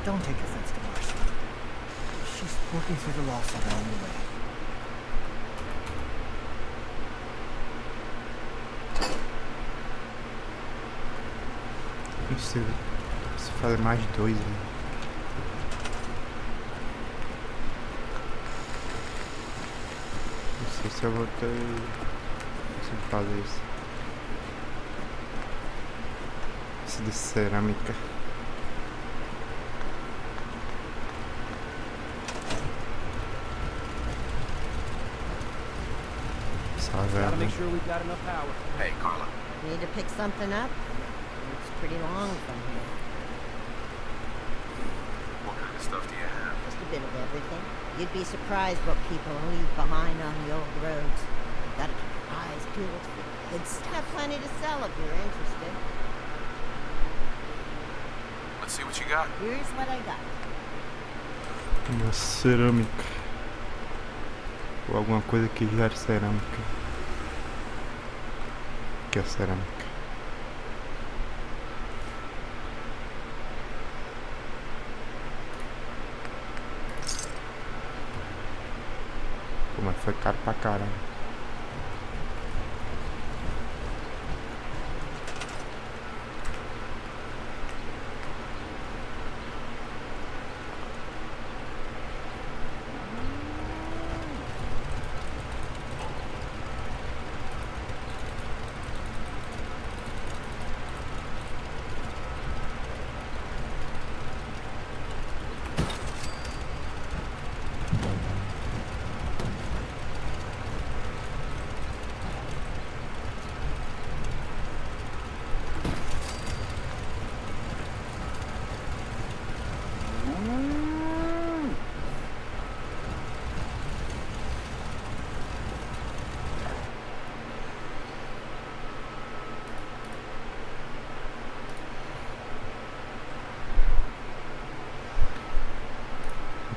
Don't take offense to Marcy. She's working through the loss of her own way. Não sei se fazer mais de 2, né? Não sei se eu vou ter... consigo fazer isso. Esse de cerâmica. Gotta make sure we've got enough power. Hey, Carla. Need to pick something up? It's pretty long from here. What kind of stuff do you have? Just a bit of everything. You'd be surprised what people leave behind on the old roads. Gotta keep your eyes peeled for good stuff. Have plenty to sell if you're interested. Let's see what you got. Here's what I got. Uma cerâmica. Ou alguma coisa que gere cerâmica. Que é cerâmica. Pô, mas foi caro pra caralho.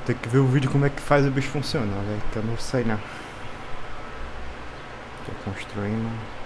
Tem que ver o vídeo como é que faz o bicho funcionar, velho, que eu não sei não. Tô construindo.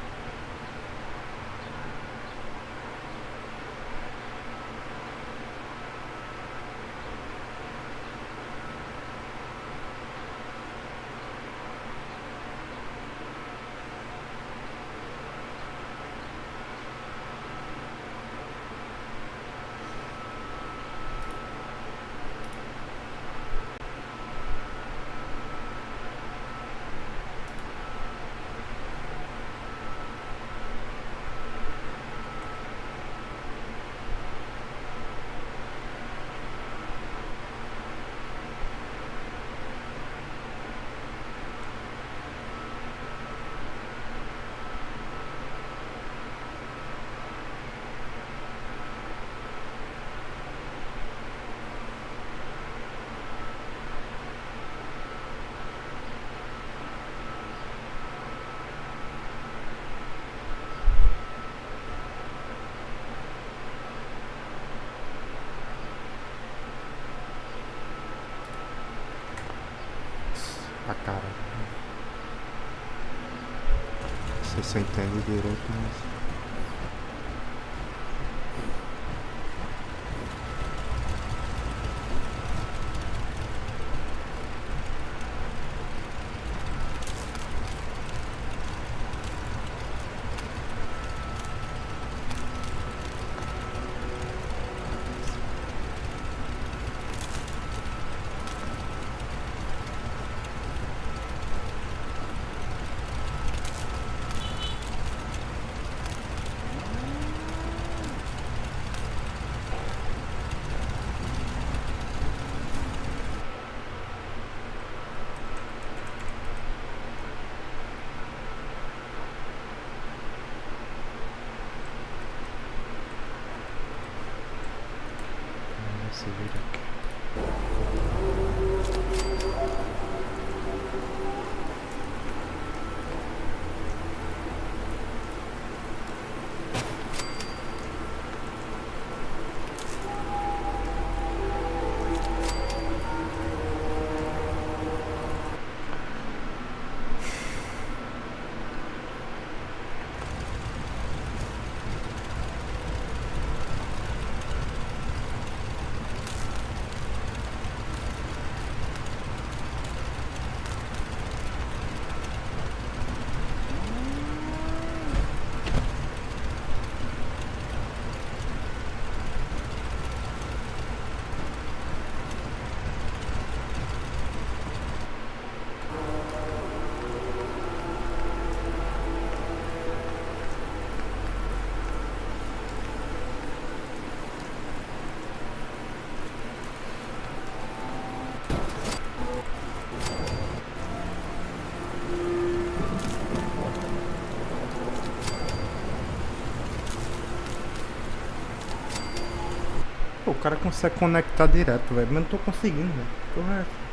A cara. Não sei se eu entendo direito, mas... o cara consegue conectar direto, velho. Mas não tô conseguindo, velho. Porra, é essa?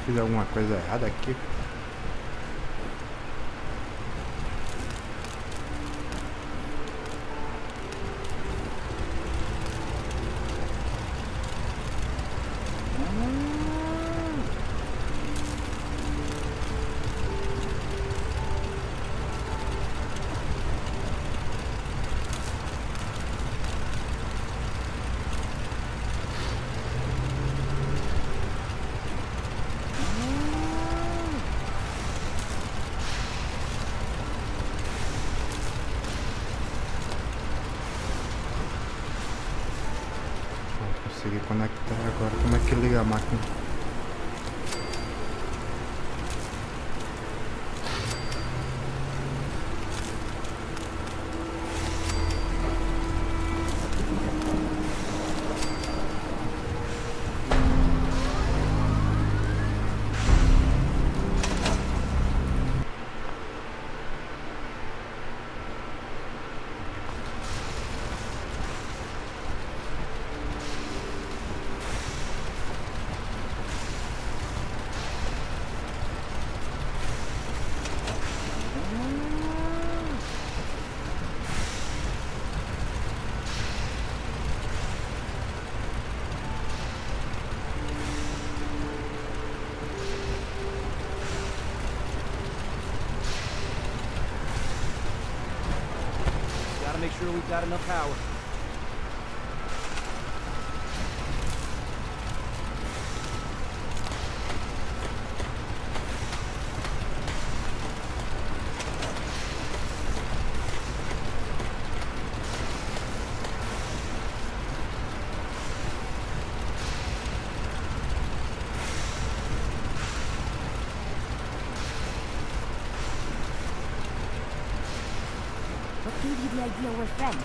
Fiz alguma coisa errada aqui? Consegui conectar agora. Como é que liga a máquina? Gotta make sure we've got enough power. What gave you the idea we're friends?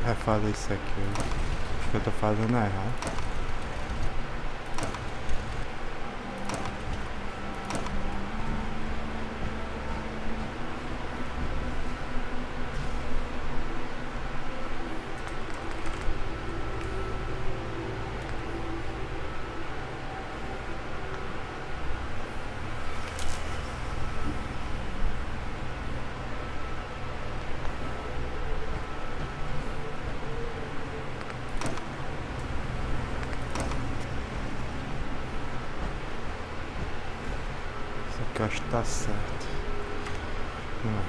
Refazer isso aqui. Acho que eu tô fazendo errado. Que eu acho que tá certo. Vamos lá.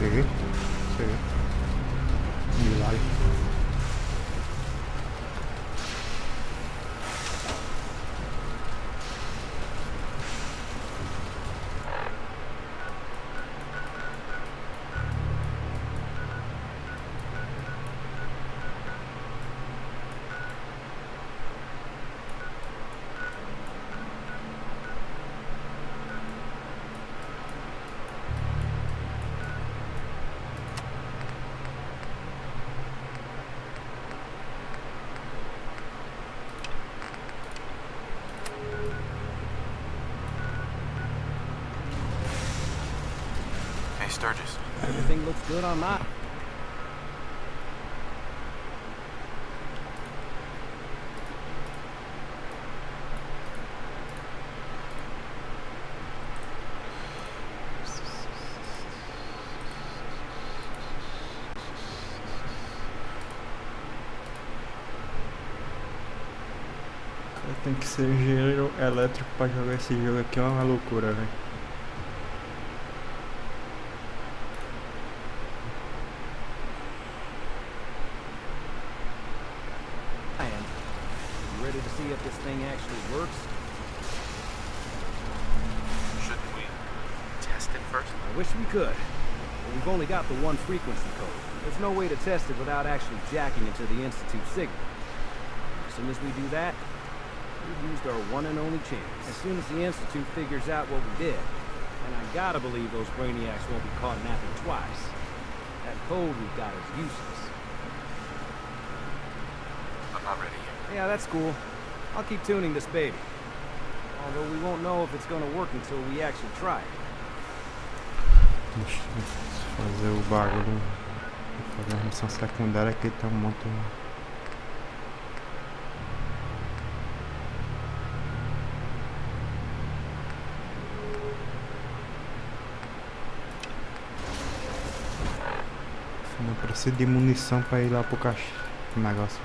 Peguei. Peguei. Milagre. Hey, Sturgis. Everything looks good on my... Tem que ser engenheiro elétrico pra jogar esse jogo aqui, é uma loucura, velho. You ready to see if this thing actually works? Shouldn't we test it first? I wish we could, but we've only got the one frequency code. There's no way to test it without actually jacking into the Institute signal. As soon as we do that, we've used our one and only chance. As soon as the Institute figures out what we did, and I gotta believe those brainiacs won't be caught napping twice, that code we've got is useless. I'm not ready yet. Yeah, that's cool. I'll keep tuning this baby. Although we won't know if it's gonna work until we actually try it. Deixa eu fazer o bagulho. Vou fazer a missão secundária que tá muito. Não preciso de munição pra ir lá pro caixa. O negócio.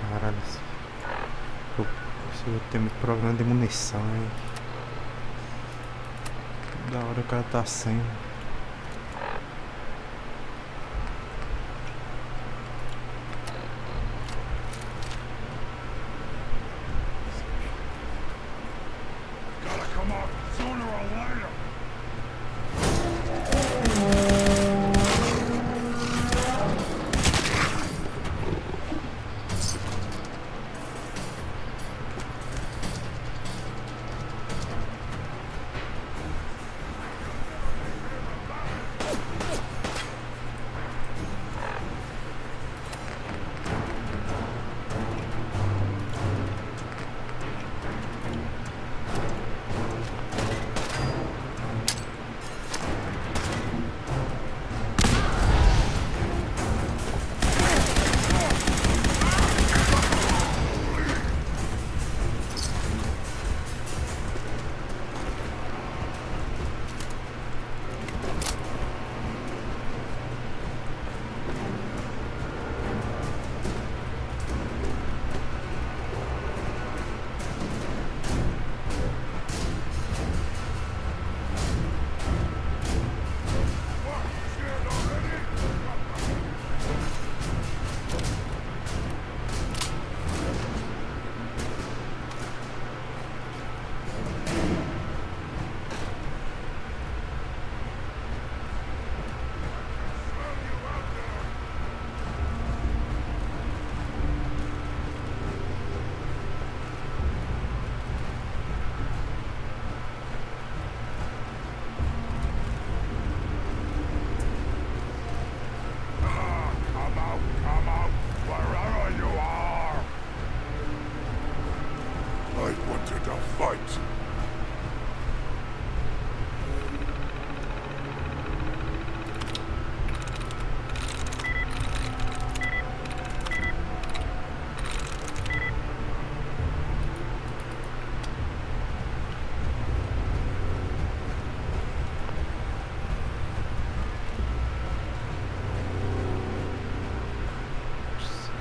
Caralho, eu vou ter muito problema de munição, hein? Da hora o cara tá sem.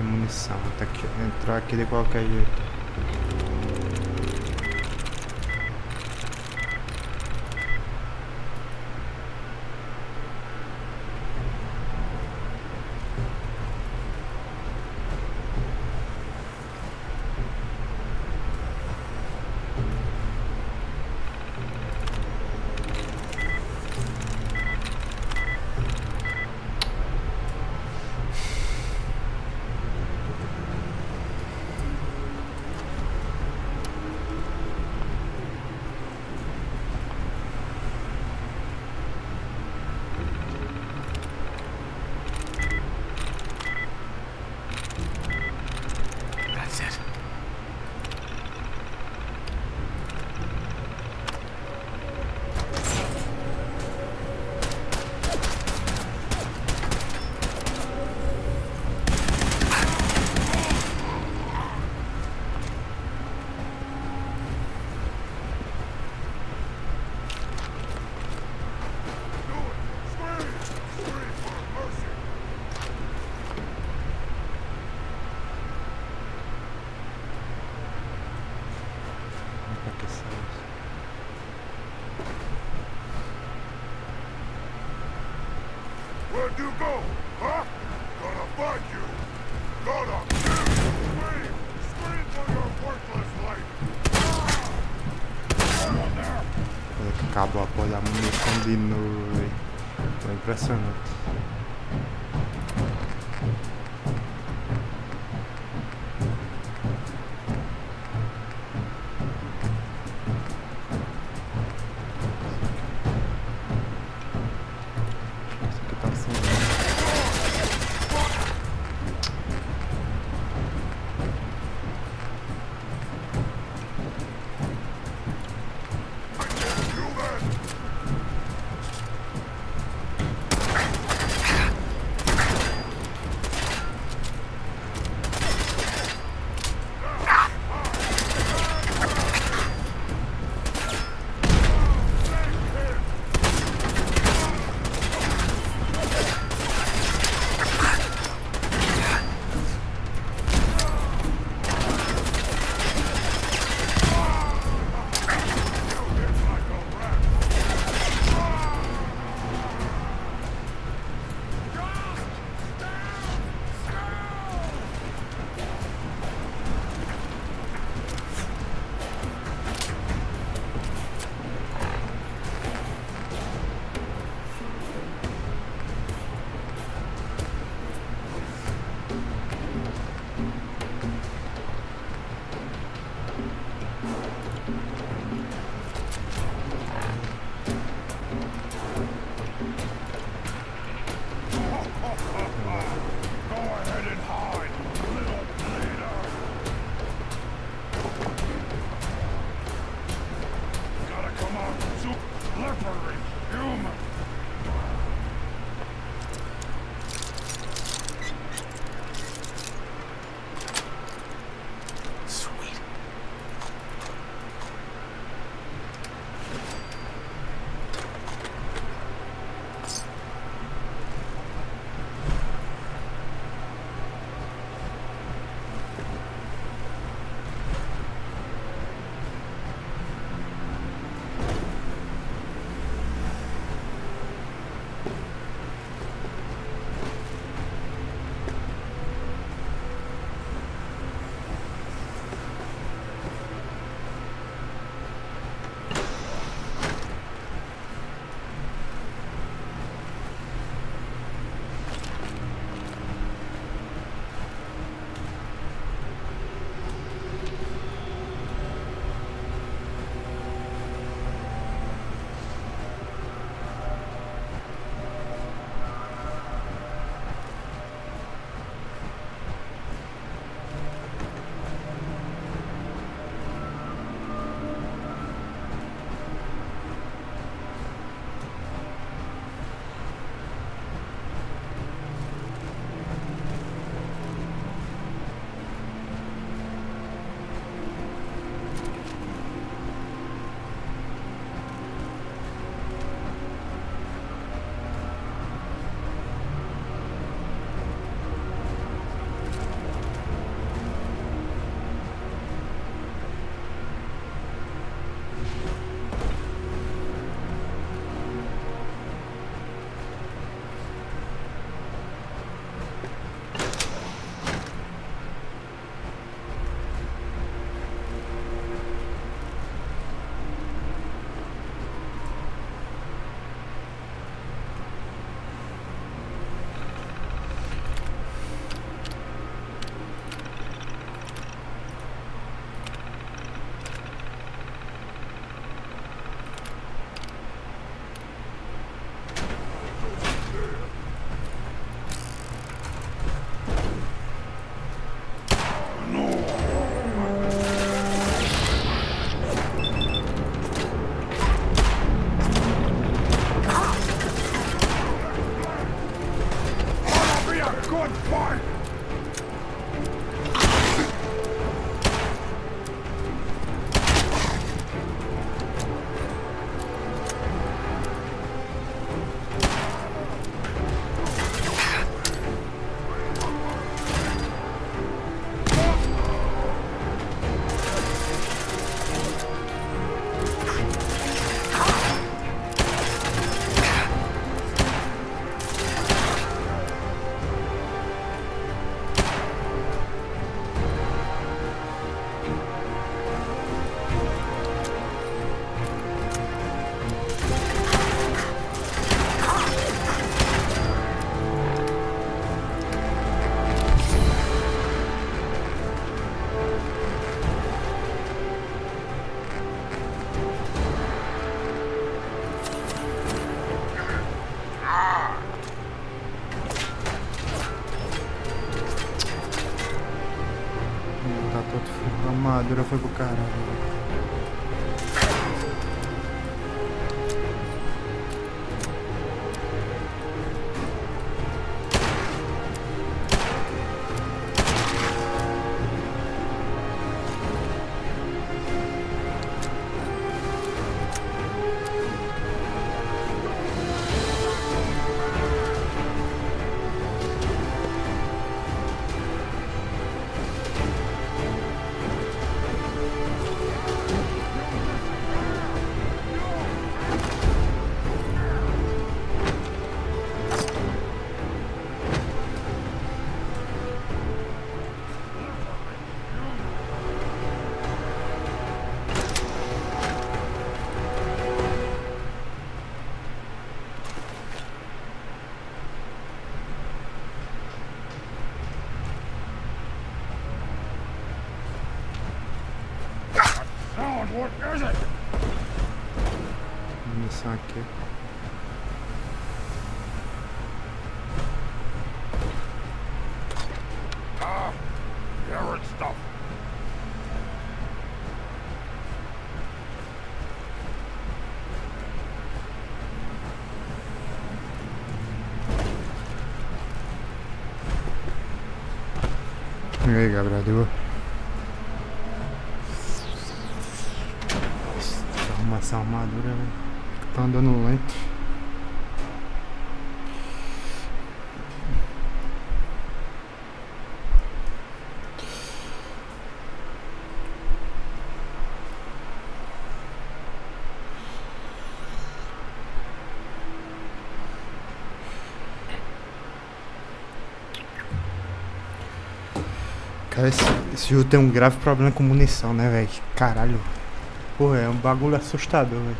Munição, tem que entrar aqui de qualquer jeito. That's it. Where'd you go? Huh? Gonna find you! Gonna scream! Scream for your worthless life! Acabou a porra da munição de novo, velho. Foi impressionante. You Human. Sweet. A armadura foi pro caralho. What is it? Munição aqui. Carrot stuff. E aí, Gabriel, de boa? Arrumar essa armadura, velho. Tá andando lento. Cara, esse jogo tem um grave problema com munição, né, velho? Caralho. Porra, é um bagulho assustador, velho.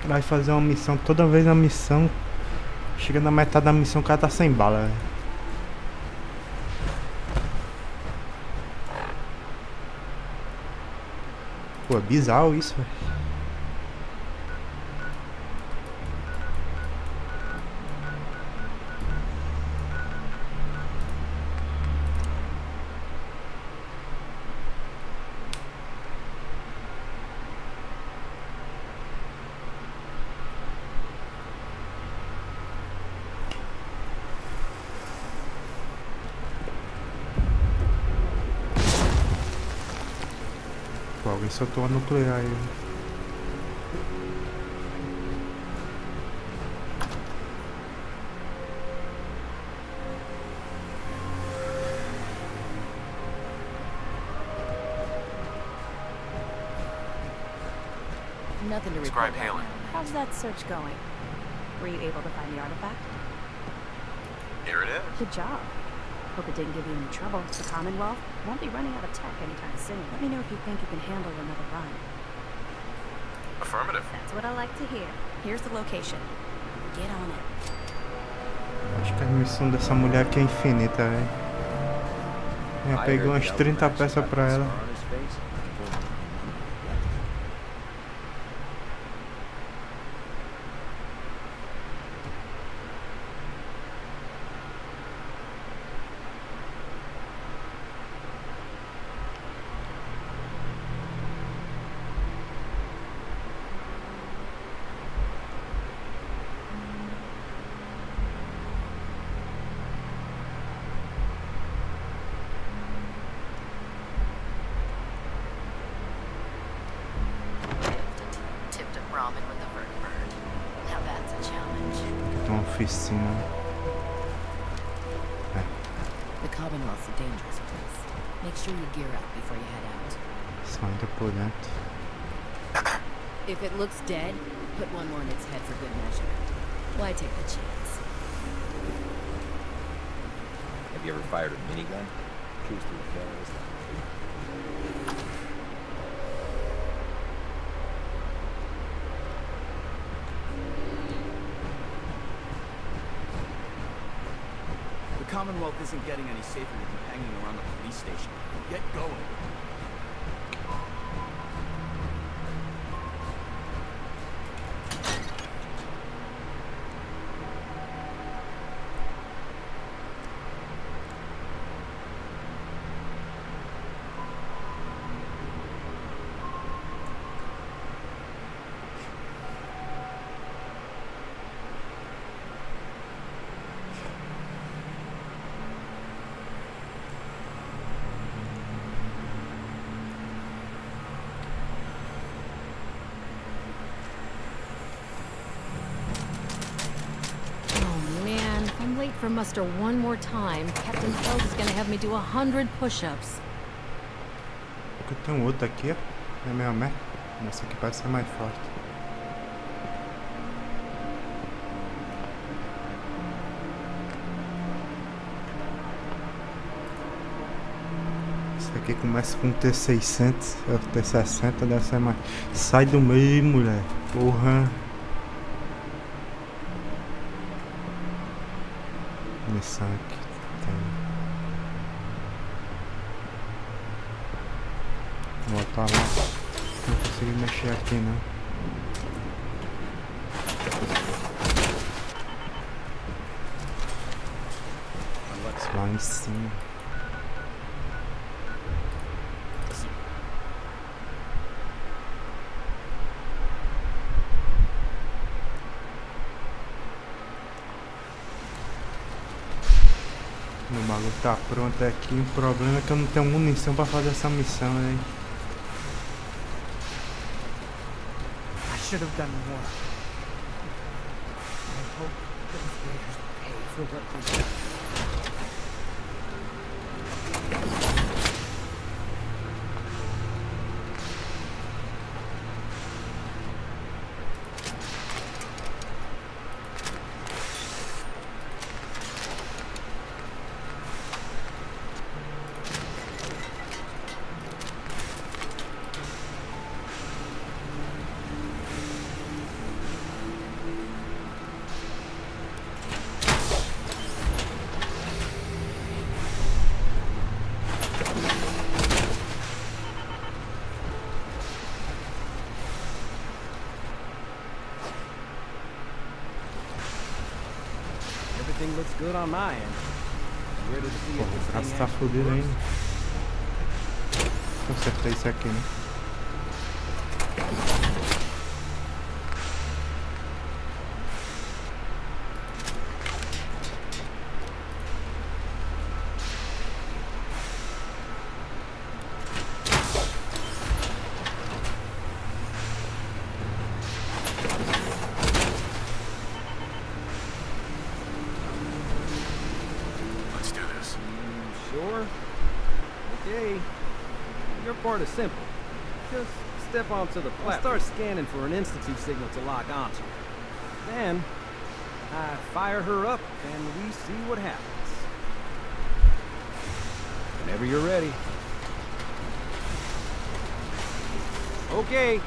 Vai fazer uma missão, toda vez na missão, chega na metade da missão, o cara tá sem bala, velho. Pô, é bizarro isso, velho. Pô, alguém soltou a nuclear aí. Nothing to Scribe report right Halen. now. How's that search going? Were you able to find the artifact? Here it is. Good job. Hope it didn't give you any trouble. The Commonwealth won't be running out of tech anytime soon. Let me know if you think you can handle another run. Affirmative. That's what I like to hear. Here's the location. Get on it. Acho que a missão dessa mulher aqui é infinita, velho. Já peguei umas 30 peças pra ela. Tipped a ramen with a vertibird. Now that's a challenge. Aqui tem uma oficina. The Commonwealth's a dangerous place. Make sure you gear up before you head out. Só ainda por dentro. If it looks dead, put one more in its head for good measure. Why take the chance? Have you ever fired a minigun? Cruise through the forest. The Commonwealth isn't getting any safer with you hanging around the police station. Get going. Late for muster one more time. Captain Feld is gonna have me do 100 push-ups. Aqui tem outro aqui, ó. É meio merda. Essa aqui parece ser mais forte. Esse aqui começa com T600, é o T60, deve ser mais. Sai do meio, mulher. Porra. Missão aqui tem. Vou botar lá. Não consegui mexer aqui não. Lá em cima. Meu bagulho tá pronto aqui. O problema é que eu não tenho munição pra fazer essa missão, né? I should have done more. I hope those raiders pay for what we did. Everything looks good on my end. I'm ready to see Pô, if this o braço thing tá actually fudido works. ainda. Consertar isso aqui, né? Let's do this. Sure? Okay. Your part is simple. Just step onto the platform. Start scanning for an Institute signal to lock onto. Then, I fire her up and we see what happens. Whenever you're ready. Okay.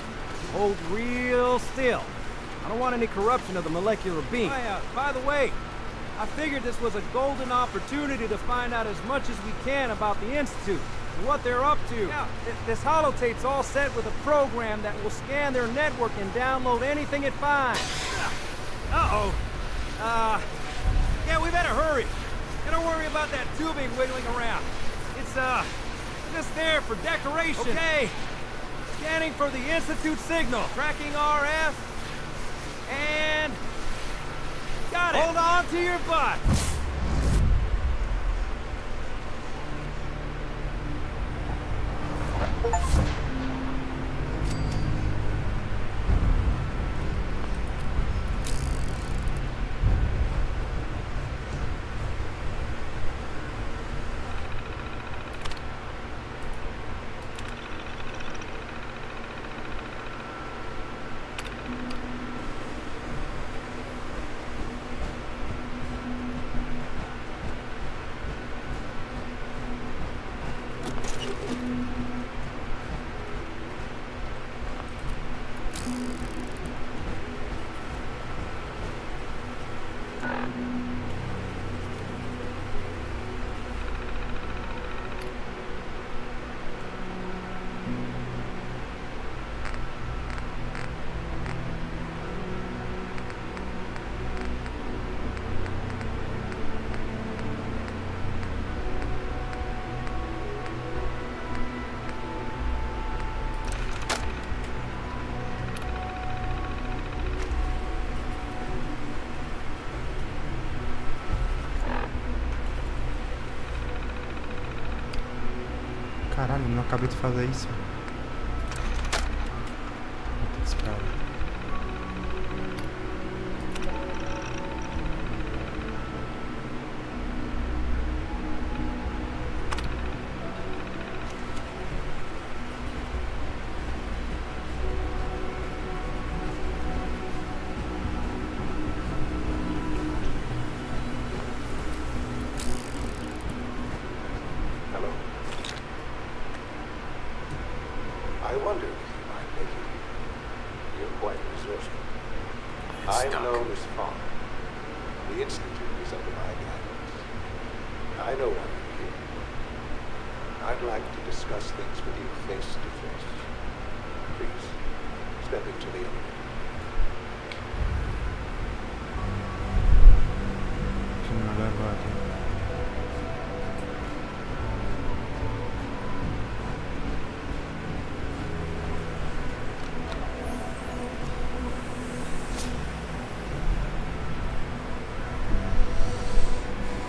Hold real still. I don't want any corruption of the molecular beam. By the way, I figured this was a golden opportunity to find out as much as we can about the Institute and what they're up to. Yeah, this holotape's all set with a program that will scan their network and download anything it finds. Uh-oh. Yeah, we better hurry. And don't worry about that tubing wiggling around. It's, just there for decoration. Okay. Scanning for the Institute signal. Tracking RF. And... got it! Hold on to your butt! Caralho, não acabei de fazer isso. Vou ter que esperar. Hello. I wondered if you might make it here. You're quite resourceful. I'm known as Fawn. The Institute is under my guidance. I know why you're here. I'd like to discuss things with you face to face. Please, step into the elevator. Deixa eu me levar aqui.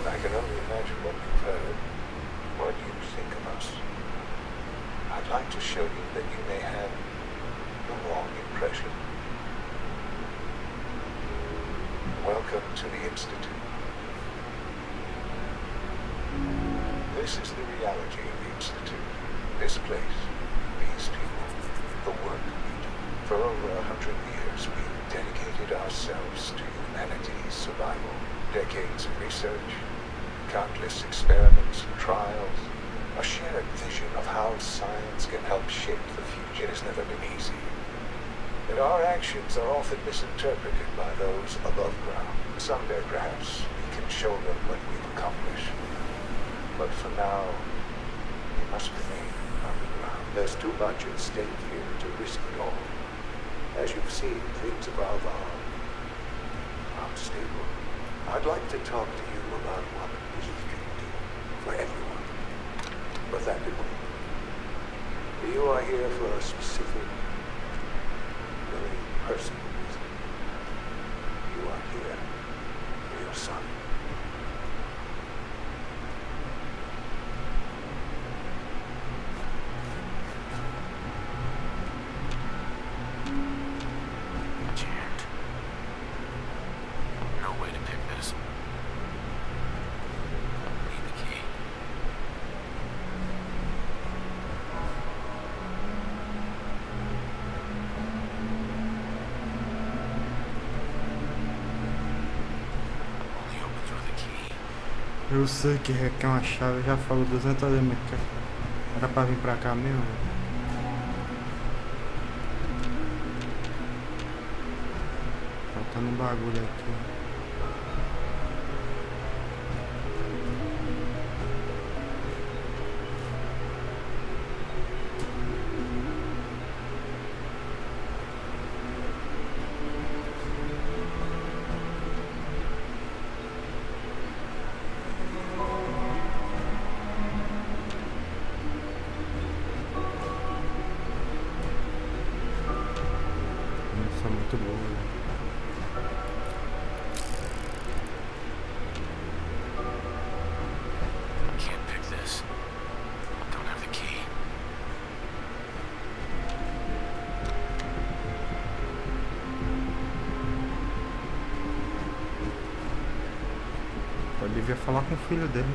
I can can only imagine what you've heard. What do you think of us? I'd like to show you that you may have the wrong impression. Welcome to the Institute. This is the reality of the Institute. This place, these people, the work we do. For over 100 years, we've dedicated ourselves to humanity's survival. Decades of research, countless experiments and trials, a shared vision of how science can help shape the future. It has never been easy. And our actions are often misinterpreted by those above ground. Someday, perhaps, we can show them what we've accomplished. But for now, we must remain underground. There's too much at stake here to risk it all. As you've seen, things above are unstable. I'd like to talk to you about what we can do for everyone. But that could wait. You are here for a specific, very personal reason. You are here for your son. Eu sei que requer uma chave, já falou 200 vezes, mas era pra vir pra cá mesmo. Faltando um bagulho aqui. Muito boa. Can't pick this. Don't have the key. Ele devia falar com o filho dele.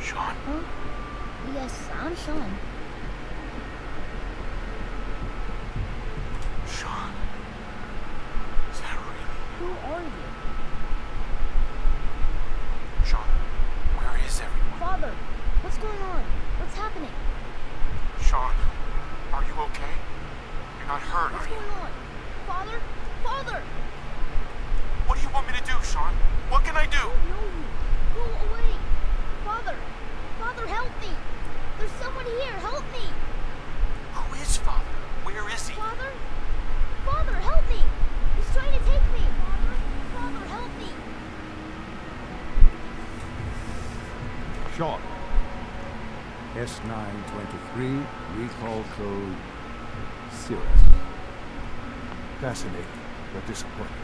Sean? Huh? Yes, I'm Sean. Sean? Is that real? Who are you? Sean, where is everyone? Father, what's going on? What's happening? Sean, are you okay? You're not hurt, What's are you? going on? Father? Father! What do you want me to do, Sean? What can I do? I don't know you. Go away. Father! Father, help me! There's someone here. Help me! Who is Father? Where is he? Father? Father, help me! He's trying to take me! Father? Father, help me! Sean. S923, recall code Cirrus. Fascinating, but disappointing.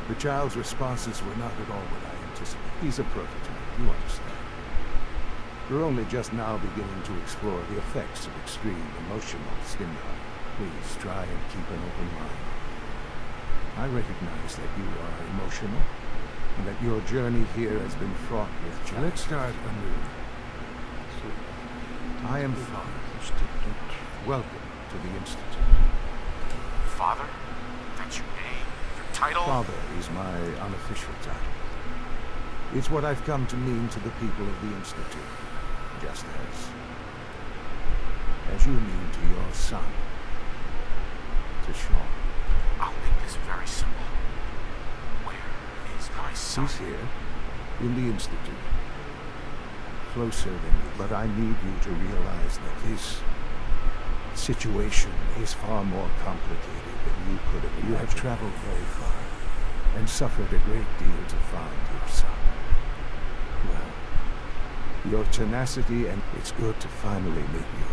The child's responses were not at all what I anticipated. He's a prototype, you understand. We're only just now beginning to explore the effects of extreme emotional stimuli. Please try and keep an open mind. I recognize that you are emotional, and that your journey here has been fraught with challenges. Let's start anew. I am Father. Welcome to the Institute. Father? That's your name? Your title? Father is my unofficial title. It's what I've come to mean to the people of the Institute, just as you mean to your son, to Sean. I'll make this very simple. Where is my son? He's here, in the Institute. Closer than you, but I need you to realize that this situation is far more complicated than you could have imagined. You have traveled very far, and suffered a great deal to find your son. Well, your tenacity, and it's good to finally meet you,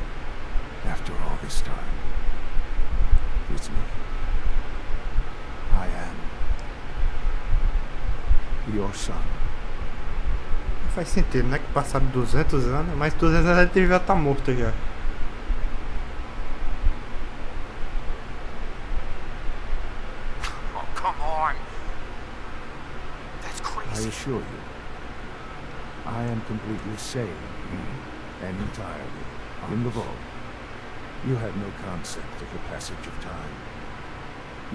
after all this time. It's me. I am your son. Faz sentido, né? Que passaram 200 anos, mas 200 anos ele já tá morto já. Oh, come on. That's crazy. I assure you, I am completely sane and entirely in the vault. You had no concept of the passage of time.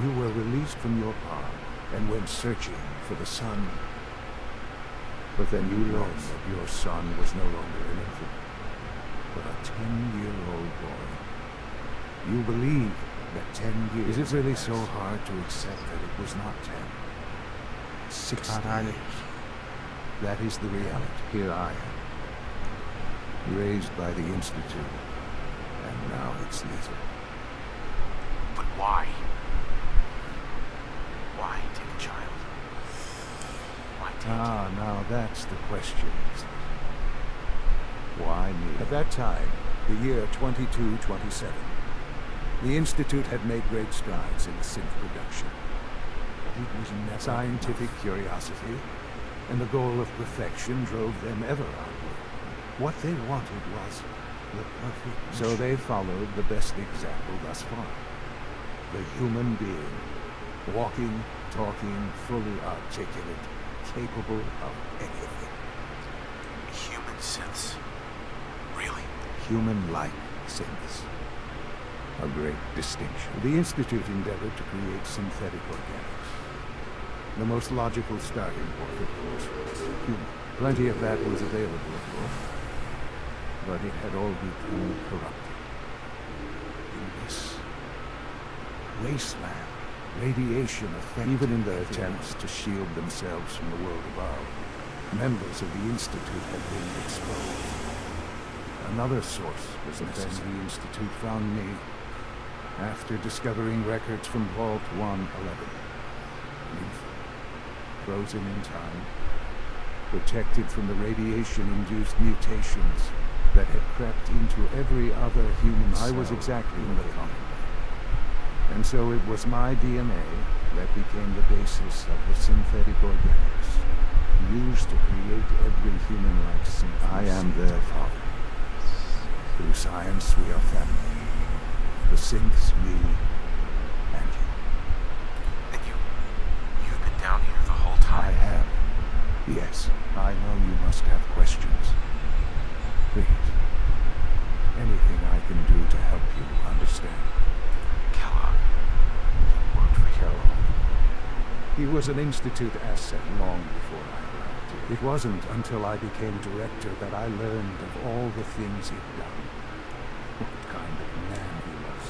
You were released from your pod and went searching for the sun. But then you learned that your son was no longer an infant, but a 10-year-old boy. You believe that 10 years... Is it really so hard to accept that it was not 10? 16 years. That is the reality. Here I am, raised by the Institute, and now it's lethal. But why? Why take a child? Why take Ah, now that's the question. Why me? At that time, the year 2227, the Institute had made great strides in synth production. But it was never scientific curiosity, and the goal of perfection drove them ever onward. What they wanted was the perfect. So they followed the best example thus far. The human being, walking, talking, fully articulate, capable of anything. Human synths? Really? Human-like synths. A great distinction. The Institute endeavored to create synthetic organics. The most logical starting point, of course, human. Plenty of that was available, of course. But it had all become corrupted. In this wasteland, radiation affected even in their attempts to shield themselves from the world above. Members of the Institute had been exposed. Another source was necessary. The Institute found me after discovering records from Vault 111. Frozen in time, protected from the radiation-induced mutations that had crept into every other human cell. I was exactly in the common. And so it was my DNA that became the basis of the synthetic organics, used to create every human-like synth. I am their father. Through science, we are family. The synths, me, and you. And you've been down here the whole time? I have. Yes, I know you must have questions. Please. Anything I can do to help you understand. Kellogg. You worked for Kellogg. He was an Institute asset long before I arrived here. It wasn't until I became director that I learned of all the things he'd done. What kind of man he was.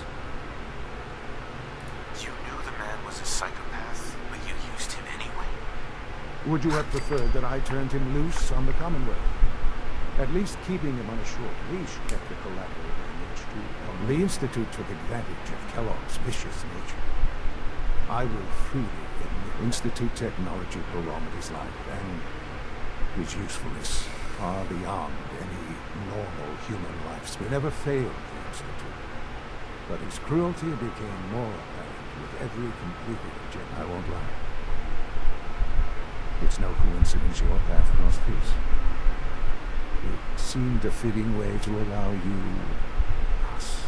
You knew the man was a psychopath, but you used him anyway? Would you have preferred that I turned him loose on the Commonwealth? At least keeping him on a short leash kept the collateral damage to the Institute took advantage of Kellogg's vicious nature. I will freely admit Institute technology prolonged his life, and his usefulness far beyond any normal human lifespan. He never failed the Institute, but his cruelty became more apparent with every completed objective. I won't lie. It's no coincidence your path crossed his. It seemed a fitting way to allow you, us,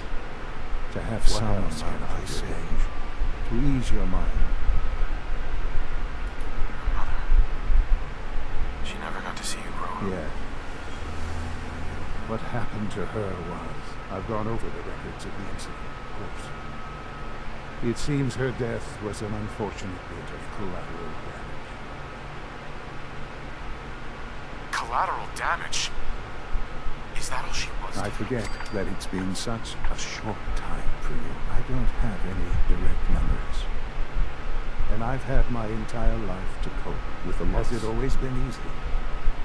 to have someone can I say, to ease your mind. Your mother. She never got to see you grow up. Yeah. What happened to her was, I've gone over the records of the incident, of course. It seems her death was an unfortunate bit of collateral damage. Collateral damage? Is that all she was? I forget that it's been such a short time for you. I don't have any direct memories. And I've had my entire life to cope with the loss. Has it always been easy?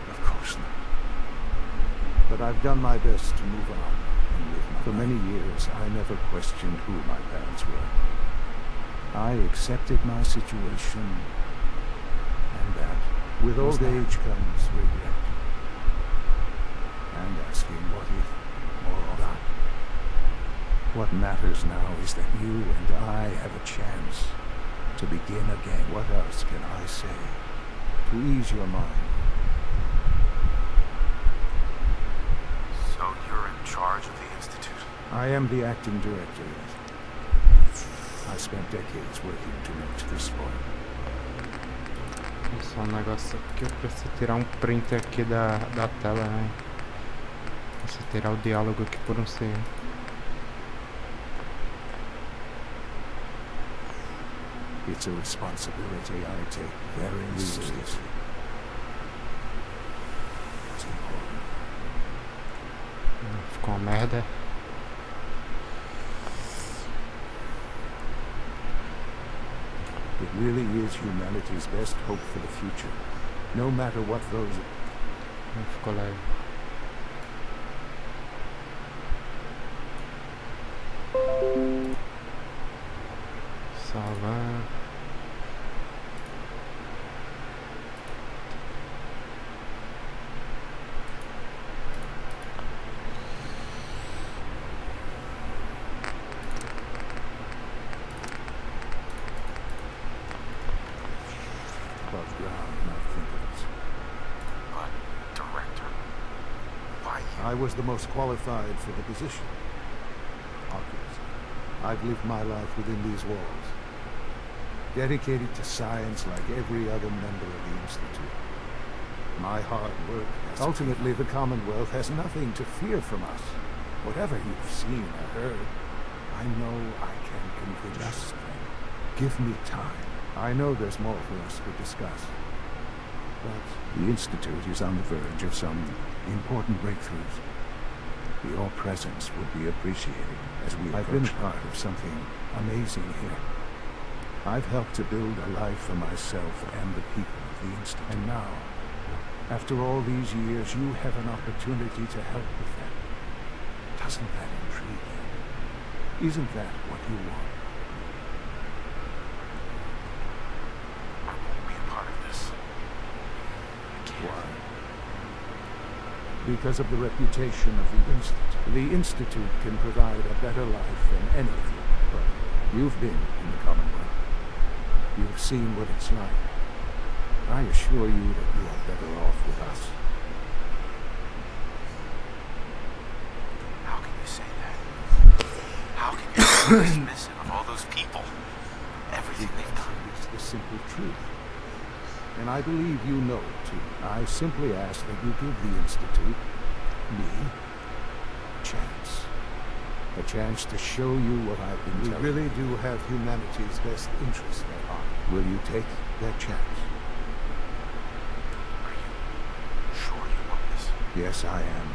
Of course not. But I've done my best to move on and live my life. For many years, I never questioned who my parents were. I accepted my situation, and that, with old age comes regret. And asking what if, more often. What matters now is that you and I have a chance to begin again. What else can I say? to ease your mind. So you're in charge of the Institute? I am the acting director. I spent decades working to reach this point. Só um negócio que eu preciso tirar um print aqui da tela, né? Preciso tirar o diálogo aqui por um segundo. It's a responsibility I take very seriously. It's important. Ficou uma merda. It really is humanity's best hope for the future, no matter what those... Ficou leve. Salvar. Above ground, not think of us. But, Director, why you? I was the most qualified for the position. Obviously. I've lived my life within these walls, dedicated to science like every other member of the Institute. My hard work has... Ultimately, the Commonwealth has nothing to fear from us. Whatever you've seen or heard, I know I can convince them. Give me time. I know there's more for us to discuss. But the Institute is on the verge of some important breakthroughs. Your presence would be appreciated as we I've been part of something amazing here. I've helped to build a life for myself and the people of the Institute. And now, after all these years, you have an opportunity to help with that. Doesn't that intrigue you? Isn't that what you want? I won't be a part of this. Why? Because of the reputation of the Institute. The Institute can provide a better life than any of you. But you've been in the Commonwealth. You've seen what it's like. I assure you that you are better off with us. How can you say that? How can you be dismissive of all those people? Everything they've done. It's the simple truth. And I believe you know it too. I simply ask that you give the Institute, me, a chance. A chance to show you what I've been telling you. We really do have humanity's best interests at heart. Will you take that chance? Are you sure you want this? Yes, I am.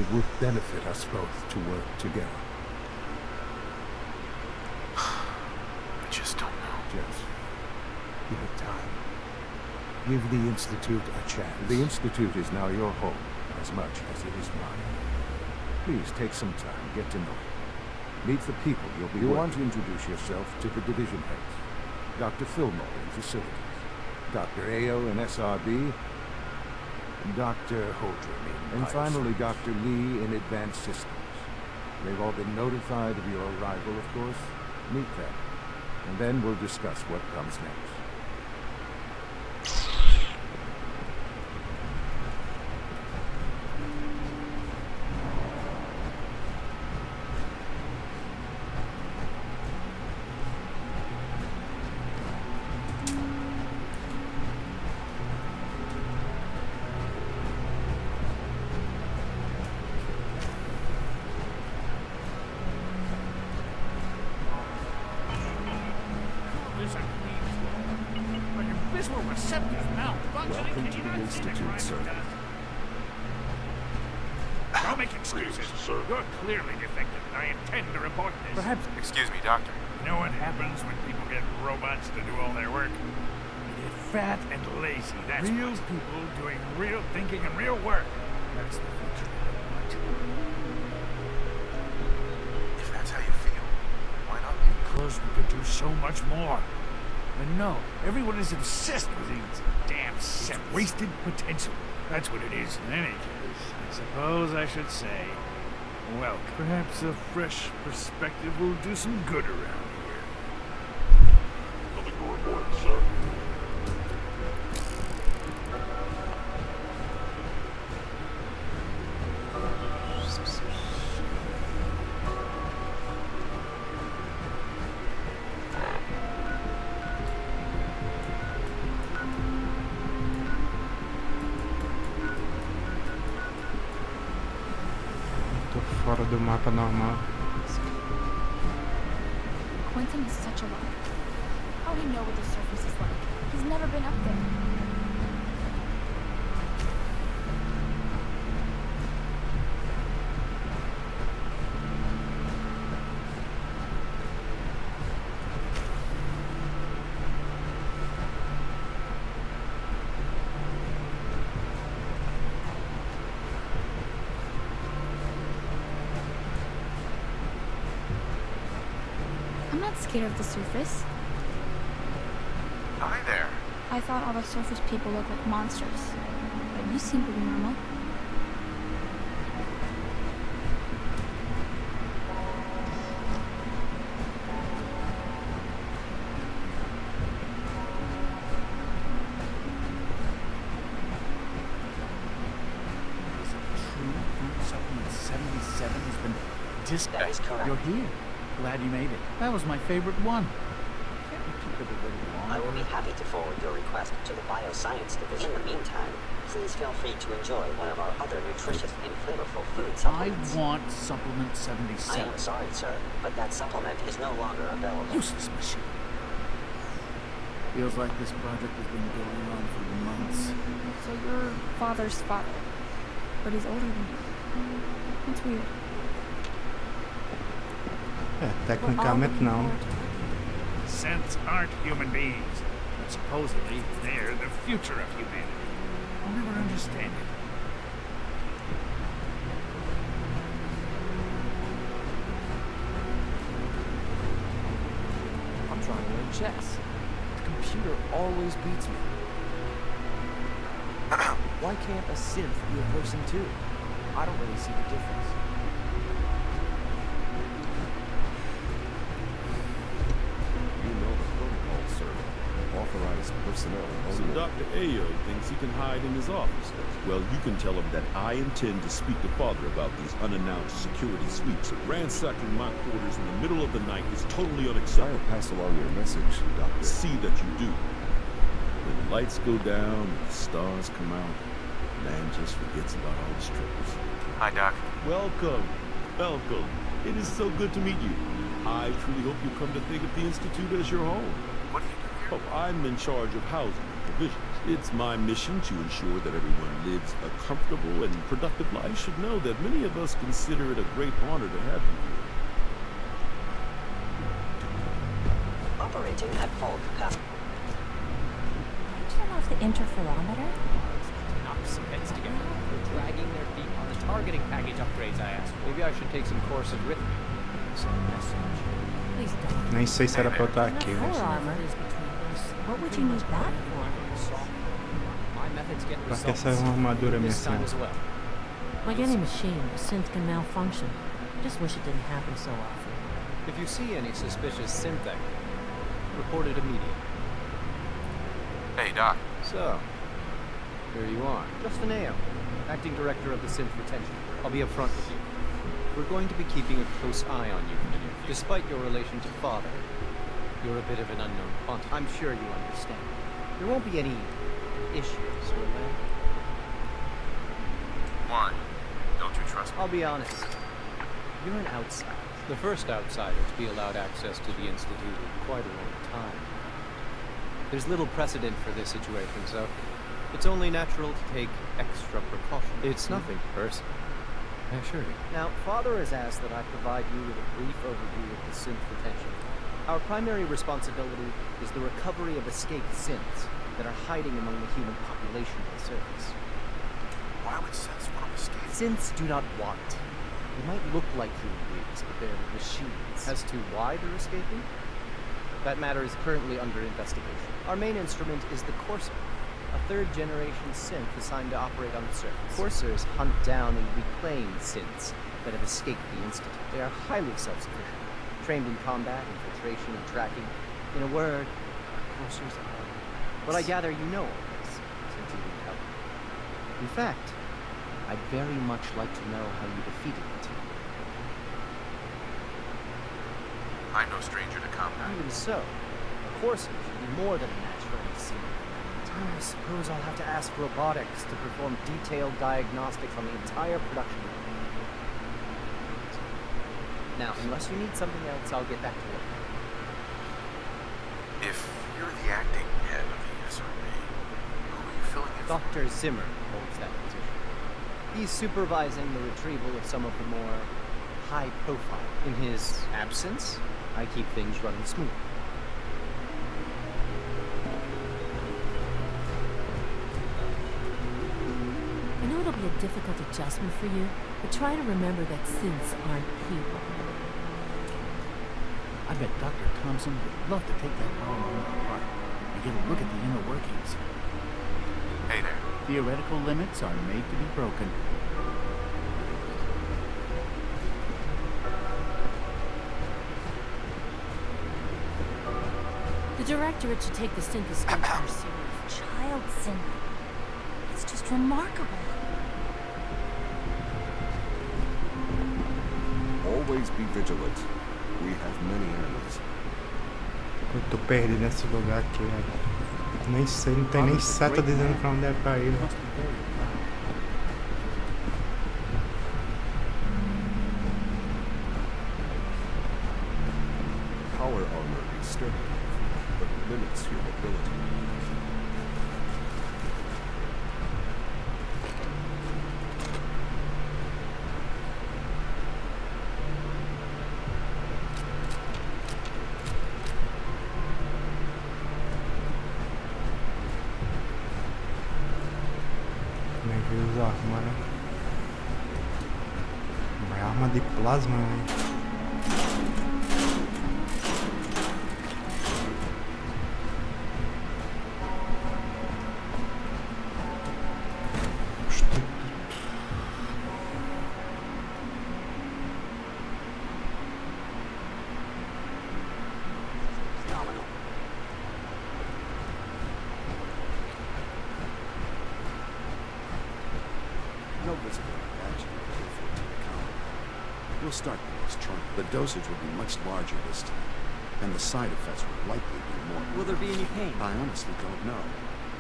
It would benefit us both to work together. I just don't know. Just give it time. Give the Institute a chance. The Institute is now your home, as much as it is mine. Please take some time, get to know it. Meet the people you'll be working. You want to introduce yourself to the division heads. Dr. Fillmore in facilities, Dr. Ayo in SRB, Dr. Holdren in... And finally, Dr. Lee in advanced systems. They've all been notified of your arrival, of course. Meet them, and then we'll discuss what comes next. Welcome to the Institute, sir. Don't make excuses, sir. You're clearly defective, and I intend to report this. Perhaps... Excuse me, Doctor. You know what happens when people get robots to do all their work? They get fat and lazy. That's real people doing real thinking and real work. That's the future. If that's how you feel, why not me? Because we could do so much more. And no, everyone is obsessed with these damn sets. Wasted potential. That's what it is. In any case, I suppose I should say, welcome. Perhaps a fresh perspective will do some good around here. Nothing to report, sir. do mapa normal. Quentin is such a liar. How would he know what the surface is like? He's never been up there. I'm not scared of the surface. Hi there. I thought all the surface people look like monsters. But you seem pretty normal. True food supplement 77 has been That is correct. You're here. Glad you made it. That was my favorite one. Can't we keep it a little longer? I will be happy to forward your request to the Bioscience Division. In the meantime, please feel free to enjoy one of our other nutritious and flavorful food supplements. I want supplement I 77. am sorry, sir, but that supplement is no longer available. Useless machine. Feels like this project has been going on for months. So you're father's father. But he's older than you. That's weird. Tecnicamente não. Synths aren't human beings, but supposedly they're the future of humanity. I'll never understand it. I'm trying to learn chess. The computer always beats me. Why can't a synth be a person too? I don't really see the difference. You know the protocol, sir. Authorized personnel So only. Dr. Ayo thinks he can hide in his office. Well, you can tell him that I intend to speak to Father about these unannounced security sweeps. Ransacking my quarters in the middle of the night is totally unacceptable. I'll pass along your message, Doctor. See that you do. When the lights go down, and the stars come out, man just forgets about all the strippers. Hi, Doc. Welcome. Welcome. It is so good to meet you. I truly hope you come to think of the Institute as your home. What do you do here? Oh, I'm in charge of housing and provisions. It's my mission to ensure that everyone lives a comfortable and productive life. You should know that many of us consider it a great honor to have you here. Operating at full capacity. Turn off the interferometer. Knock some heads together. They're dragging their feet on the targeting package upgrades I asked for. Maybe I should take some courses with me. Send a message. Please don't. Nem sei se era pra eu estar aqui, Enough mas... war armor is between us. What would you need that for? My methods get Pra que results. essa armadura minha This time as assim? well. Like any machine, a synth can malfunction. Just wish it didn't happen so often. If you see any suspicious synth activity, report it immediately. Hey, Doc. So, here you are. Justin Ayo, Acting Director of the Synth Retention. I'll be upfront with you. We're going to be keeping a close eye on you for the near future. Despite your relation to Father, you're a bit of an unknown quantity. I'm sure you understand. There won't be any issues, will there? Why? Don't you trust me? I'll be honest. You're an outsider. The first outsider to be allowed access to the Institute in quite a long time. There's little precedent for this situation, so it's only natural to take extra precaution. It's nothing personal, I assure you. Now, Father has asked that I provide you with a brief overview of the synth retention. Our primary responsibility is the recovery of escaped synths that are hiding among the human population on the surface. Why would synths want to escape? Synths do not want. They might look like human beings, but they're machines. As to why they're escaping? That matter is currently under investigation. Our main instrument is the Courser, a third-generation synth assigned to operate on the surface. Coursers hunt down and reclaim synths that have escaped the Institute. They are highly self-sufficient, trained in combat, infiltration, and tracking. In a word, Coursers are... But I gather you know all this, since you didn't help me. In fact, I'd very much like to know how you defeated it. I'm no stranger to combat. Even so, a Courser should be more than a match for any scene. I suppose I'll have to ask robotics to perform detailed diagnostics on the entire production line. Now, unless you need something else, I'll get back to work. If you're the acting head of the ESSE, who are you filling in for? Dr. Zimmer holds that position. He's supervising the retrieval of some of the more high profile. In his absence, I keep things running smooth. I know it'll be a difficult adjustment for you, but try to remember that synths aren't people. I bet Dr. Thompson would love to take that power unit apart and get a look at the inner workings. Hey there. Theoretical limits are made to be broken. The directorate should take the synthescope more seriously. Child synth. It's just remarkable. Always be vigilant. We have many enemies. Eu tô perdido nesse lugar aqui, velho. Nem sei, não tem nem seta dizendo pra onde é pra ir, velho. Power armor is sturdy, but limits your mobility. Nem vi usar arma, né? Uma arma de plasma, velho. No visible reaction before to the counter. We'll start with this trunk. The dosage will be much larger this time, and the side effects will likely be more. Will there be any pain? I honestly don't know.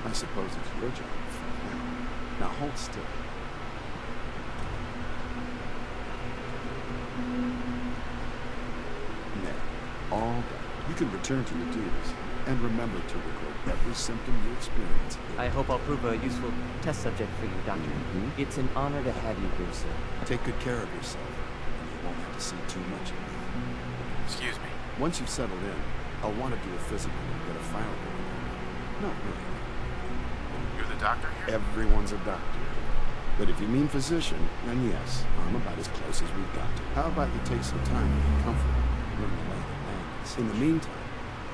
I suppose it's your job to find out. Now hold still. There. All done. You can return to your duties, and remember to record every symptom you experience. I hope I'll prove a useful test subject for you, Doctor. It's an honor to have you here, sir. Take good care of yourself, and you won't have to see too much of me. Excuse me. Once you've settled in, I'll want to do a physical and get a file going. No, really. You're the doctor here? Everyone's a doctor. But if you mean physician, then yes, I'm about as close as we've got to. How about you take some time to get comfortable, learn the lay of the land. In the meantime,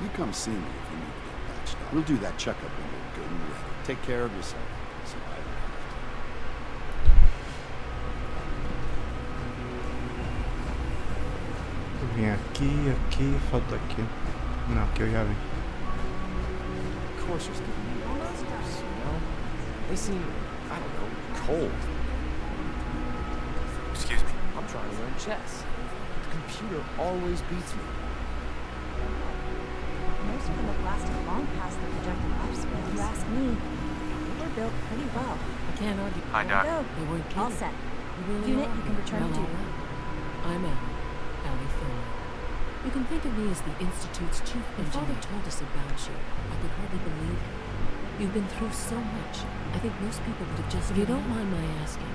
you come see me if you need to get patched up. We'll do that checkup when you're good and ready. Take care of yourself, so I don't have to. Eu vim aqui, aqui, falta aqui. Não, aqui eu já vi. Of course there's giving me monsters, you know? They seem, I don't know, cold. Excuse me. I'm trying to learn chess. The computer always beats me. Most of them have lasted long past their projected lifespan. If you ask me, they were built pretty well. I can't argue. Hi, Doc. Go. They weren't All kidding. set. You really Unit, are. you can return to Well, duty. I'm Allie Thorne. You can think of me as the Institute's chief engineer. When Father told us about you, I could hardly believe it. You've been through so much. I think most people would have just... If you don't mind my asking,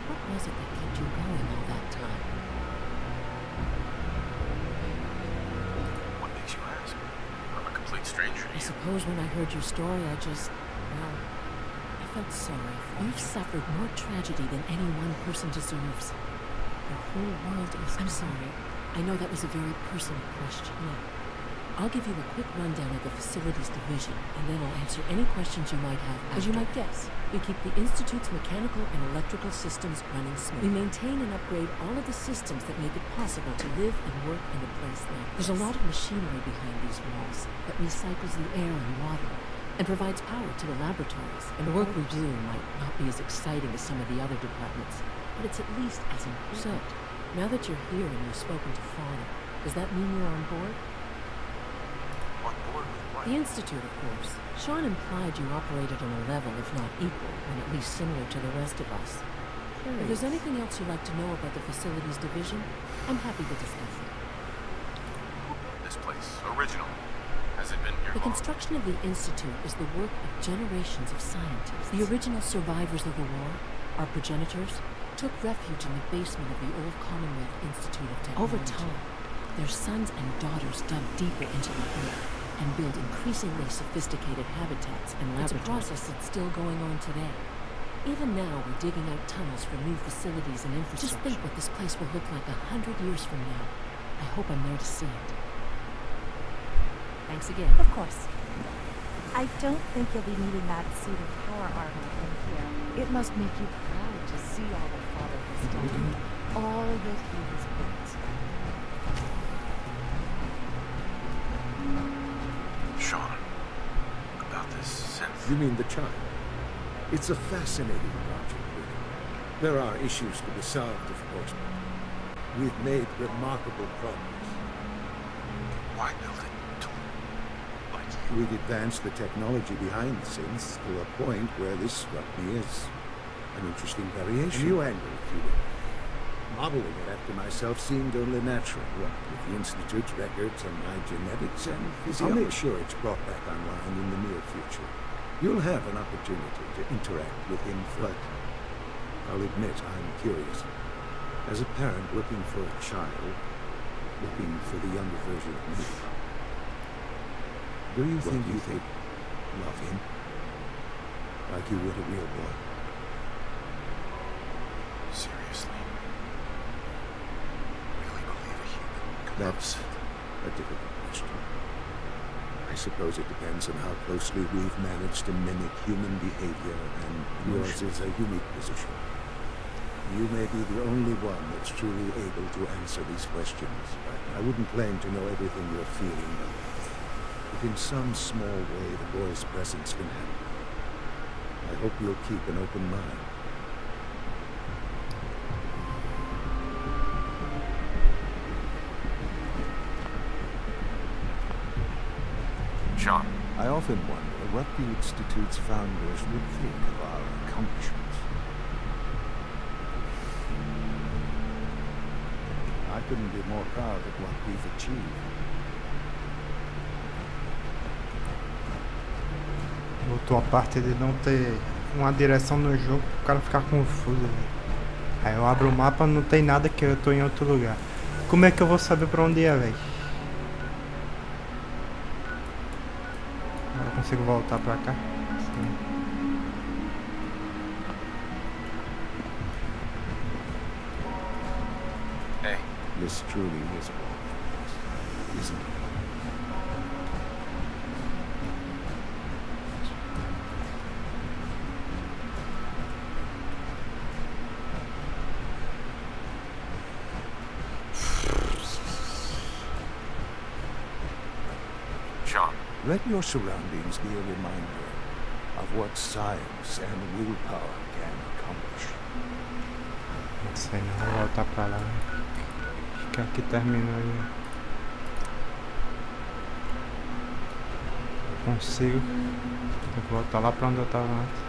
what was it that kept you going all that time? What makes you ask? I'm a complete stranger to I you. suppose when I heard your story, I just... well, I felt sorry for you. You've suffered more tragedy than any one person deserves. Your whole world is... I'm sorry. I know that was a very personal question. Now, I'll give you a quick rundown of the Facilities Division, and then I'll answer any questions you might have. As you might guess, we keep the Institute's mechanical and electrical systems running smoothly. We maintain and upgrade all of the systems that make it possible to live and work in a place like this. There's a lot of machinery behind these walls that recycles the air and water and provides power to the laboratories. And the work we do might not be as exciting as some of the other departments, but it's at least as important. So, now that you're here and you've spoken to Father, does that mean you're on board? On board with what? The Institute, of course. Sean implied you operated on a level, if not equal, and at least similar to the rest of us. If there's anything else you'd like to know about the facilities division, I'm happy to discuss it. This place, original. Has it been here The long? construction of the Institute is the work of generations of scientists. The original survivors of the war, our progenitors, took refuge in the basement of the old Commonwealth Institute of Technology. Over time, their sons and daughters dug deeper into the earth and built increasingly sophisticated habitats and laboratories. It's a process that's still going on today. Even now, we're digging out tunnels for new facilities and infrastructure. Just think what this place will look like 100 years from now. I hope I'm there to see it. Thanks again. Of course. I don't think you'll be needing that suit of power armor in here. It must make you proud to see all that Father has done. All that he has built. Sean, about this synth. You mean the child? It's a fascinating project, really. There are issues to be solved, of course, but we've made remarkable progress. Why build it? We've advanced the technology behind the synths to a point where this struck me as an interesting variation. A new angle, if you will. Modeling it after myself seemed only natural. What, with the Institute's records and my genetics and physiology? I'll make sure it's brought back online in the near future. You'll have an opportunity to interact with him, but I'll admit I'm curious. As a parent looking for a child, looking for the younger version of me, do you think you could love him like you would a real boy? Seriously? Really believe a human could That's a difficult question. I suppose it depends on how closely we've managed to mimic human behavior, and yours is a unique position. You may be the only one that's truly able to answer these questions, but I wouldn't claim to know everything you're feeling. If in some small way the boy's presence can help, I hope you'll keep an open mind. Sean. I often wonder what the Institute's founders would think of our accomplishments. I couldn't be more proud of what we've achieved. Voltou a parte de não ter uma direção no jogo, o cara ficar confuso, véio. Aí eu abro o mapa, não tem nada, que eu tô em outro lugar. Como é que eu vou saber pra onde é, velho? Agora eu consigo voltar pra cá? Sim. Hey. This truly is a wonderful place, isn't it? Let your surroundings be a reminder of what science and willpower can accomplish. Não sei não, vou voltar pra lá. Acho que aqui terminou aí. Consigo. Tem que voltar lá pra onde eu tava antes.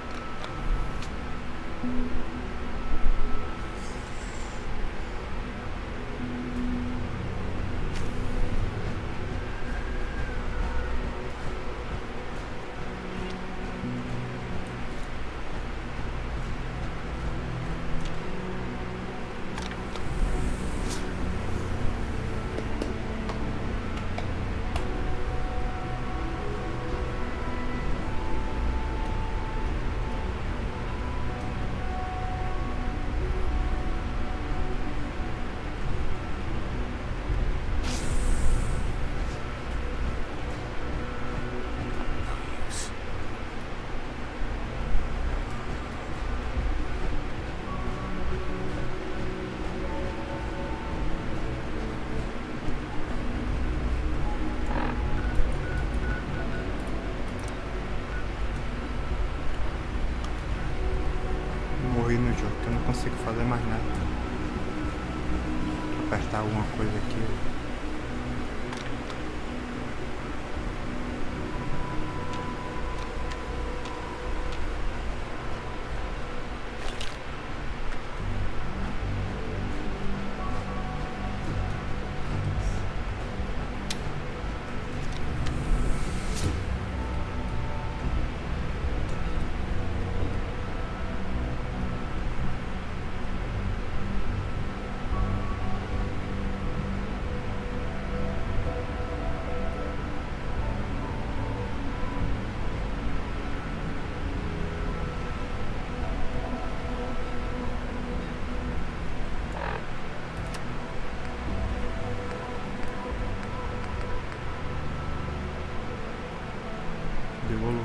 Morri no jogo, que eu não consigo fazer mais nada. Vou apertar alguma coisa aqui.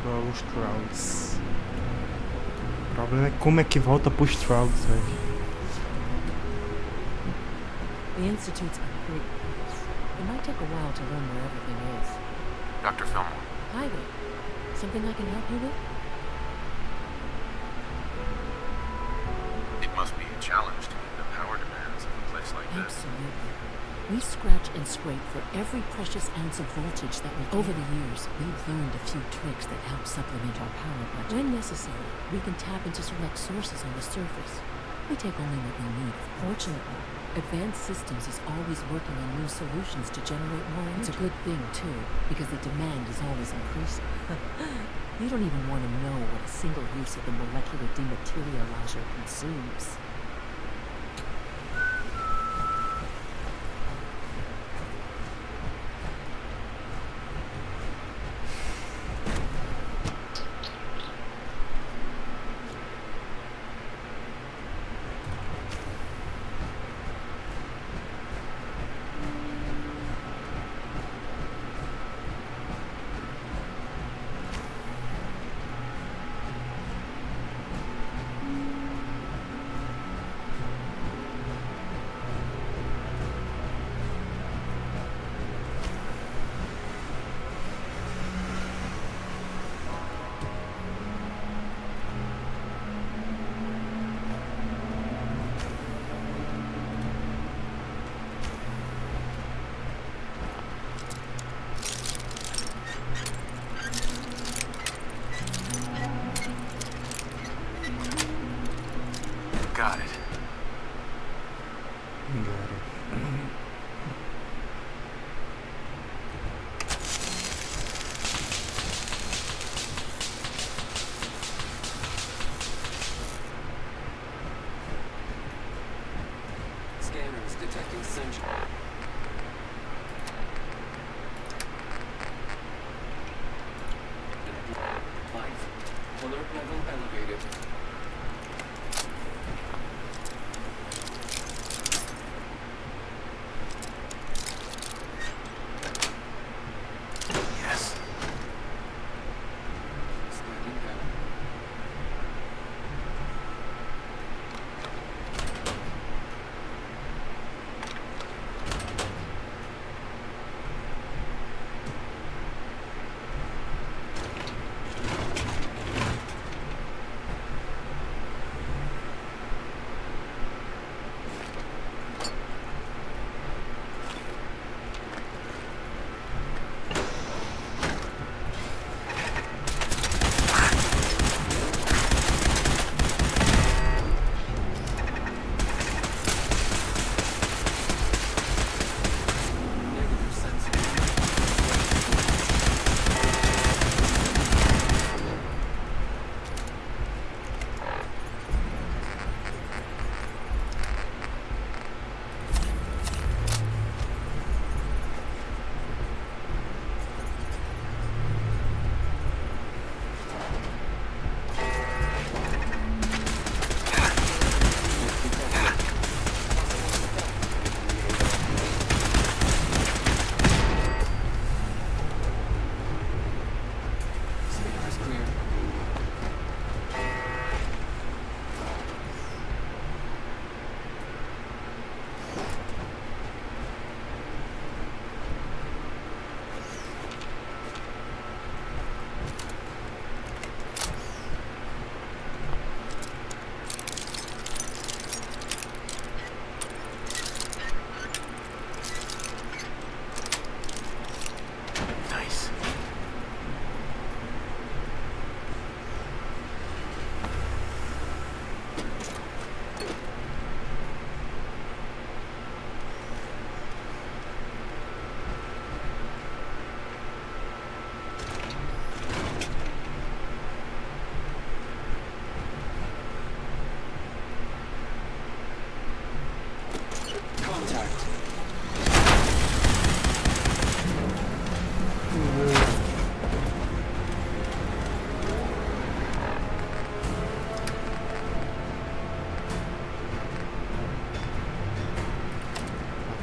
Igual os Trolls. O problema é como é que volta pros Trolls, velho. The Institute's a great place. It might take a while to learn where everything is. Dr. Fillmore. Hi there. Something I can help you with? It must be a challenge to meet the power demands of a place like this. Absolutely. We scratch and scrape for every precious ounce of voltage that we can. Over the years, we've learned a few tricks that help supplement our power budget. When necessary, we can tap into select sources on the surface. We take only what we need. Fortunately, Advanced Systems is always working on new solutions to generate more energy. It's a good thing, too, because the demand is always increasing. You don't even want to know what a single use of the molecular dematerializer consumes. Got it. Scanners detecting sunshine. Life. Alert level elevated. Yes. Standing down.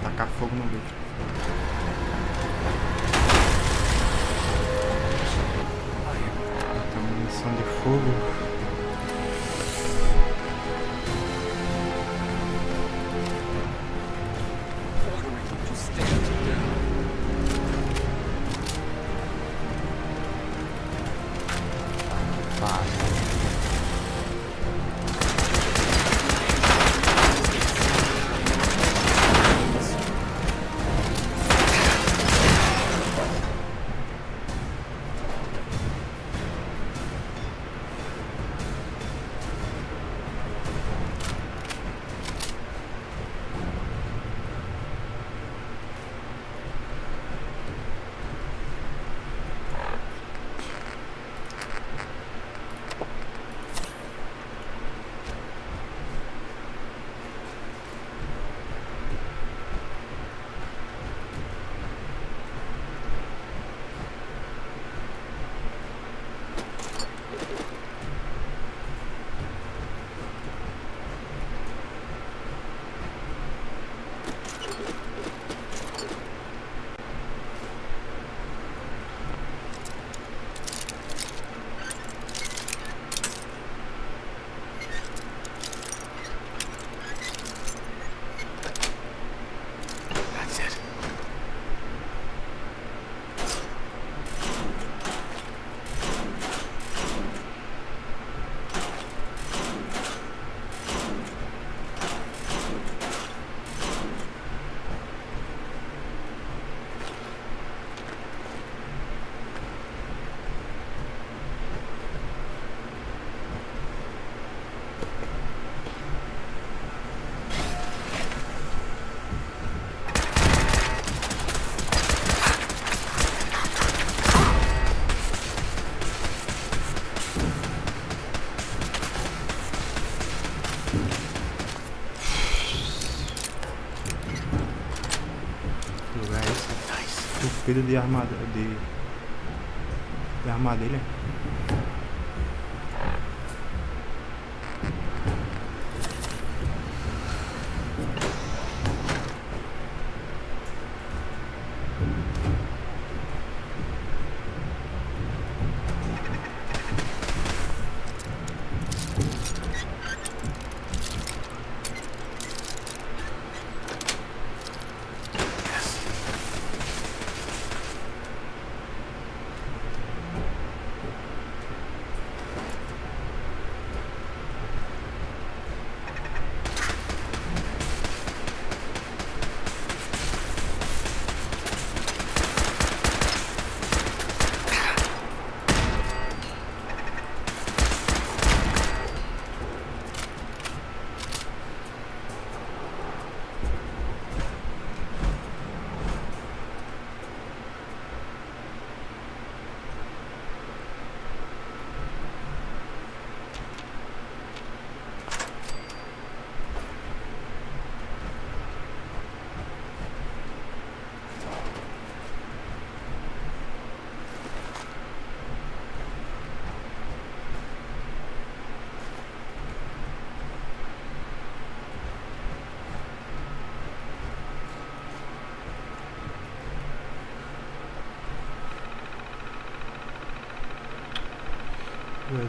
Tacar fogo no bicho. Cessação de fogo. Torpedo de armadilha. De armadilha.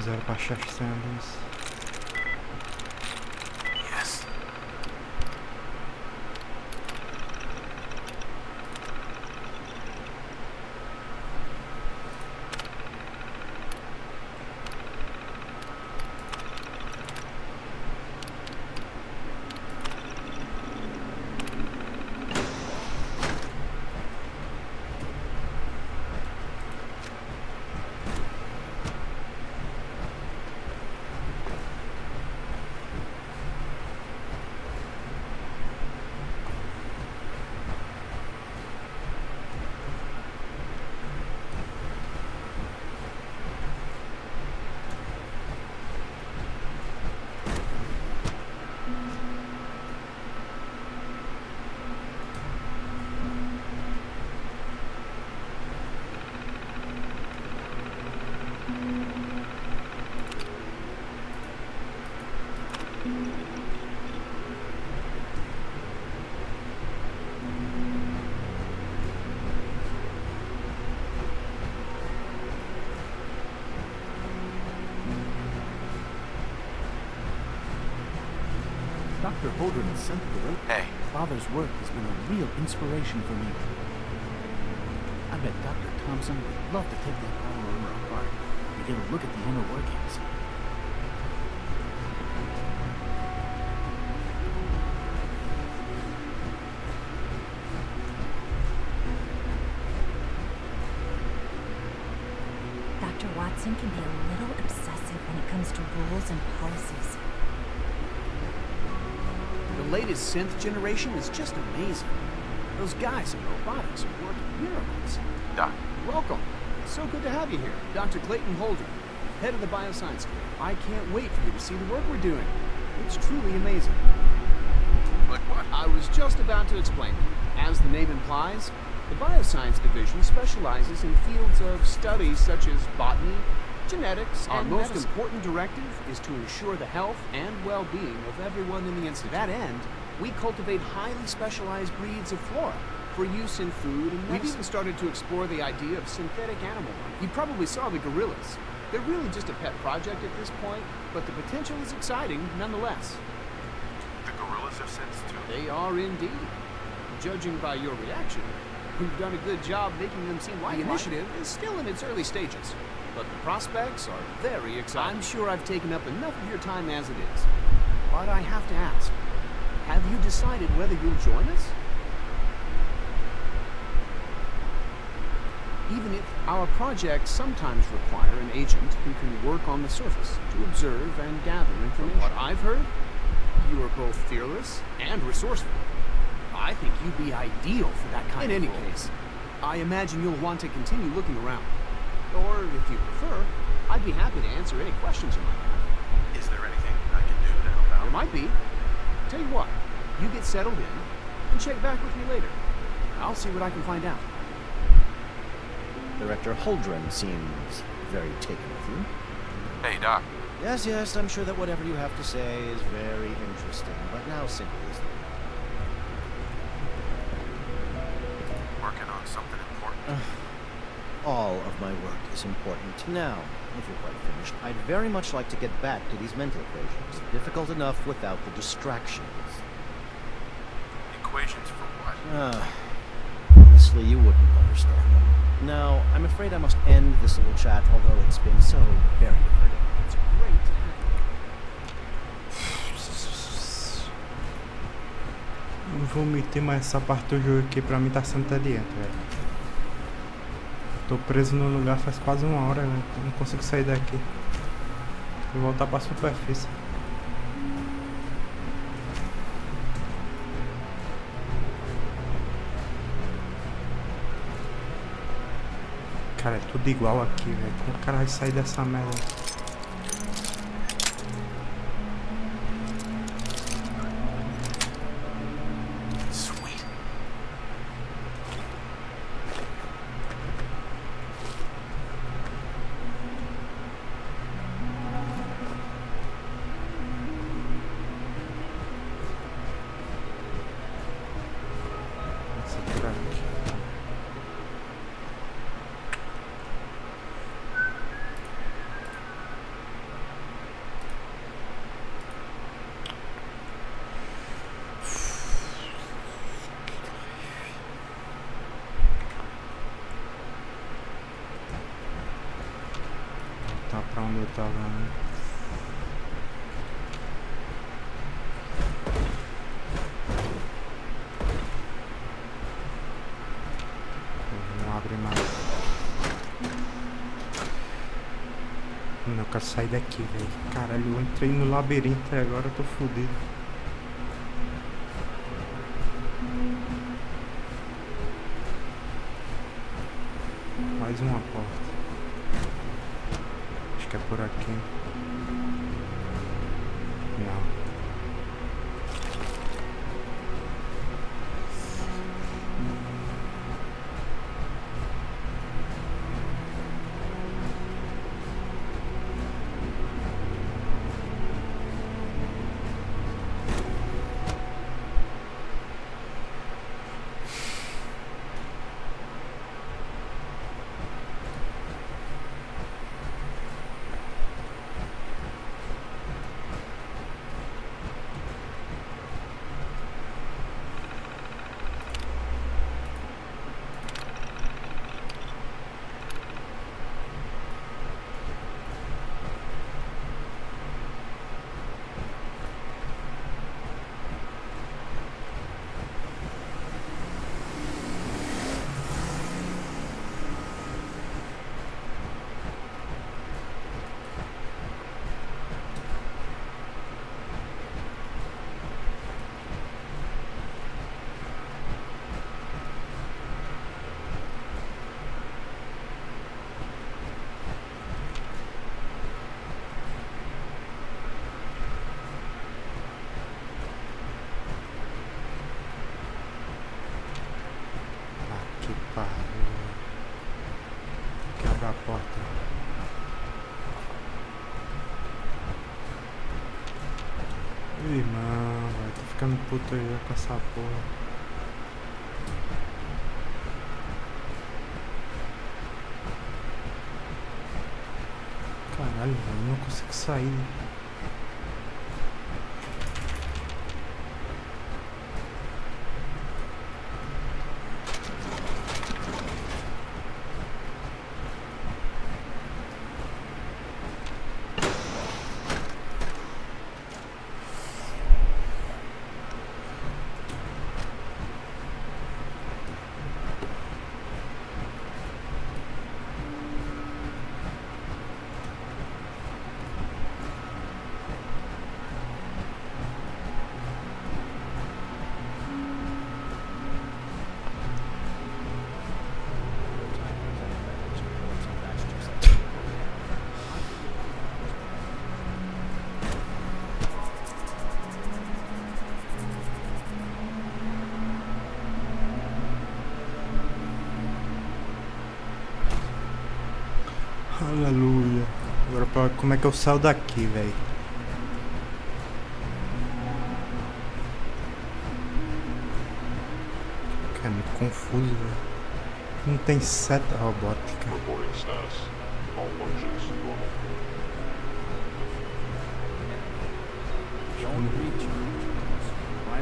Zero para chefe sem a luz. Dr. Holdren has sent the way. Hey. Father's work has been a real inspiration for me. I bet Dr. Thompson would love to take that power armor apart and get a look at the inner workings. Dr. Watson can be a little obsessive when it comes to rules and policies. The latest synth generation is just amazing. Those guys in robotics are working miracles. Doc. Welcome. So good to have you here. Dr. Clayton Holder, head of the Bioscience Group. I can't wait for you to see the work we're doing. It's truly amazing. Like what? I was just about to explain. As the name implies, the Bioscience Division specializes in fields of studies such as botany, genetics, and our most important directive is to ensure the health and well-being of everyone in the institute. To that end, we cultivate highly specialized breeds of flora for use in food and medicine. We've even started to explore the idea of synthetic animal life. You probably saw the gorillas. They're really just a pet project at this point, but the potential is exciting nonetheless. The gorillas have sense too? They are indeed. Judging by your reaction, we've done a good job making them seem like the initiative is still in its early stages, but the prospects are very exciting. I'm sure I've taken up enough of your time as it is, but I have to ask, have you decided whether you'll join us? Even if our projects sometimes require an agent who can work on the surface to observe and gather information. From what I've heard, you are both fearless and resourceful. I think you'd be ideal for that kind of role. In any case, I imagine you'll want to continue looking around. Or, if you prefer, I'd be happy to answer any questions you might have. Is there anything I can do to help out? There might be. Tell you what, you get settled in and check back with me later. I'll see what I can find out. Director Holdren seems very taken with you. Hey, Doc. Yes, yes, I'm sure that whatever you have to say is very interesting, but now simply is the Working on something important. all of my work is important. Now, if you're quite finished, I'd very much like to get back to these mental equations. Difficult enough without the distractions. Equations for what? Honestly, you wouldn't understand them. Now, I'm afraid I must end this little chat, although it's been so very diverting. It's great to have you. Não vou meter mais essa parte do jogo aqui, pra mim tá sendo entediante, velho. Tô preso no lugar faz quase 1 hora, velho. Não consigo sair daqui. Vou voltar pra superfície. Cara, é tudo igual aqui, velho. Como o cara vai sair dessa merda? Sweet. Essa por aqui. Tá pra onde eu tava, né? Não abre mais. Não, eu quero sair daqui, velho. Caralho, eu entrei no labirinto e agora eu tô fudido. Mais uma porta. Acho que é por aqui. Não. Irmão, vai, tô ficando puto aí com essa porra. Caralho, velho, eu não consigo sair. Aleluia. Agora como é que eu saio daqui, velho? É muito confuso, velho. Não tem seta robótica.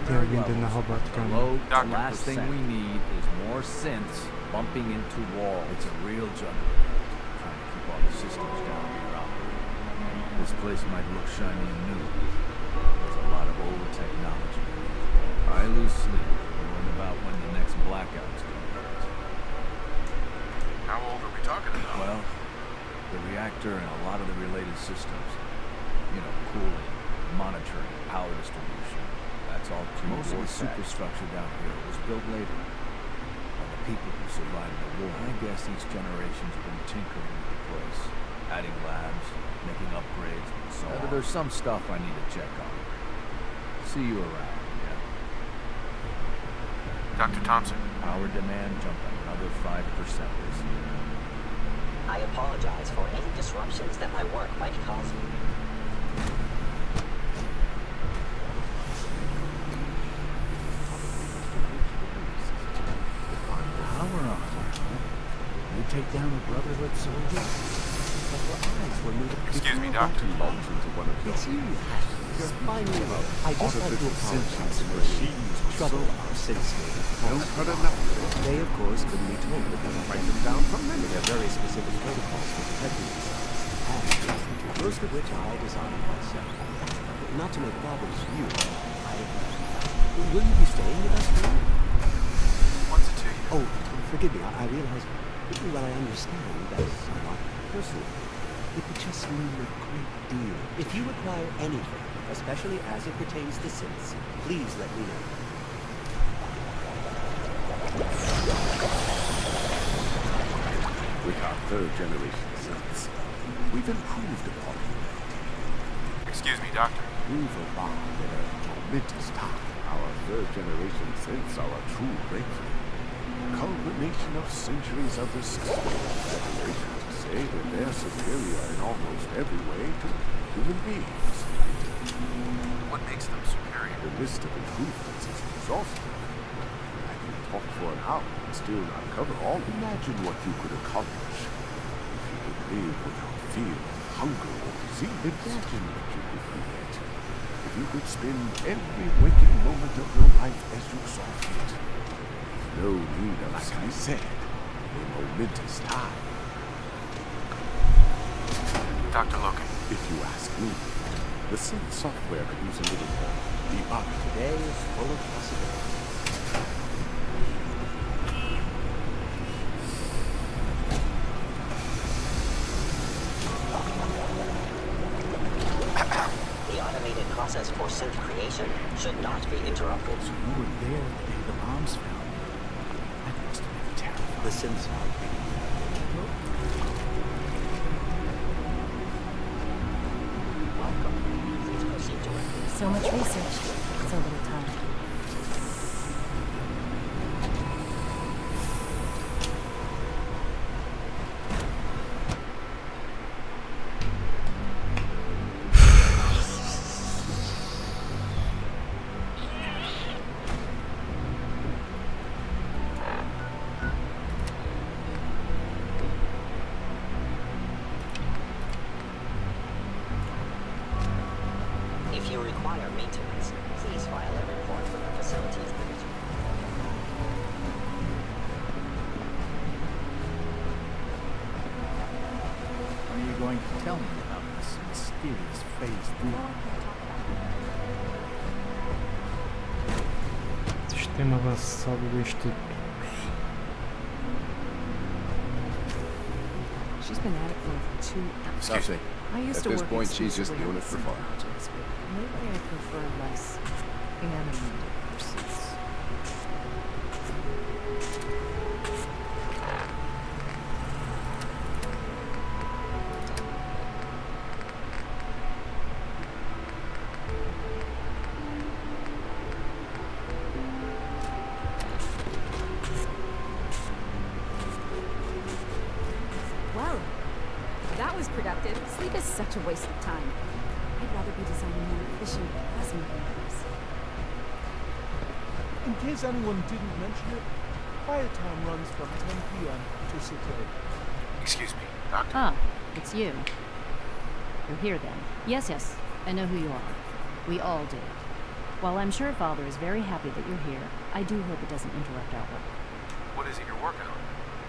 Tem alguém dentro da robótica. The last thing we need is more synths bumping into walls. It's a real jungle. Trying to keep all the systems down here operating. This place might look shiny and new. There's a lot of old technology. I lose sleep worrying about when the next blackout's going to hit. How old are we talking about? Well, the reactor and a lot of the related systems. You know, cooling, monitoring, power distribution. That's all most of the superstructure down here was built later. And the people who survived the war, I guess each generation's been tinkering with the place. Adding labs, making upgrades, and so on. There's some stuff I need to check on. See you around, yeah? Dr. Thompson. Power demand jumped another 5% this year. I apologize for any disruptions that my work might cause you. Power on. You take down a Brotherhood soldier? But your eyes were moving. Excuse me, Doctor. It's you. You're finally alone. I just had to apologize for trouble our citizens. Don't cut enough. They, of course, couldn't be told because I write them down from memory. They have very specific protocols for protecting themselves, and most of which I designed myself. Not to make problems for you, will you be staying with us tonight? What's it to you? Oh, forgive me. I realize, while I understand that is somewhat personal, it would just mean a great deal. If you require anything, especially as it pertains to synths, please let me know. With our third-generation synths, we've improved upon you. Excuse me, Doctor. We've arrived at a momentous time. Our third-generation synths are a true breakthrough. Culmination of centuries of research. Exaggeration to say that they're superior in almost every way to human beings. What makes them superior? The list of improvements is exhaustive. I can talk for an hour and still not cover all. Imagine what you could accomplish if you could live without fear of hunger or disease. Imagine what you could create if you could spend every waking moment of your life as you saw fit. No need of, like I said, a momentous time. Dr. Logan. If you ask me, the synth software could use a little more. The art today is full of possibilities. The automated process for synth creation should not be interrupted. So you were there the day the bombs fell. That must have been terrifying. The synths are So much research, so little time. If you require maintenance, please file a report with the Facilities Division. Are you going to tell me about this mysterious phase 3? Sistema avançado do Instituto. She's been at it for over 2 hours. Excuse me. I used At to this work point, she's just exclusively doing on it for some fun. projects, but lately I prefer less animated pursuits. Well, that was productive. Sleep is such a waste of time. I'd rather be designing more efficient plasma beams. In case anyone didn't mention it, quiet time runs from 10 p.m. to 6 a.m. Excuse me, Doctor. Ah, it's you. You're here then. Yes, I know who you are. We all do. While I'm sure Father is very happy that you're here, I do hope it doesn't interrupt our work. What is it you're working on?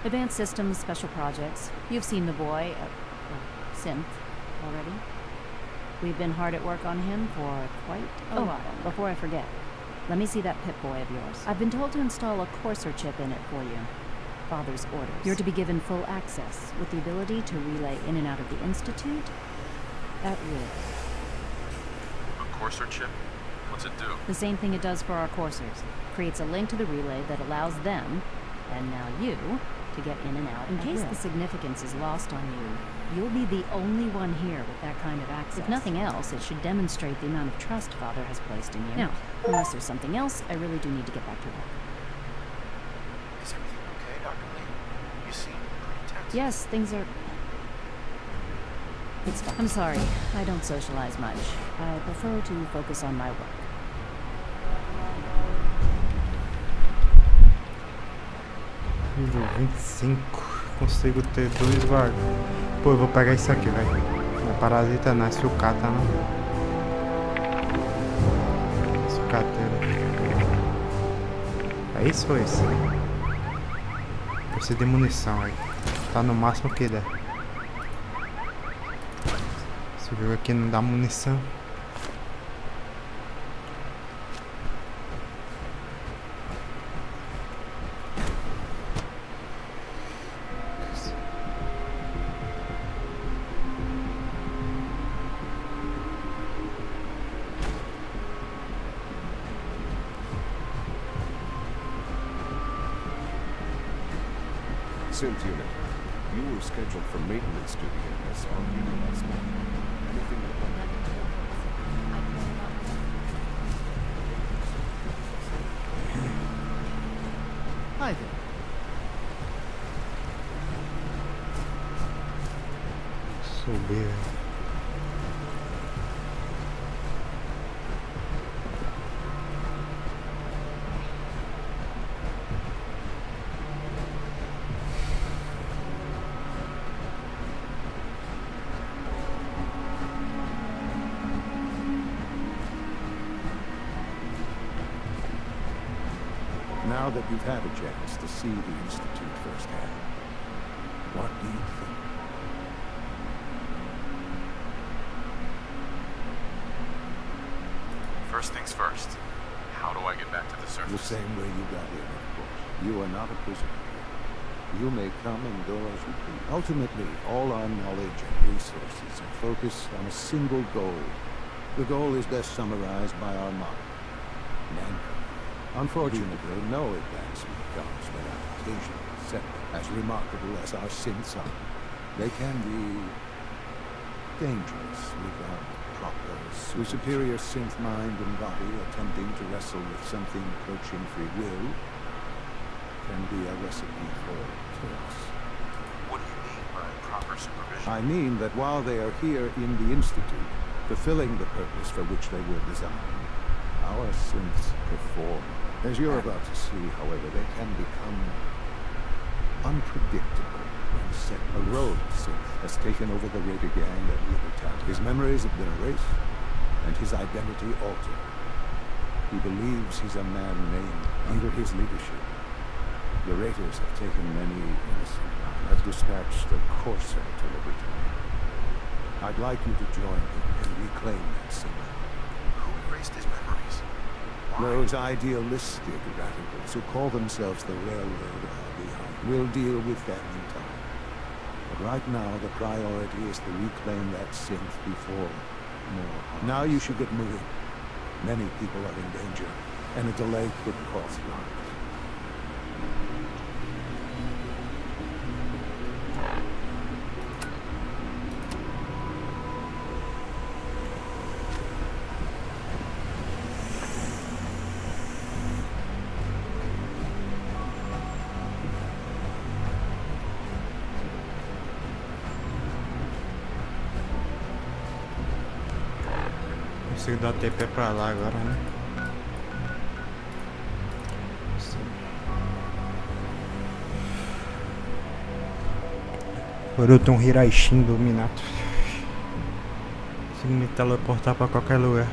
Advanced systems, special projects. You've seen the boy, Synth, already. We've been hard at work on him for quite a while. Before I forget, let me see that Pip-Boy of yours. I've been told to install a QUISER chip in it for you. Father's orders. You're to be given full access, with the ability to relay in and out of the Institute at will. A QUISER chip? What's it do? The same thing it does for our coursers. Creates a link to the relay that allows them, and now you, to get in and out. In case the significance is lost on you, you'll be the only one here with that kind of access. If nothing else, it should demonstrate the amount of trust Father has placed in you. Now, unless there's something else, I really do need to get back to work. Is everything okay, Dr. Lee? You seem pretty tense. Yes, things are... It's fine. I'm sorry, I don't socialize much. I prefer to focus on my work. Nível 25. Consigo ter 2 guardas. Pô, eu vou pegar isso aqui, velho. Não é parasita, não é sucata, não. Sucateira. É isso ou isso? Preciso de munição, velho. Tá no máximo que der. Esse jogo aqui não dá munição. Synth unit, you were scheduled for maintenance duty at ESSE on duty last night. Anything that went Hi there. Subir. Now that you've had a chance to see the Institute firsthand, what do you think? First things first. How do I get back to the surface? The same way you got here, of course. You are not a prisoner here. You may come and go as you please. Ultimately, all our knowledge and resources are focused on a single goal. The goal is best summarized by our motto: mankind. Unfortunately, no advancement comes without occasional setback. As remarkable as our synths are, they can be dangerous without proper superior synth mind and body attempting to wrestle with something approaching free will can be a recipe for chaos. What do you mean by proper supervision? I mean that while they are here in the Institute, fulfilling the purpose for which they were designed, our synths perform. As you're about to see, however, they can become unpredictable when set. A rogue synth has taken over the raider gang at Libertad. His memories have been erased, and his identity altered. He believes he's a man named under his leadership. The Raiders have taken many innocent lives, have dispatched a courser to liberty. I'd like you to join him and reclaim that symbol. Who erased his memories? Those idealistic radicals who call themselves the Railroad are behind. We'll deal with them in time. But right now, the priority is to reclaim that synth before more harm. Now you should get moving. Many people are in danger, and a delay could cost lives. Consigo dar TP pra lá agora, né? Boruto um Hiraishin do Minato. Consigo me teleportar pra qualquer lugar.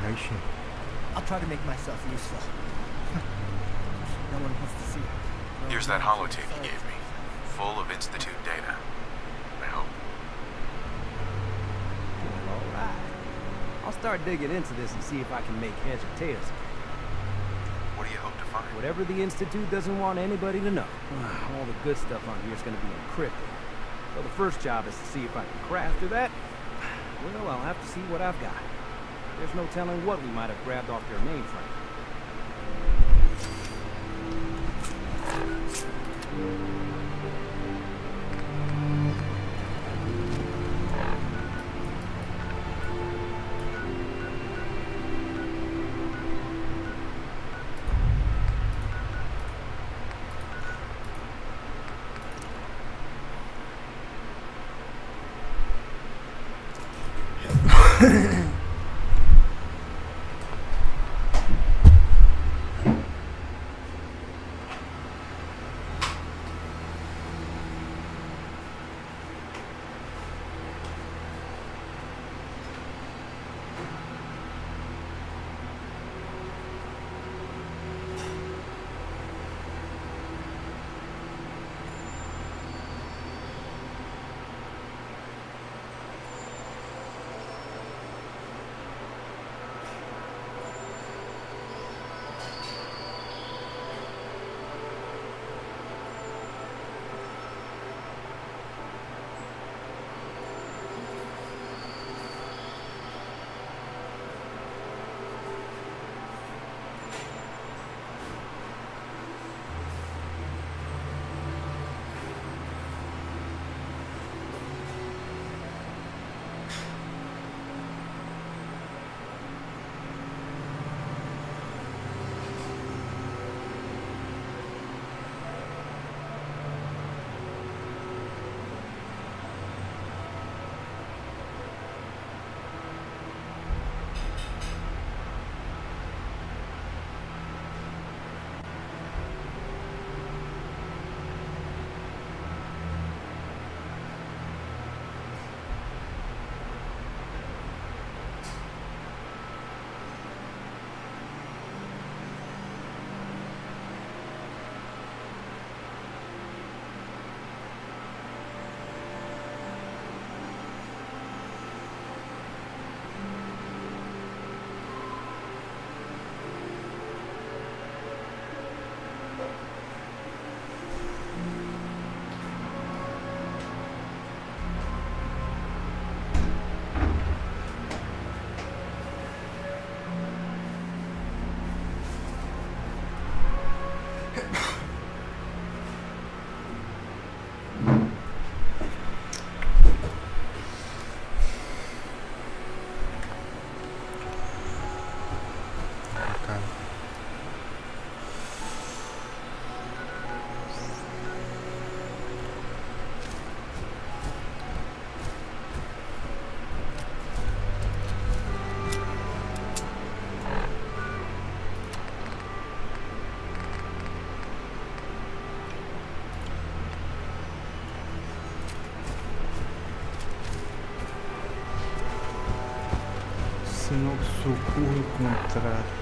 Hiraishin. I'll try to make myself useful. No one wants to see it. Here's that holotape you gave me, full of Institute data. I hope. All right. I'll start digging into this and see if I can make heads or tails. What do you hope to find? Whatever the Institute doesn't want anybody to know. All the good stuff on here is going to be encrypted. So the first job is to see if I can craft through that. Well, I'll have to see what I've got. There's no telling what we might have grabbed off their mainframe. Sinal socorro contrário.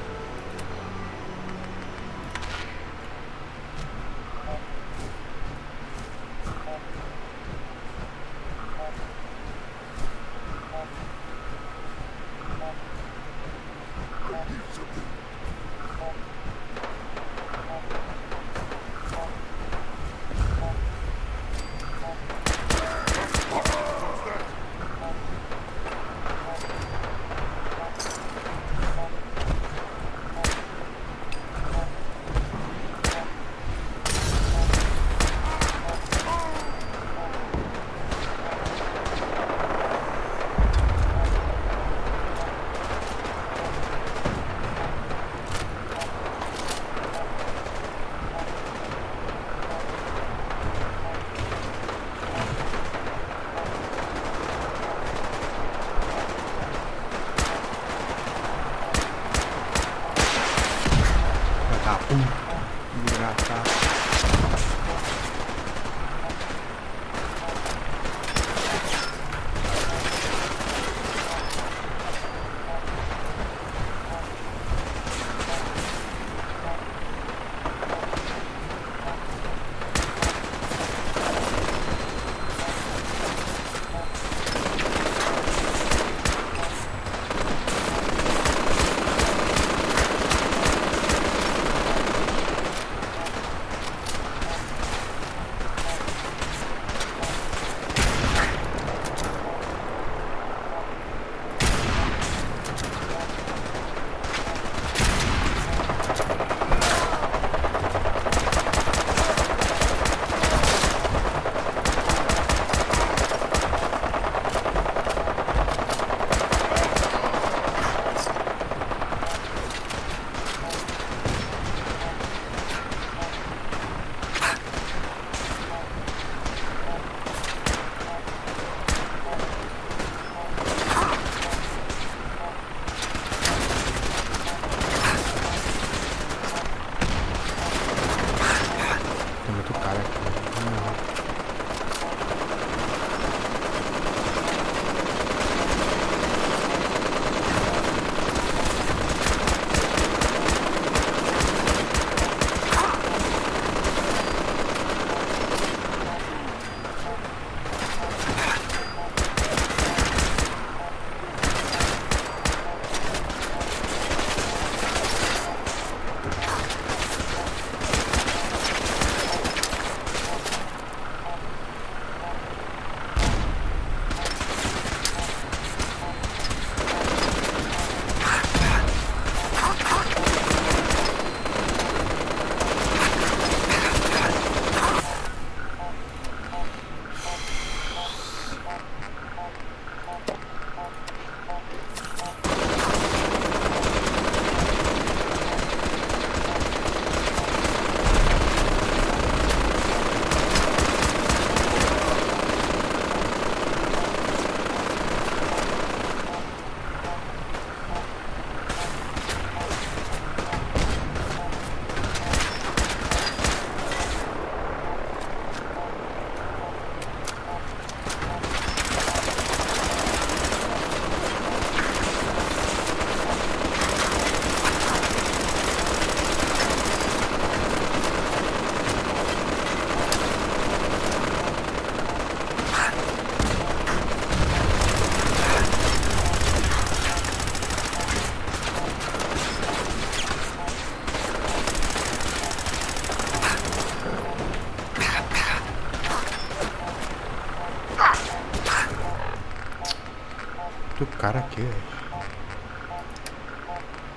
Outro cara aqui, velho.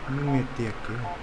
Vamos me meter aqui.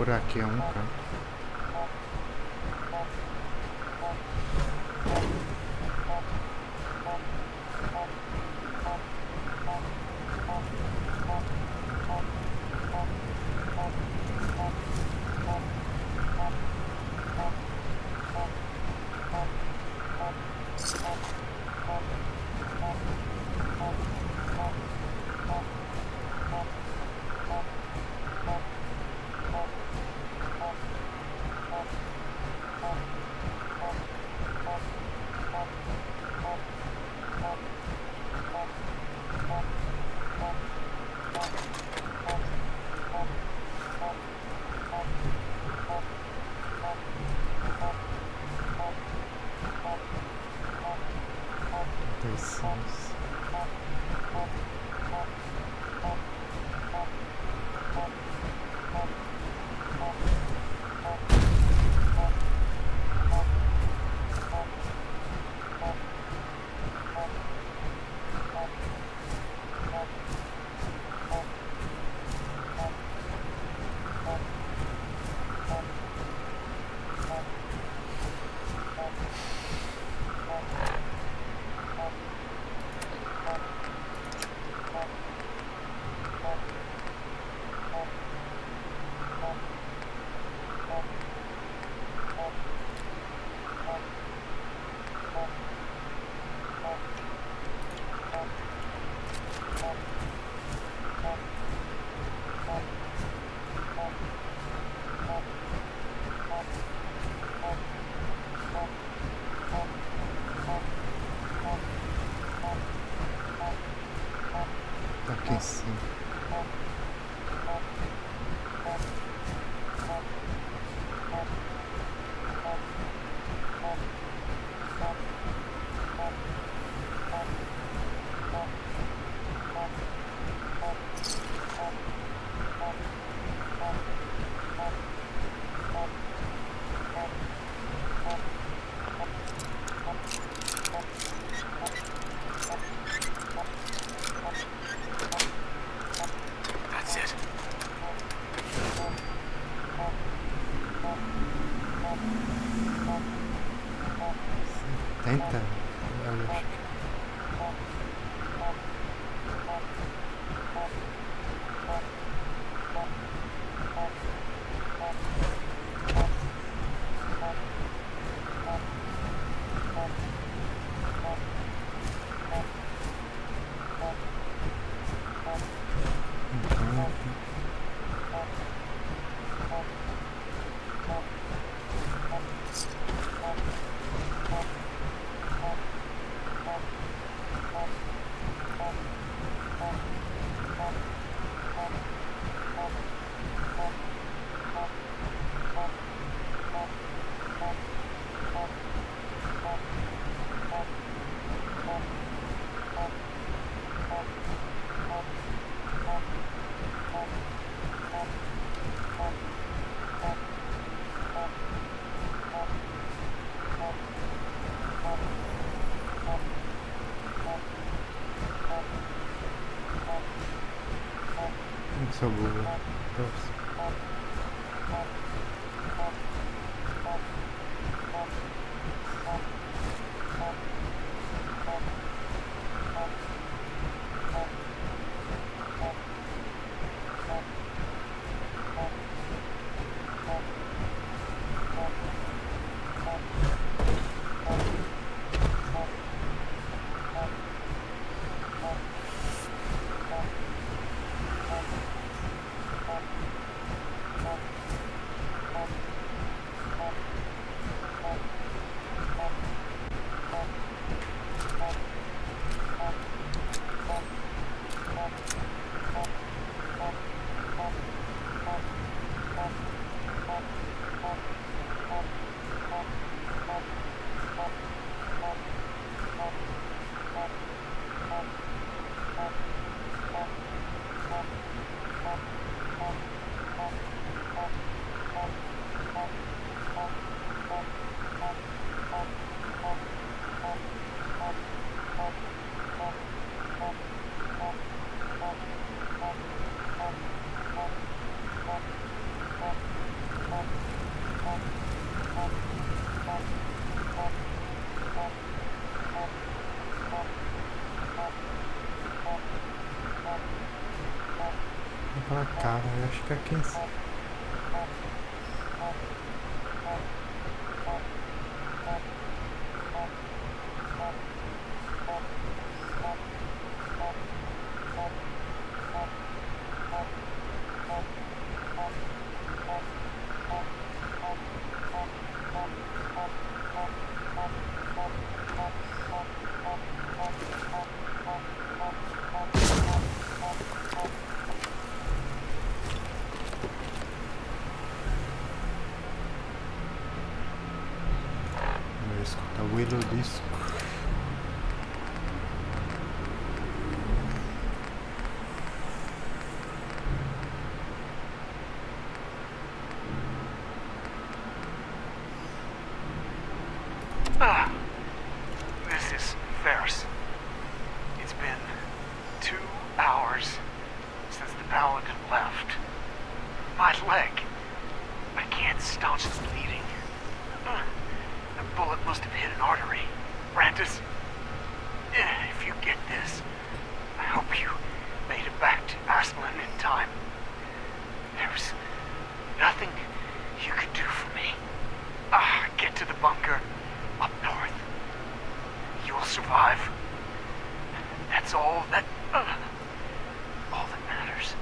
por aqui a um canto. Aqui em cima. That's it. Tenta. Sou Google. Eu acho que é aqui em cima. Vou escutar o Willow Disco. This is Ferris. It's been 2 hours since the paladin left. My leg. I can't staunch the bleeding. The bullet must have hit an artery. Brandis, if you get this, I hope you made it back to Aslan in time. There was nothing you could do for me. Get to the bunker up north. You'll survive. That's all that matters.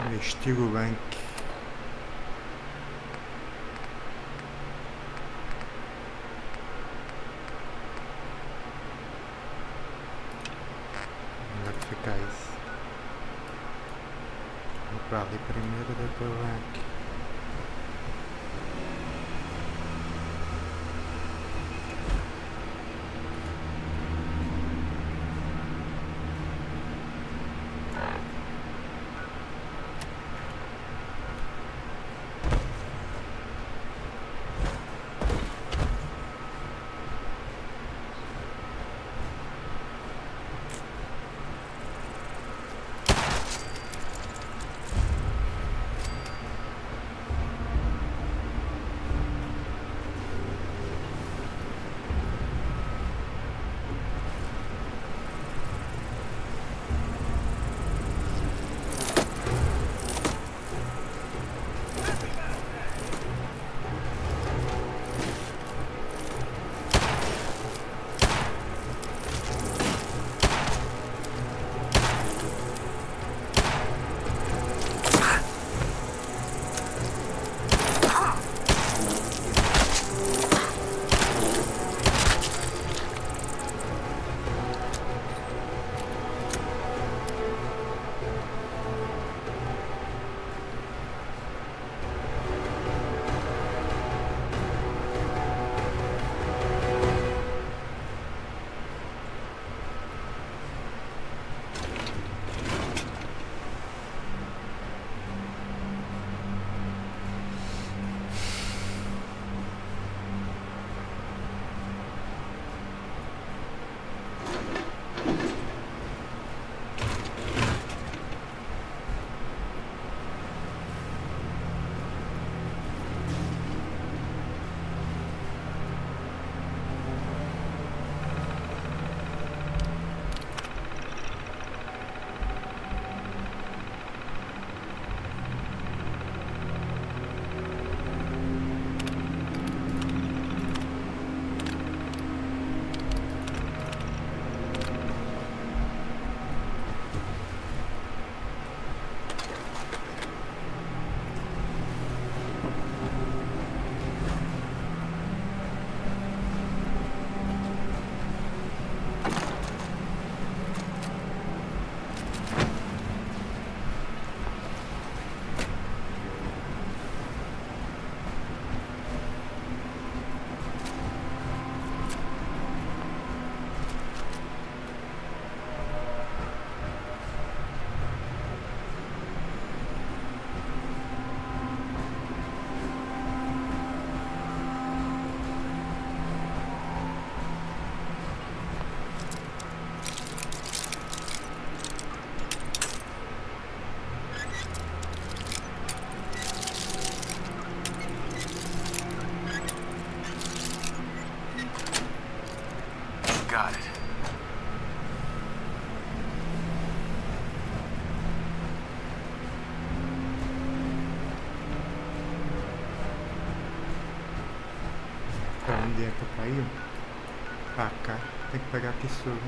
Investiga o Bank. Onde é que fica isso? Vou pra ali primeiro, depois vem aqui. Onde é que eu caí? Pra cá. Tem que pegar aqui sobre.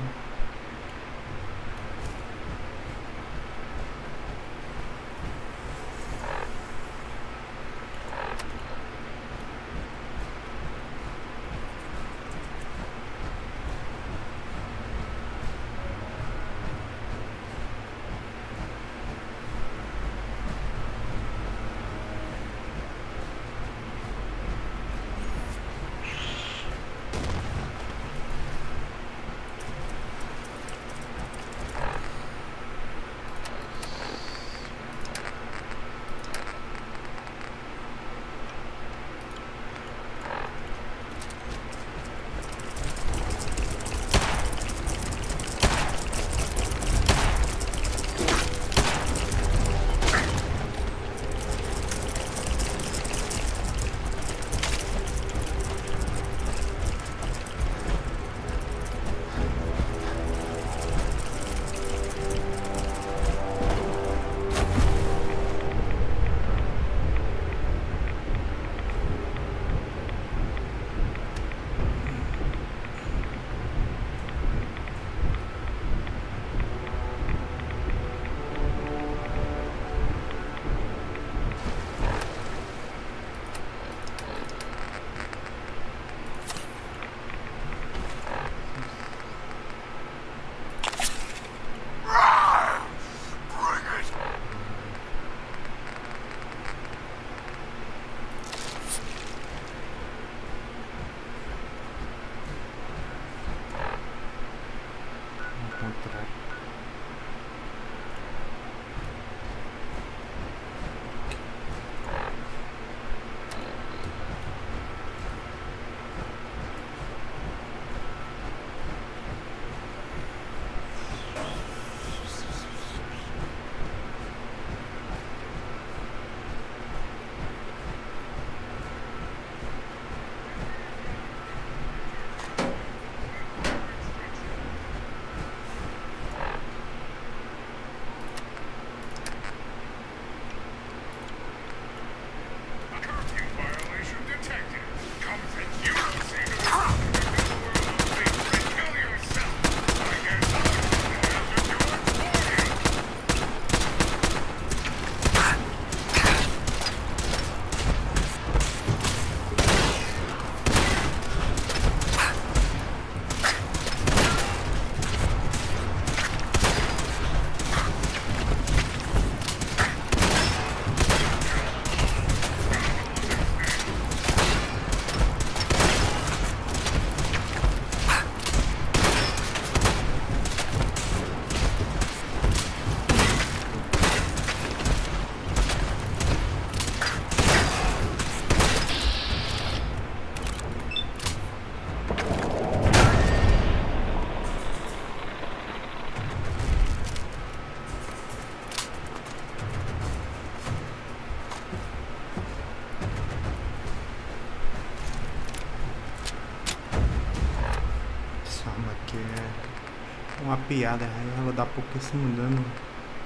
Uma piada, aí ela dá pouquíssimo dano.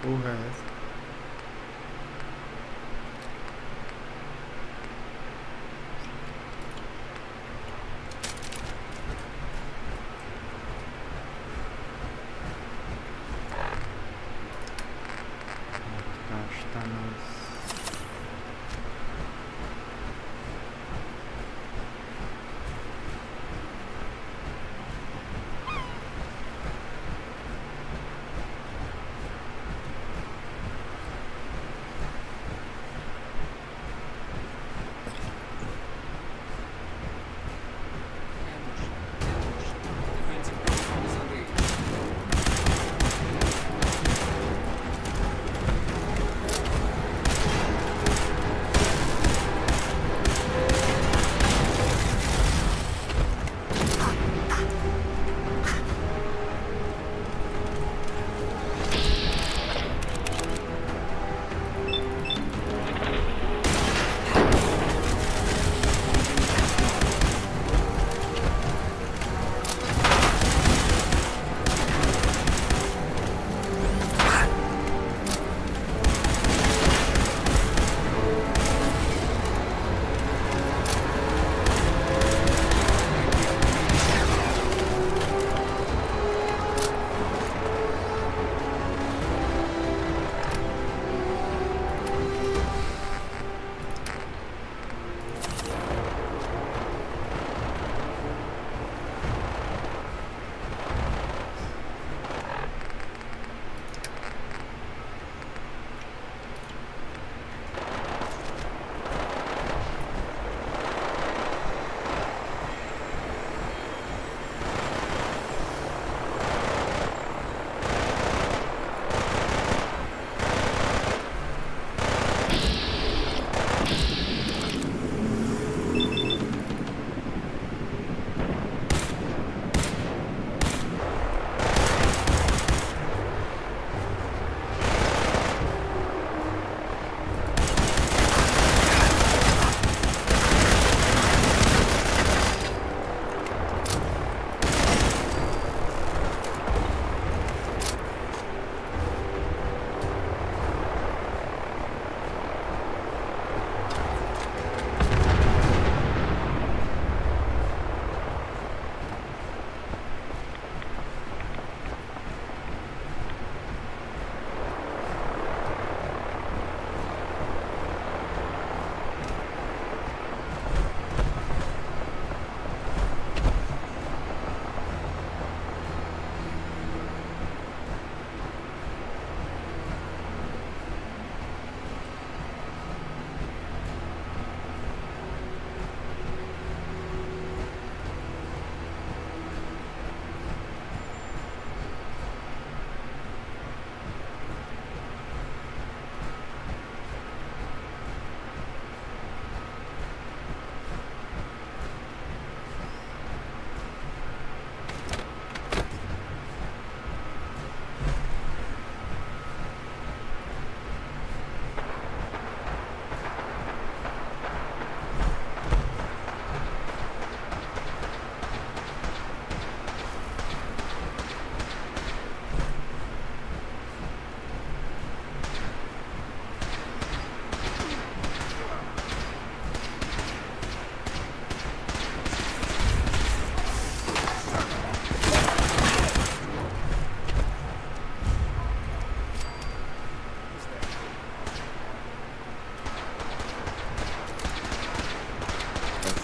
Porra, é essa? Gastar nas...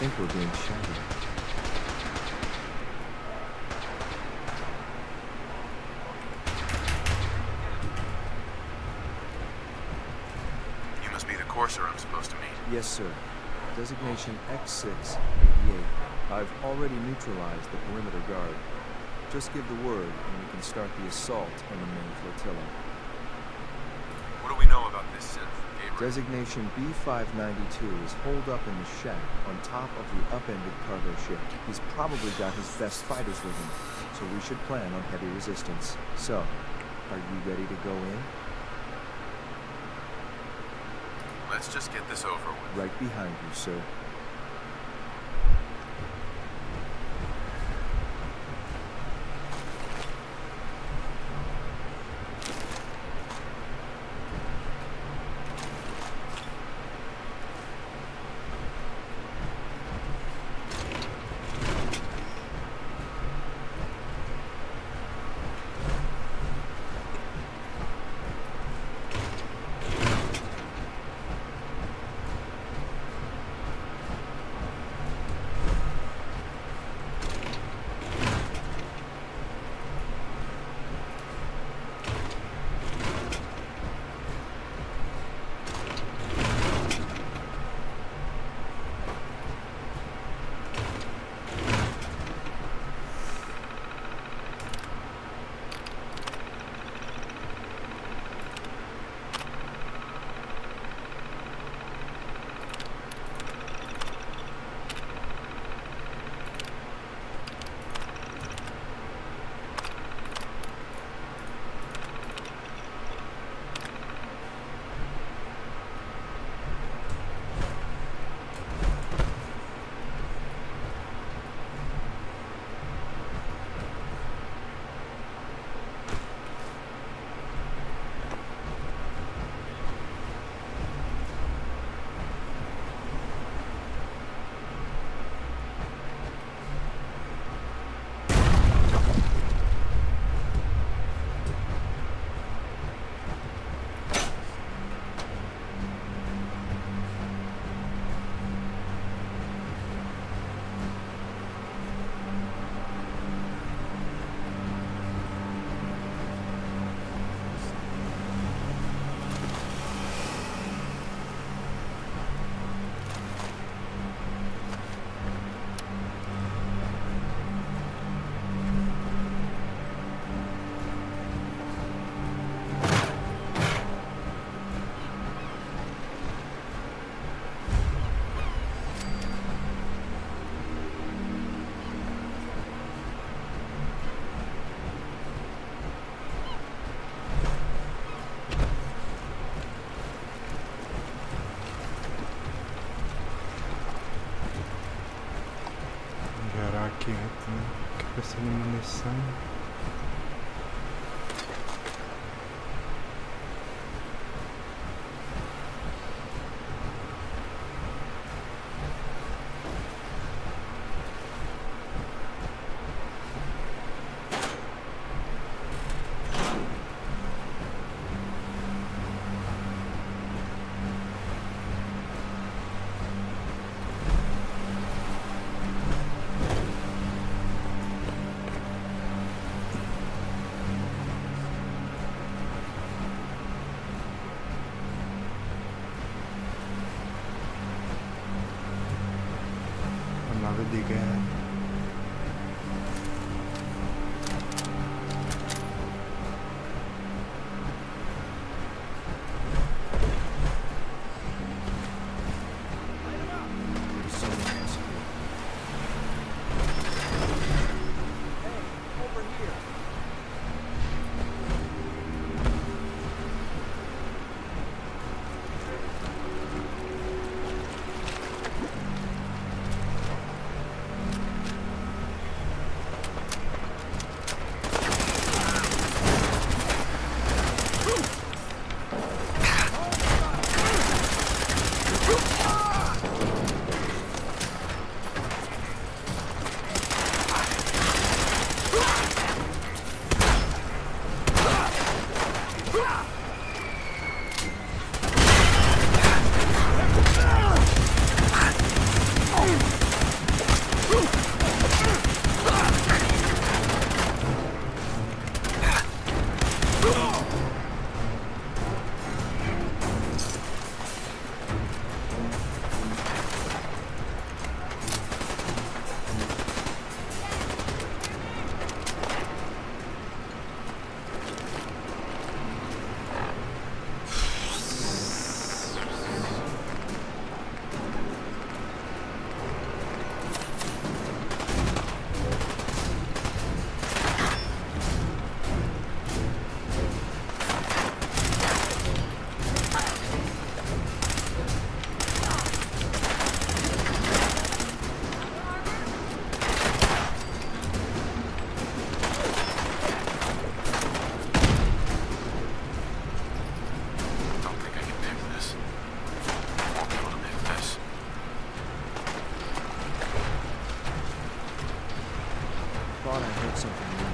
think we're being shadowed. You must be the courser I'm supposed to meet. Yes, sir. Designation X688. I've already neutralized the perimeter guard. Just give the word, and we can start the assault on the main flotilla. What do we know about this synth, Gabriel? Designation B592 is holed up in the shack on top of the upended cargo ship. He's probably got his best fighters with him, so we should plan on heavy resistance. So, are you ready to go in? Let's just get this over with. Right behind you, sir. Aqui, né? Cabeça de munição. Nave de guerra. get something new.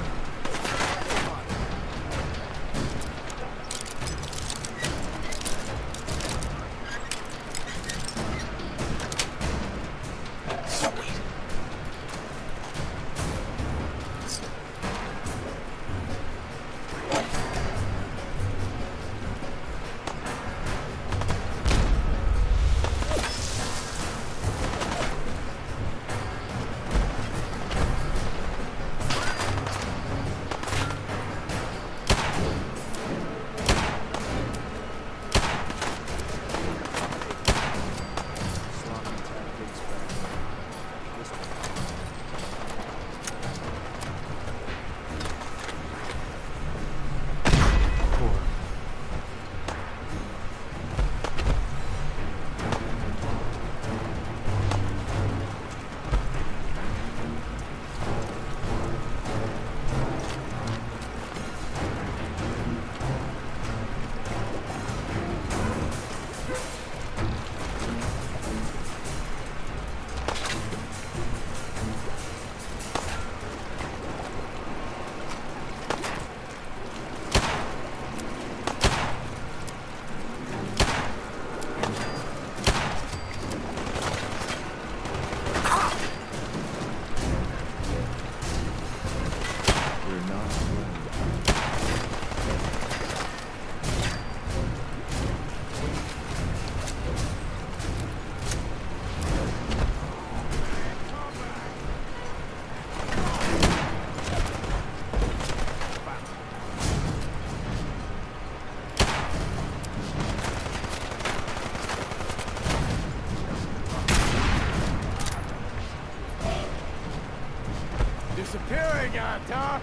Disappearing on top.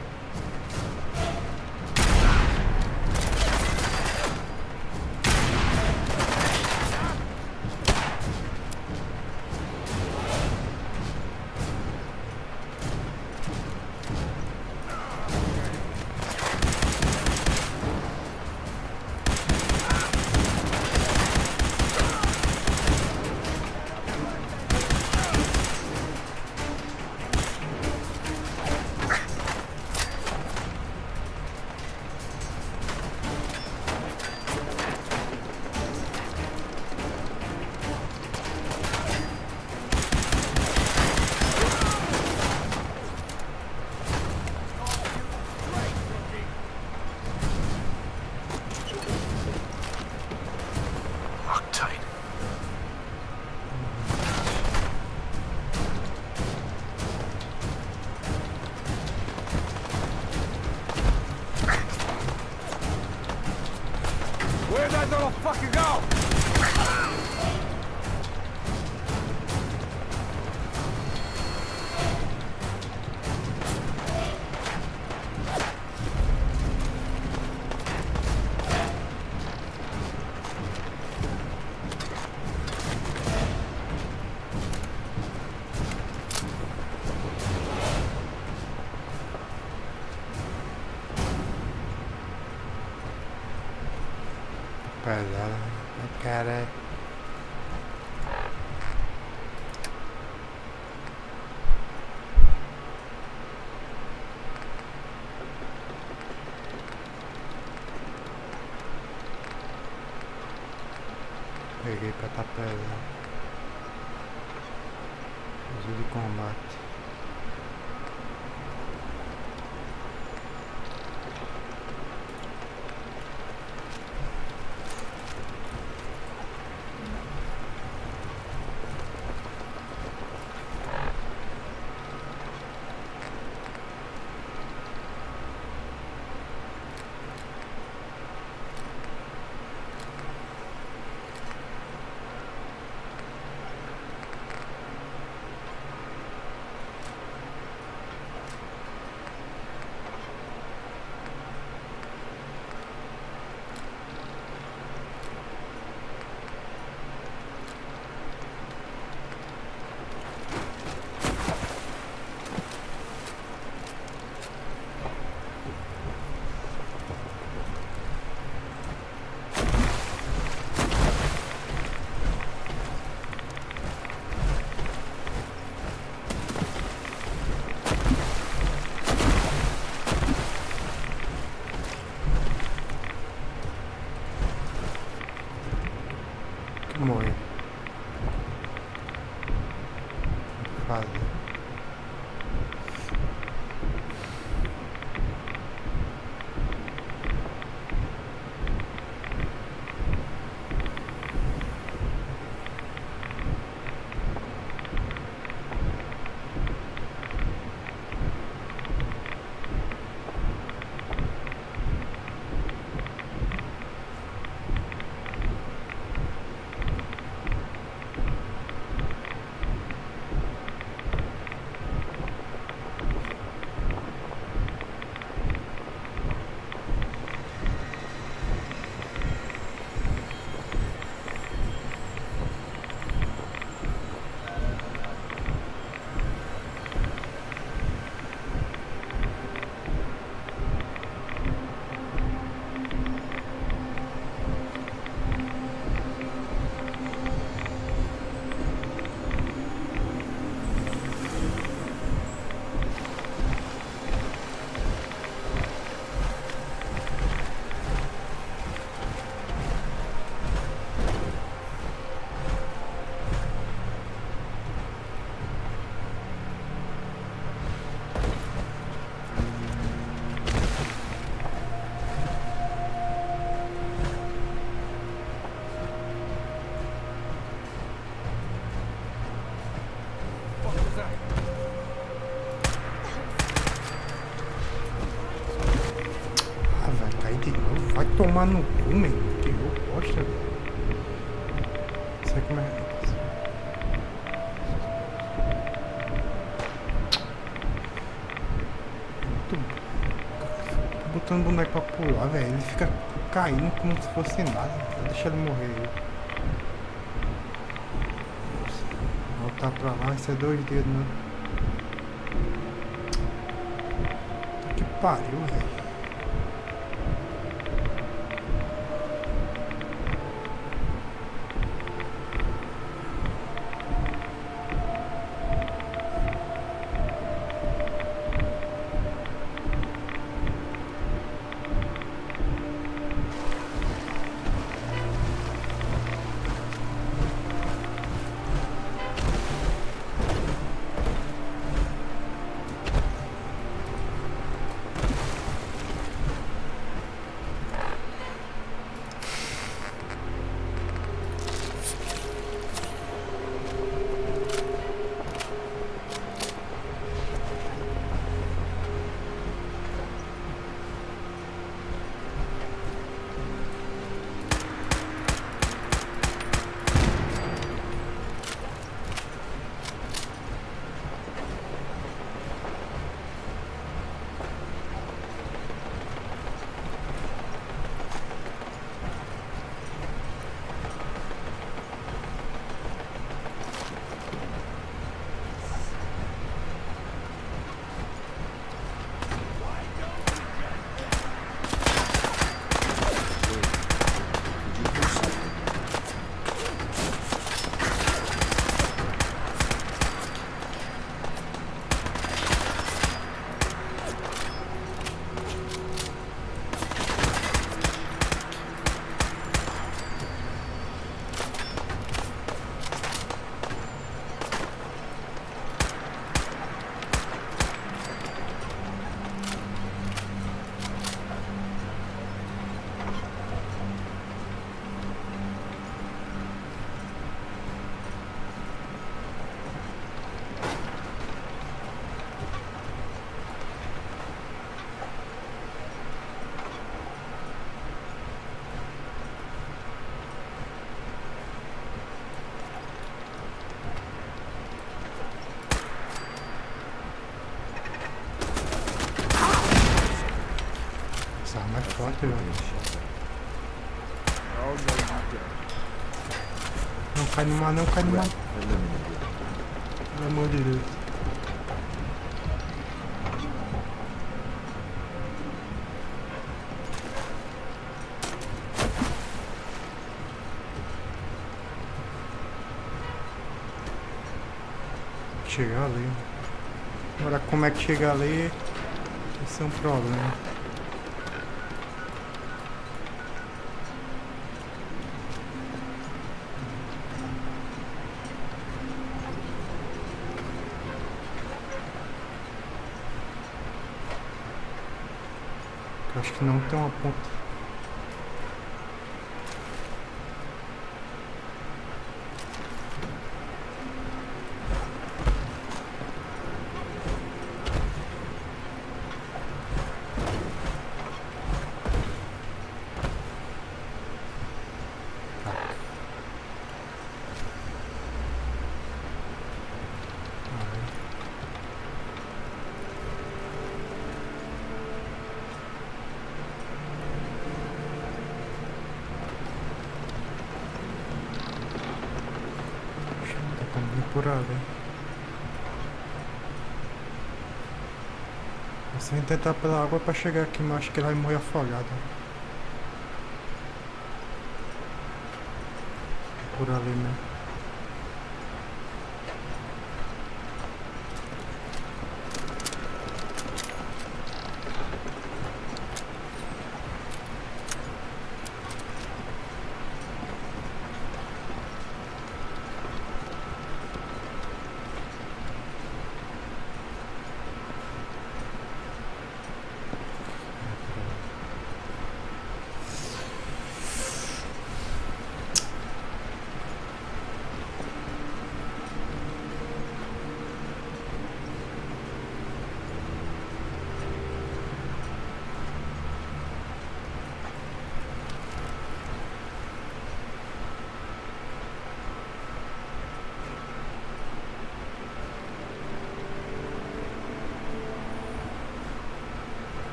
Where'd that little fucker go? Pesada, cara. Peguei pra tá pesado. Uso de combate. casa. Vai tomar no cu, meu. Que jogo bosta, velho. Não sei como é. Tô botando o boneco pra pular, velho. Ele fica caindo como se fosse nada. Deixa ele morrer aí. Voltar pra lá, isso é 2 dedos, né? Que pariu, velho. Essa arma é forte, velho. Não cai no mar, não cai no mar. Pelo amor de Deus. Chegar ali. Agora como é que chega ali? Esse é um problema. Acho que não tem uma ponte. Por ali. Sem tentar pela água para chegar aqui, mas acho que ele vai morrer afogado. Por ali mesmo.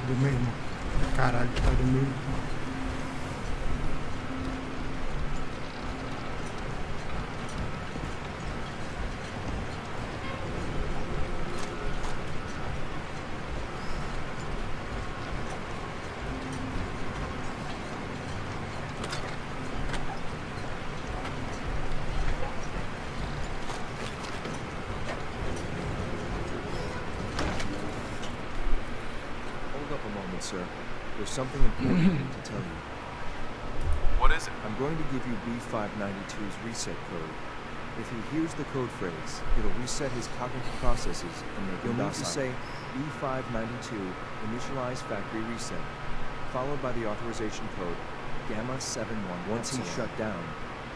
Do meu irmão. Caralho, tá do meu irmão. Hold up a moment, sir. There's something important I need to tell you. What is it? I'm going to give you B592's reset code. If he hears the code phrase, it'll reset his cognitive processes and make him docile. You'll need to say B592 initialize factory reset, followed by the authorization code Gamma 71. Once he's shut down,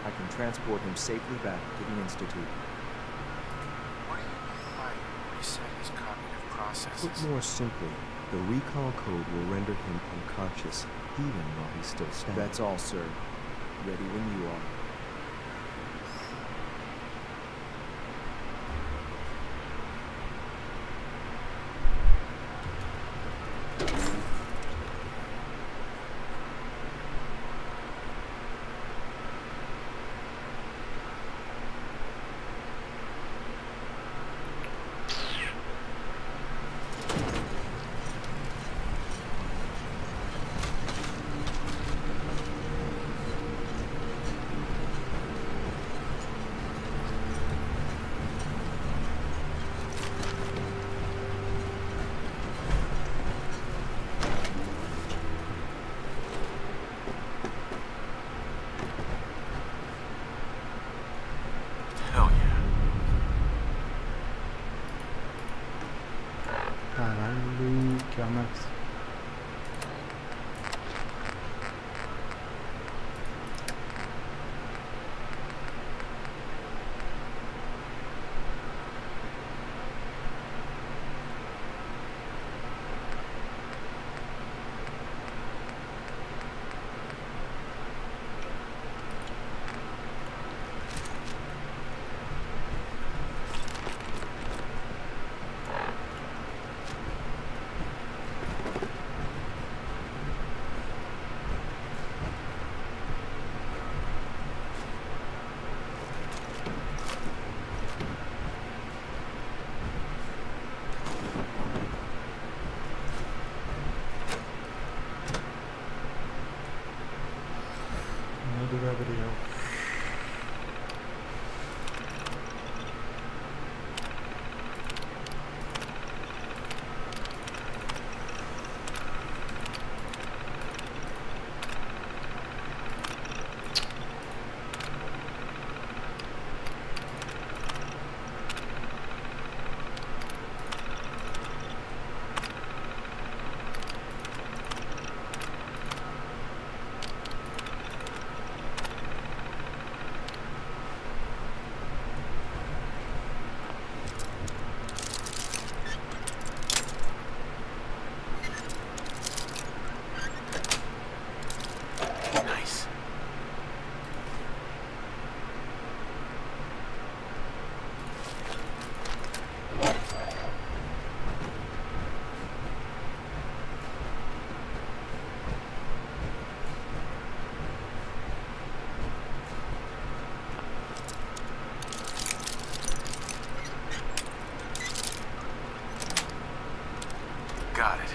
I can transport him safely back to the Institute. What do you mean by reset his cognitive processes? Put more simply, the recall code will render him unconscious even while he's still standing. That's all, sir. Ready when you are. Caralho, que arma é essa? Do Gabriel. Got it.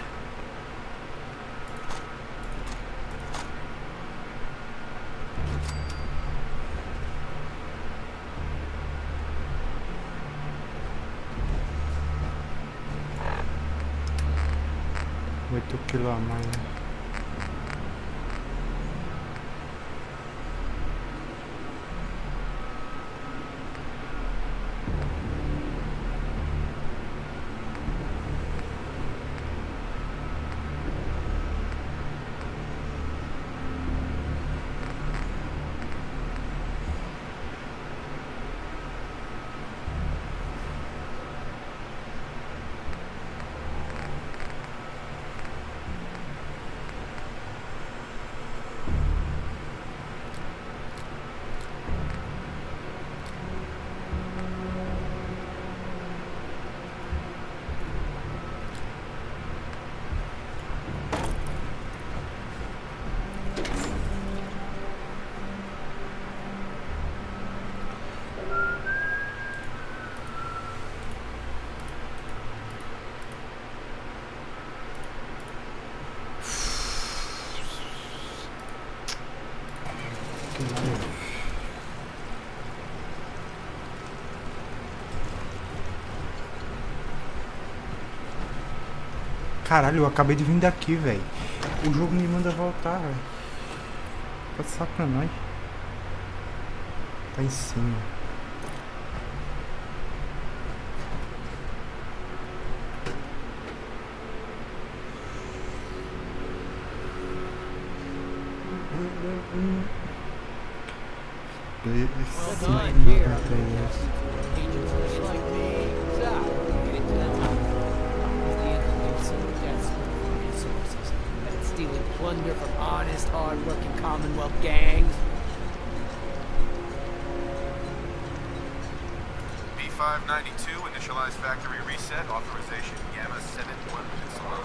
Muito quilo a mais, né? Caralho, eu acabei de vir daqui, velho. O jogo me manda voltar, velho. Tá de sacanagem. Tá em cima. Stealing plunder from honest, hard-working Commonwealth gangs. B592, initialize factory reset, authorization Gamma 71 Salon.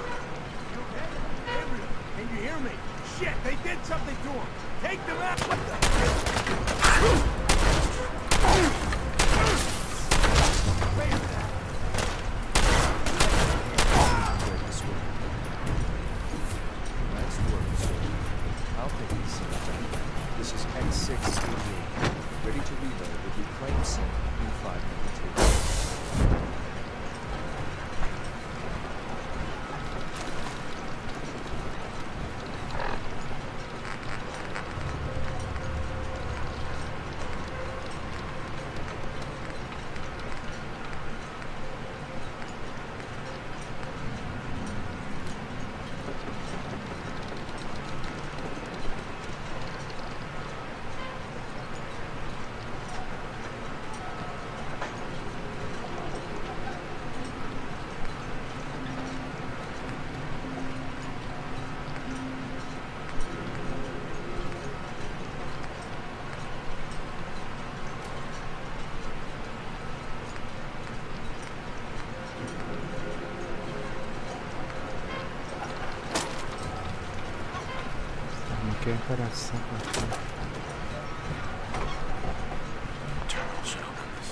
Gabriel, can you hear me? Shit, they did something to him. Take them out. What the? I'll take this. This is X688, ready to reload with reclaimed sync B592. Que coração, cara. Terminal should open this.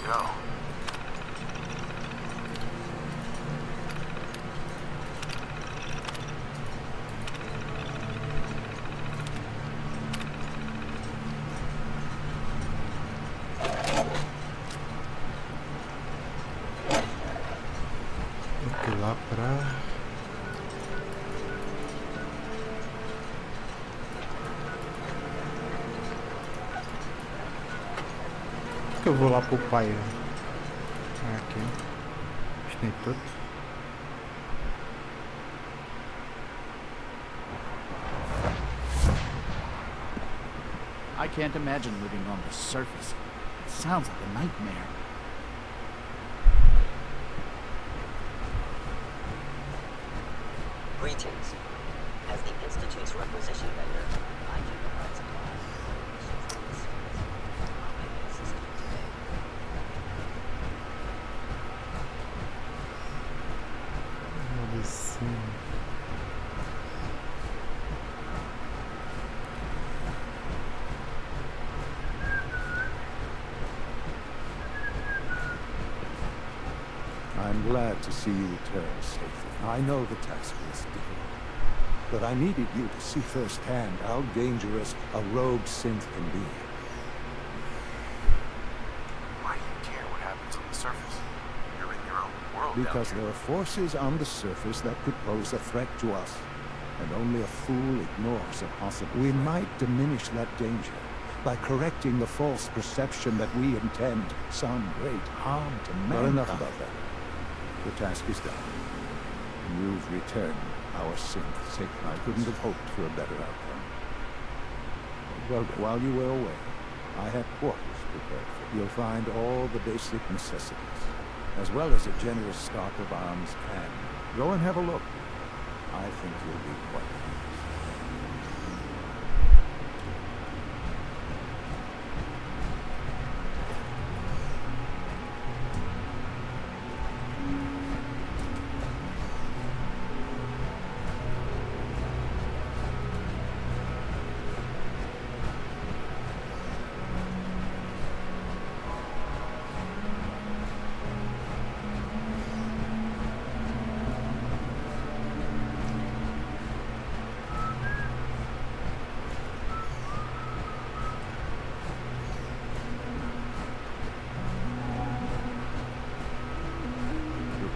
Go. Tem que ir lá pra... que eu vou lá pro pai? Aqui. Acho que tem tudo. I can't imagine living on the surface. It sounds like a nightmare. Greetings. As the Institute's requisition vendor, I can provide supplies. I'm glad to see you return safely. I know the task was difficult, but I needed you to see firsthand how dangerous a rogue synth can be. Why do you care what happens on the surface? You're in your own world. Because there are forces on the surface that could pose a threat to us, and only a fool ignores a possible threat. We might diminish that danger by correcting the false perception that we intend some great harm to mankind. Not enough about that. The task is done. You've returned our synth. I couldn't have hoped for a better outcome. Well, while you were away, I had quarters prepared for you. You'll find all the basic necessities, as well as a generous stock of arms and... Go and have a look. I think you'll be quite pleased.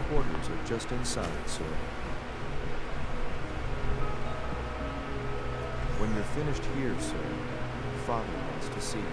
Quarters are just inside, sir. When you're finished here, sir, Father wants to see you.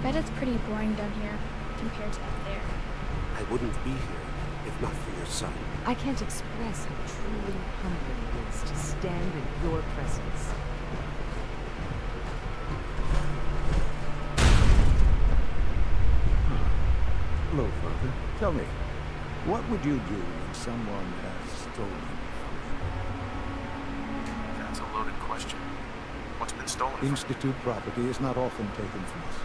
Bet it's pretty boring down here compared to up there. I wouldn't be here if not for your son. I can't express how truly humbling it is to stand in your presence. Hello, Father. Tell me, what would you do when someone has stolen something? That's a loaded question. What's been stolen? Institute property is not often taken from us.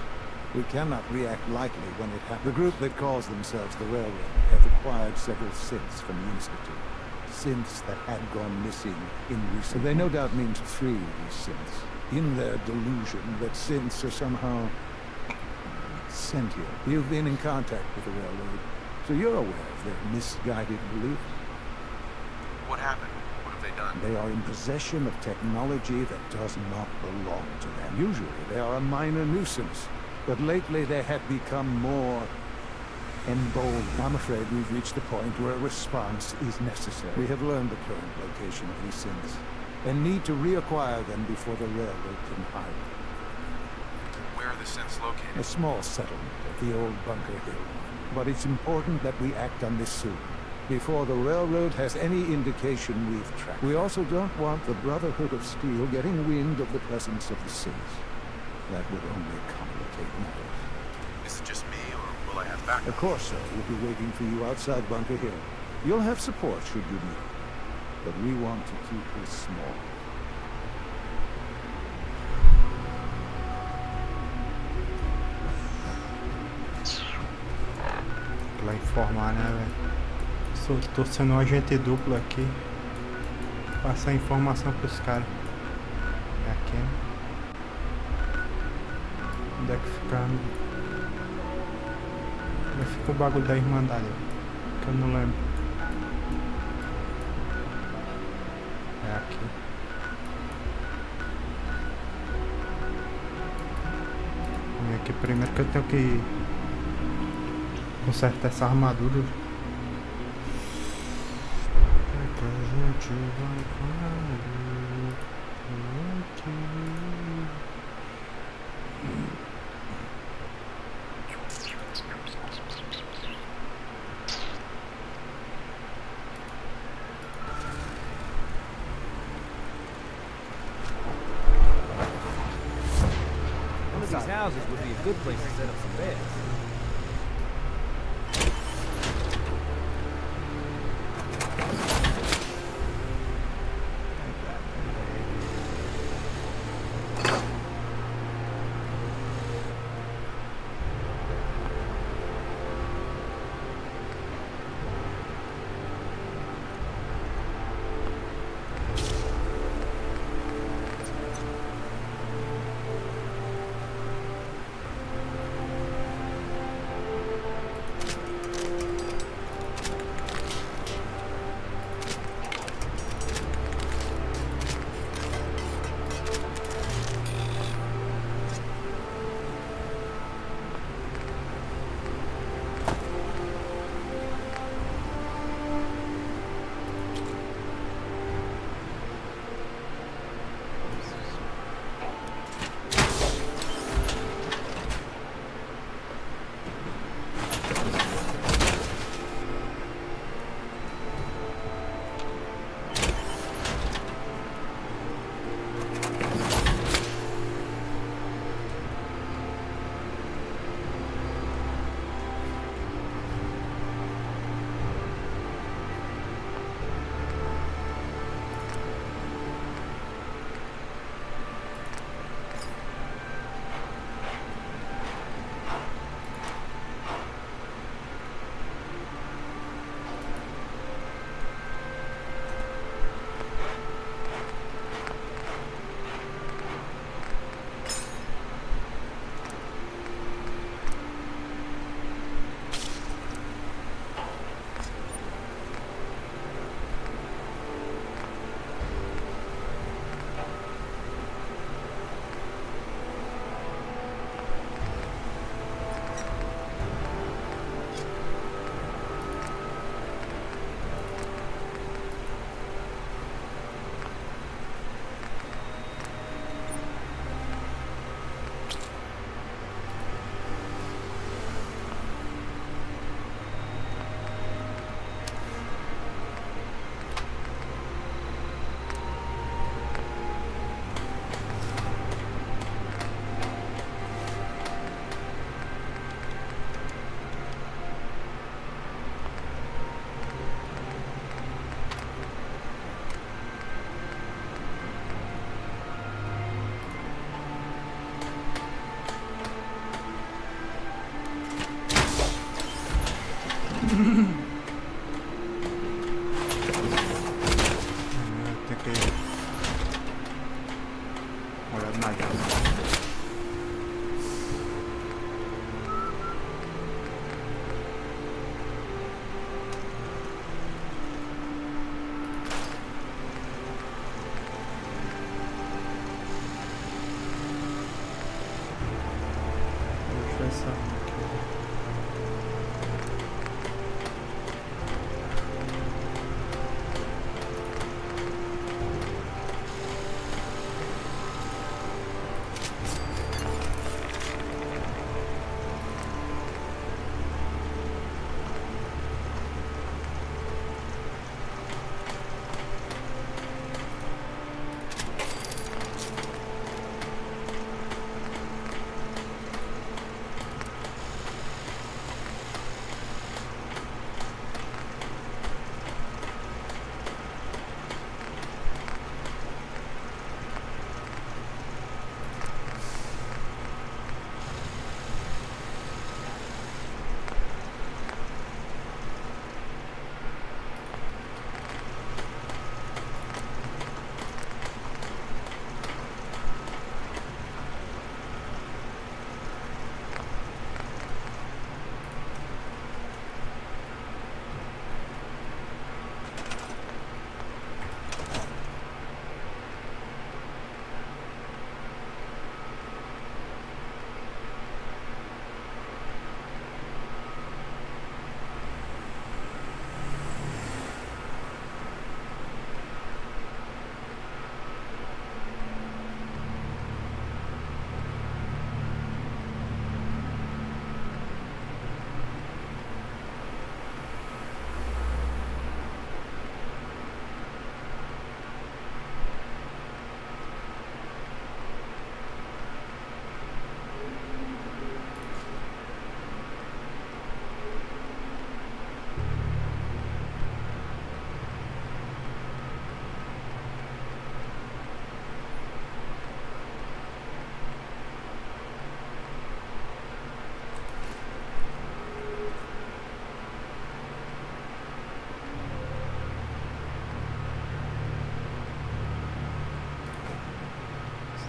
We cannot react lightly when it happens. The group that calls themselves the Railroad have acquired several synths from the Institute. Synths that had gone missing in recent... They no doubt mean to free these synths, in their delusion that synths are somehow sentient. You've been in contact with the Railroad, so you're aware of their misguided beliefs. What happened? What have they done? They are in possession of technology that does not belong to them. Usually they are a minor nuisance, but lately they have become more emboldened. I'm afraid we've reached the point where a response is necessary. We have learned the current location of these synths, and need to reacquire them before the Railroad can hide them. Where are the synths located? A small settlement at the old Bunker Hill. But it's important that we act on this soon, before the Railroad has any indication we've tracked. We also don't want the Brotherhood of Steel getting wind of the presence of the synths. That would only complicate matters. Is it just me, or will I have backup? Of course, sir. We'll be waiting for you outside Bunker Hill. You'll have support should you need it. But we want to keep this small. Pra informar, né, velho? Tô sendo um agente duplo aqui. Passar informação pros caras. É aqui, né? Onde é que fica? Onde fica o bagulho da Irmandade? Que eu não lembro. É aqui. Vem aqui primeiro que eu tenho que consertar essa armadura. É que a gente vai these houses would be a good place to set up some beds. Tem que olhar na janela. Deixa eu essa.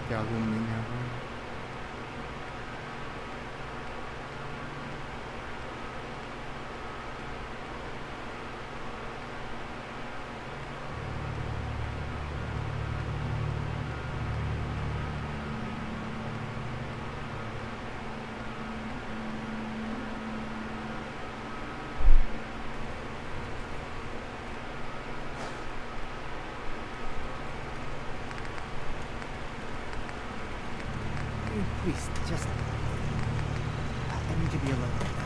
de alumínio agora. Please, just... I need to be alone right now.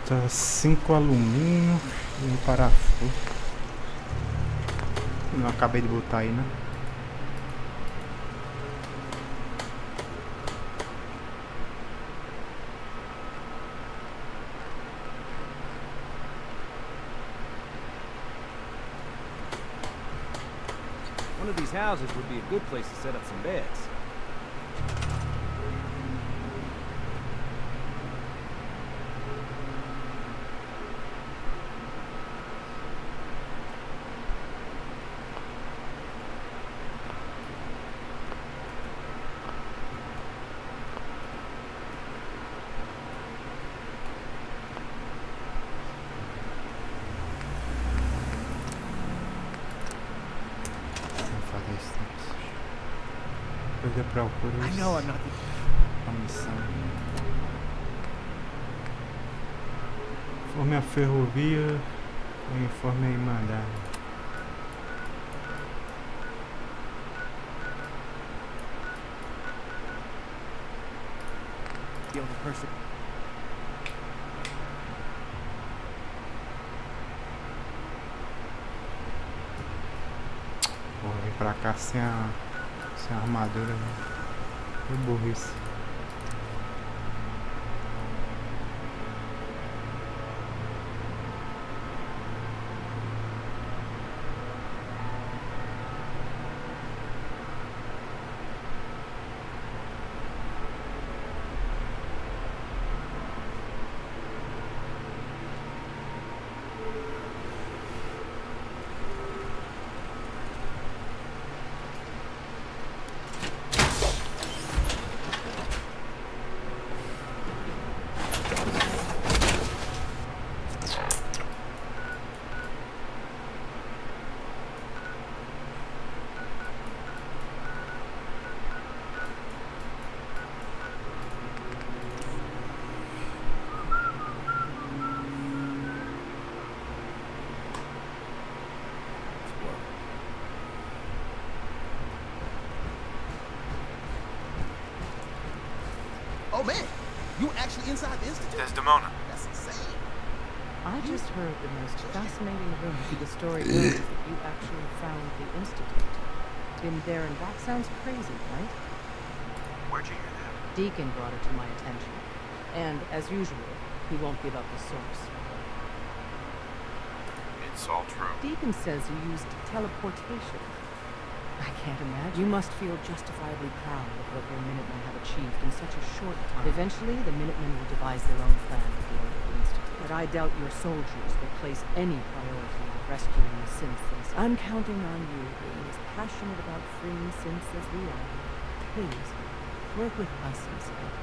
Falta 5 alumínio e um parafuso. Não acabei de botar aí, né? One of these houses would be a good place to set up some beds. Depois eu procuro I know I'm not a missão. Informe a ferrovia ou informe a Irmandade. The only person... Vou vir pra cá sem a armadura, né? Que burrice. Oh man, you actually inside the institute? Desdemona. That's insane. I just heard the most fascinating rumor. The story goes that you actually found the institute. Been there, and that sounds crazy, right? Where'd you hear that? Deacon brought it to my attention. And, as usual, he won't give up the source. It's all true. Deacon says you used teleportation. I can't imagine. You must feel justifiably proud of what your Minutemen have achieved in such a short time. Eventually, the Minutemen will devise their own plan to blow up the Institute. But I doubt your soldiers will place any priority on rescuing the synths. I'm counting on you, being as passionate about freeing synths as we are. Please, work with us instead.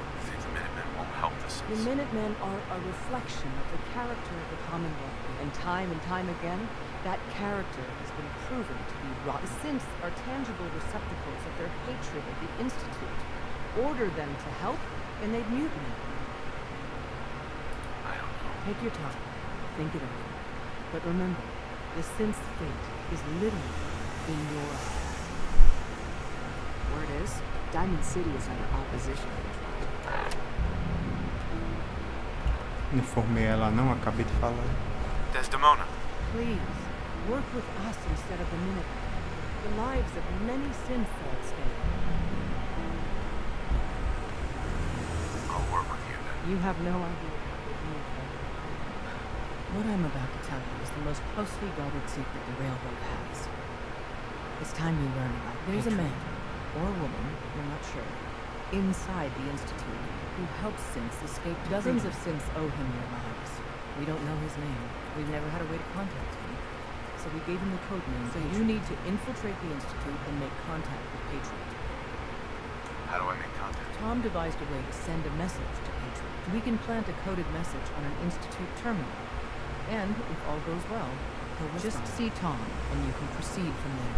You think the Minutemen won't help the The Synths? Minutemen are a reflection of the character of the Commonwealth, and time again, that character has been proven to be rotten. The synths are tangible receptacles of their hatred of the Institute. Order them to help, and they'd mutiny. I don't know. Take your time. Think it over. But remember, the synth's fate is literally in your eyes. Word is, Diamond City is under opposition control. Informei ela não, acabei de falar. Desdemona. Please, work with us instead of the Minutemen. The lives of many synths are at stake. I'll work with you then. You have no idea how good you are. What I'm about to tell you is the most closely guarded secret the railroad has. It's time you learn about it. There's a man, or a woman, we're not sure, inside the Institute who helped synths escape. Dozens of synths owe him their lives. We don't know his name. We've never had a way to contact him. So we gave him the code name. So you need to infiltrate the Institute and make contact with Patriot. How do I make contact? Tom devised a way to send a message to Patriot. We can plant a coded message on an Institute terminal. And, if all goes well, he'll just see Tom, and you can proceed from there.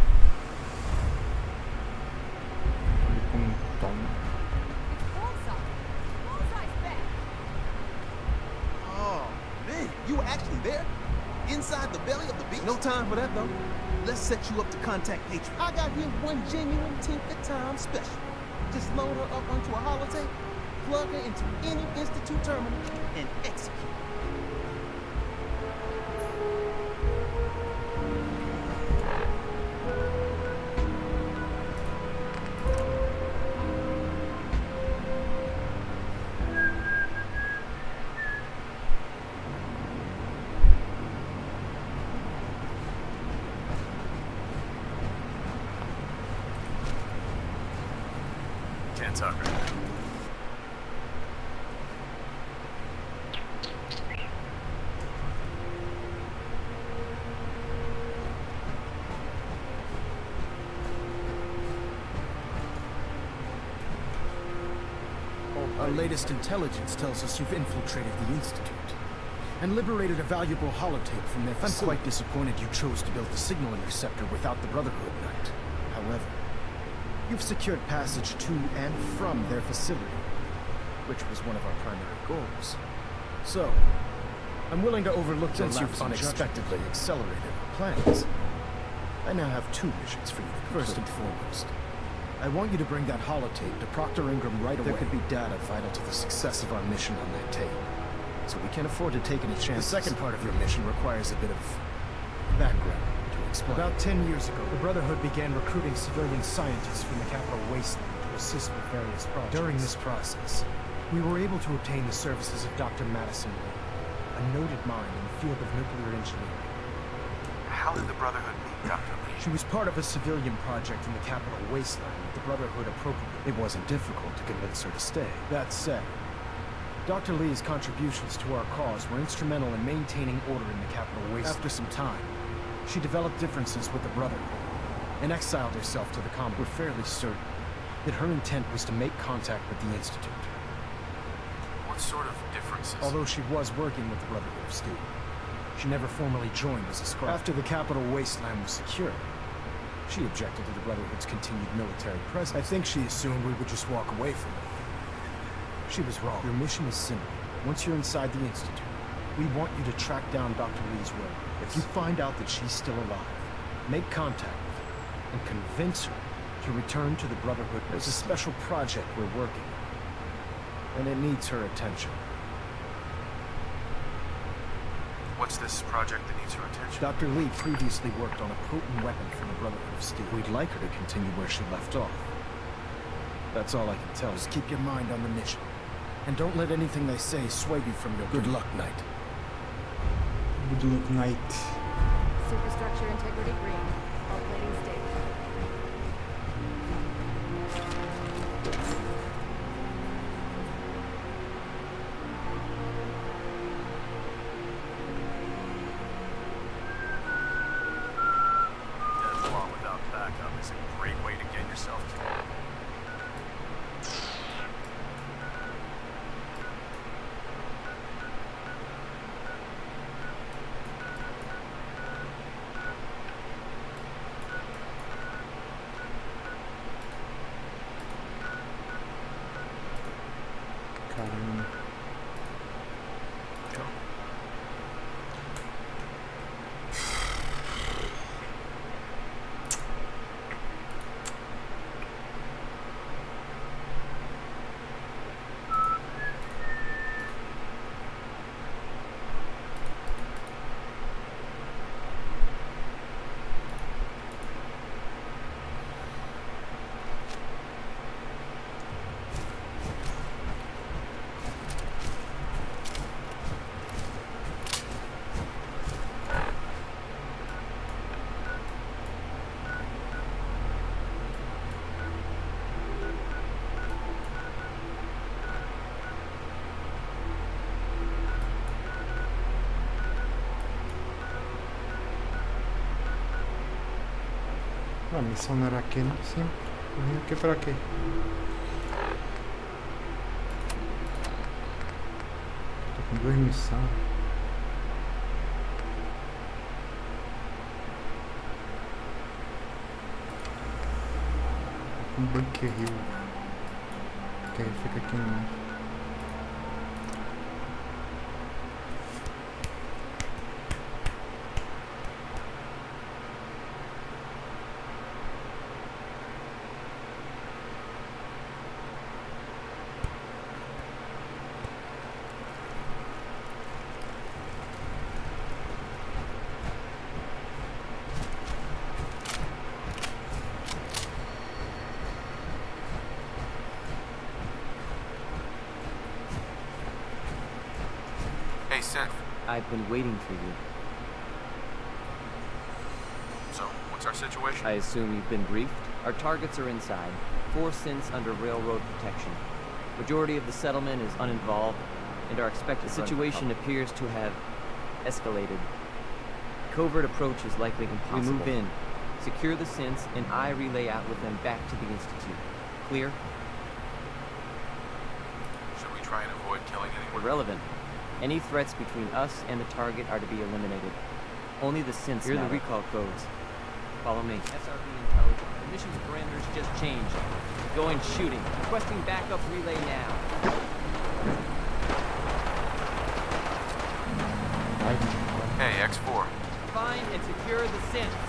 Oh, man, you were actually there? Inside the belly of the beast? No time for that, though. Let's set you up to contact Patriot. I got here one genuine Tinker Time special. Just load her up onto a holotape, plug her into any Institute terminal, and execute. Can't talk right now. Our latest intelligence tells us you've infiltrated the Institute and liberated a valuable holotape from their facility. I'm quite disappointed you chose to build the signal interceptor without the Brotherhood Knight. However, you've secured passage to and from their facility, which was one of our primary goals. So, I'm willing to overlook since you've unexpectedly accelerated our plans. I now have two missions for you to complete. First and foremost, I want you to bring that holotape to Proctor Ingram right away. There could be data vital to the success of our mission on that tape, so we can't afford to take any chances. The second part of your mission requires a bit of background to explain. About 10 years ago, the Brotherhood began recruiting civilian scientists from the capital wasteland to assist with various projects. During this process, we were able to obtain the services of Dr. Madison Lee, a noted mind in the field of nuclear engineering. How did the Brotherhood meet Dr. Lee? She was part of a civilian project in the capital wasteland that the Brotherhood appropriated. It wasn't difficult to convince her to stay. That said, Dr. Lee's contributions to our cause were instrumental in maintaining order in the capital wasteland. After some time, she developed differences with the Brotherhood and exiled herself to the common. We're fairly certain that her intent was to make contact with the Institute. What sort of differences? Although she was working with the Brotherhood of Steel, she never formally joined as a scribe. After the capital wasteland was secured, she objected to the Brotherhood's continued military presence. I think she assumed we would just walk away from it. She was wrong. Your mission is simple. Once you're inside the Institute, we want you to track down Dr. Lee's whereabouts. If you find out that she's still alive, make contact with her and convince her to return to the Brotherhood. There's a special project we're working on, and it needs her attention. What's this project that needs her attention? Dr. Lee previously worked on a potent weapon for the Brotherhood of Steel. We'd like her to continue where she left off. That's all I can tell you. Just keep your mind on the mission. And don't let anything they say sway you from your good luck, Knight. Good luck, Knight. Superstructure integrity green. All plating stable. Death law without backup is a great way to get yourself killed. Caramba. A missão não era aqui, não? Sim. Vim aqui pra quê? Tô com 2 missões. Tô com um banqueiro. Que aí fica aqui embaixo. I've been waiting for you. So, what's our situation? I assume you've been briefed? Our targets are inside. 4 synths under railroad protection. Majority of the settlement is uninvolved, and our expected situation appears to have escalated. Covert approach is likely impossible. We move in, secure the synths, and I relay out with them back to the Institute. Clear? Should we try and avoid killing anyone? Irrelevant. Any threats between us and the target are to be eliminated. Only the synths Here are the recall codes. Follow me. SRB intelligence. The mission's parameters just changed. Going shooting. Requesting backup relay now. Hey, X4. Find and secure the synths.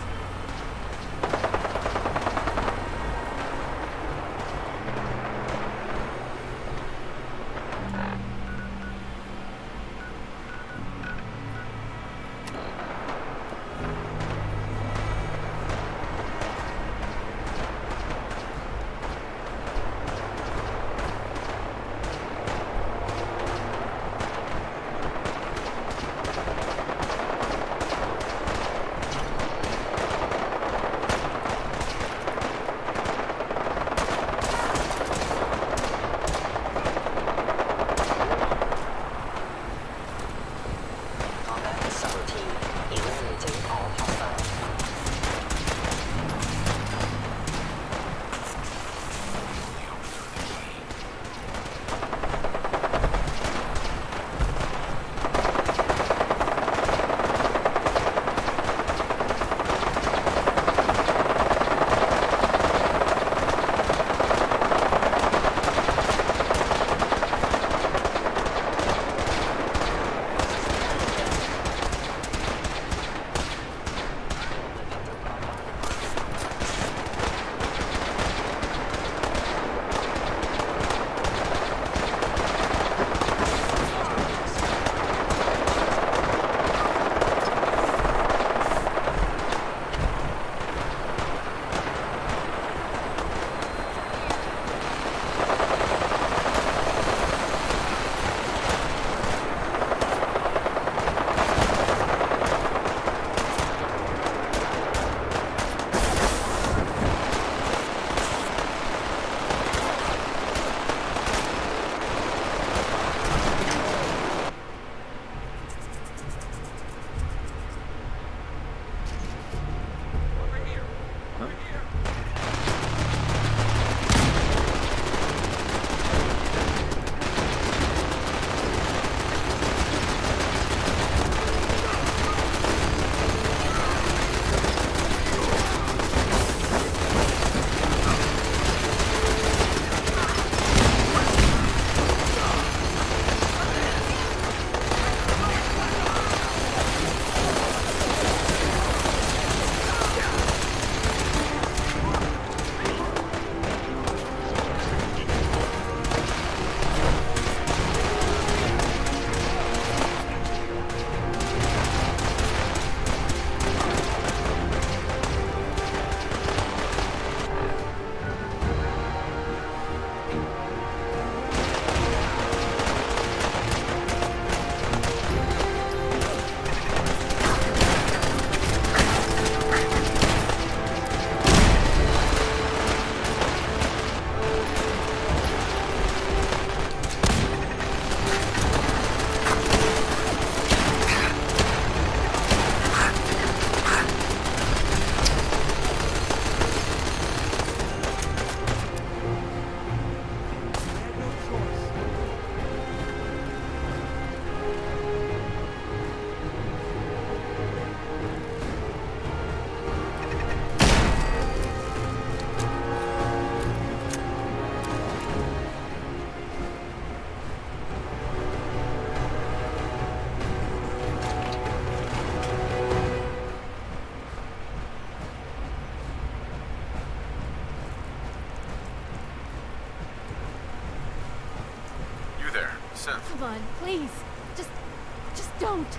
Seth. Come on, please. Just don't.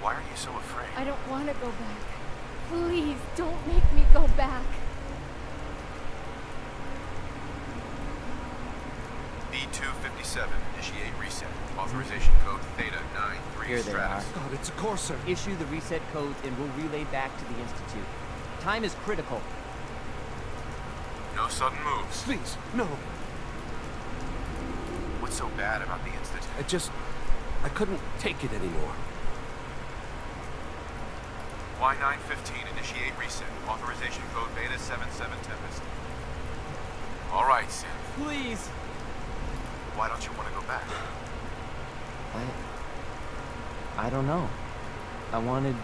Why are you so afraid? I don't want to go back. Please, don't make me go back. B257, initiate reset. Authorization code Theta 93 Here they are. Stratus. God, it's a courser. Issue the reset codes and we'll relay back to the Institute. Time is critical. No sudden moves. Please, no. What's so bad about the Institute? I couldn't take it anymore. Y915, initiate reset. Authorization code Beta 77 Tempest. All right, Sam. Please. Why don't you want to go back? I don't know. I wanted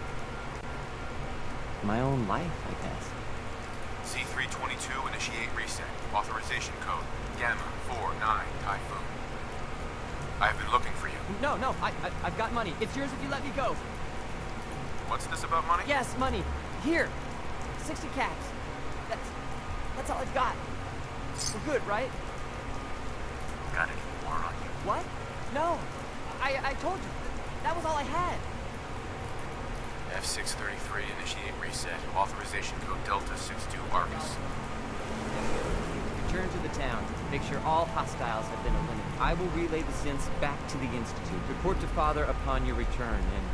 my own life, I guess. C322, initiate reset. Authorization code Gamma 49 Typhoon. I've been looking for you. No, I've got money. It's yours if you let me go. What's this about money? Yes, money. Here. 60 caps. That's all I've got. We're good, right? Got any more on you? What? No. I told you. That was all I had. F633, initiate reset. Authorization code Delta 62 Arcus. Return to the town. Make sure all hostiles have been eliminated. I will relay the synths back to the Institute. Report to Father upon your return, and...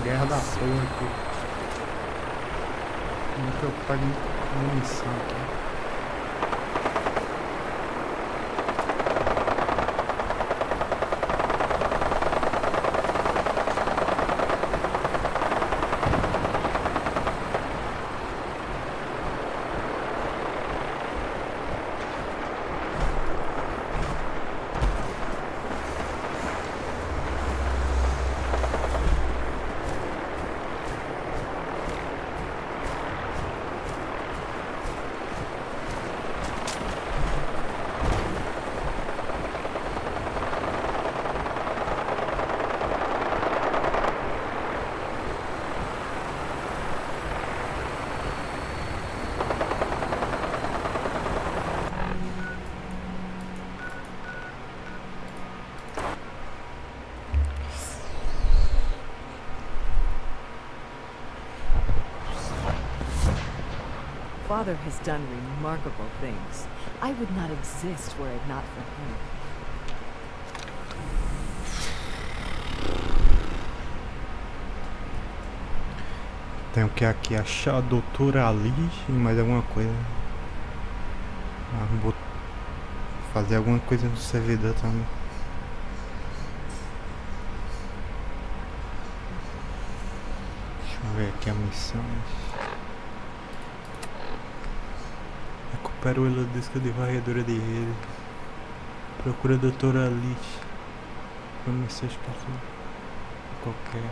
guerra da porra aqui. Muito preocupado em munição aqui. father has done remarkable things. I would not exist were it not for him. Tenho que aqui achar a doutora Ali e mais alguma coisa. Vou fazer alguma coisa no servidor também. Deixa eu ver aqui a missão. Recupera o heladisco de varredura de rede. Procura a doutora Ali. Uma mensagem qualquer.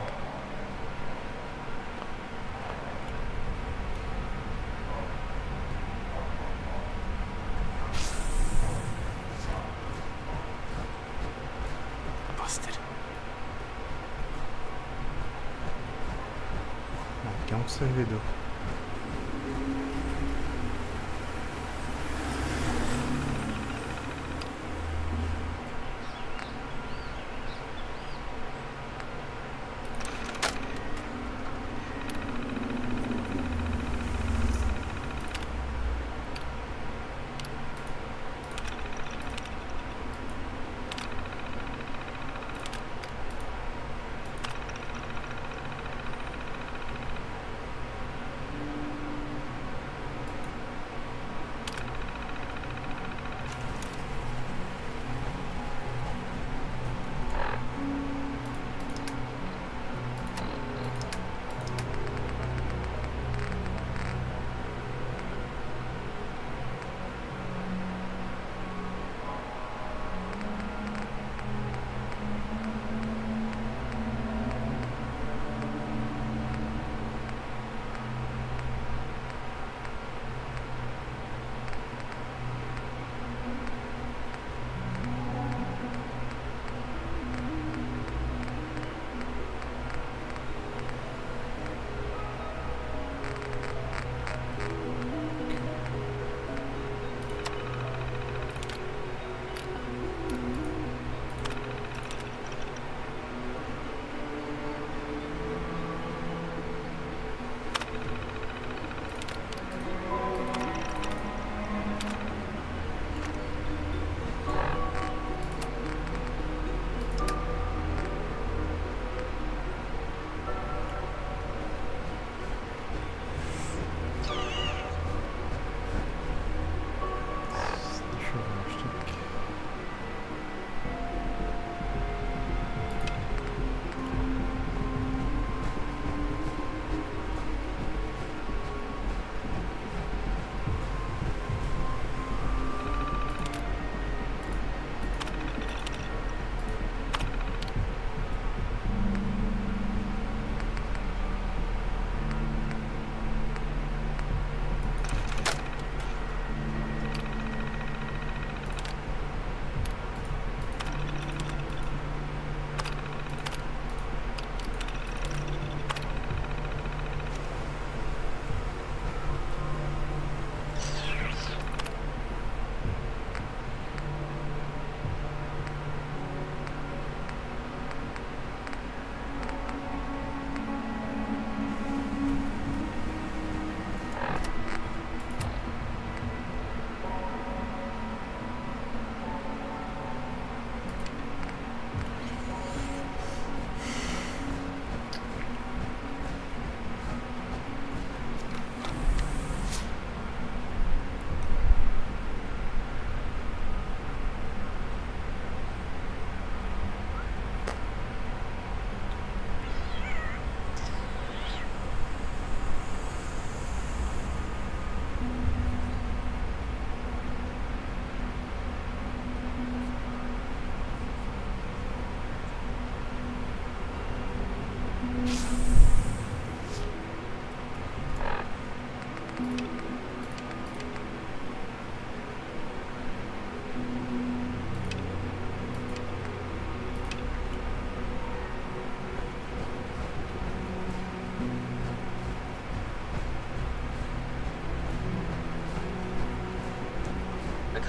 Aqui é um servidor.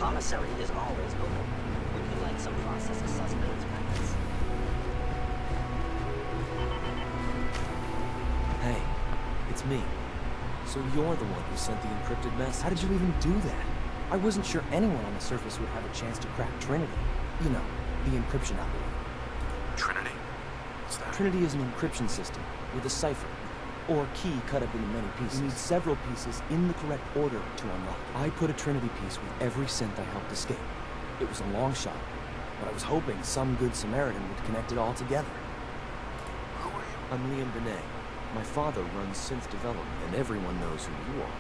commissary is always open. Would you like some process sustenance packets? Hey, it's me. So you're the one who sent the encrypted message. How did you even do that? I wasn't sure anyone on the surface would have a chance to crack Trinity. You know, the encryption algorithm. Trinity? What's that? Trinity is an encryption system with a cipher, or key cut up into many pieces. You need several pieces in the correct order to unlock it. I put a Trinity piece with every synth I helped escape. It was a long shot, but I was hoping some good Samaritan would connect it all together. Who are you? I'm Liam Benet. My father runs synth development, and everyone knows who you are.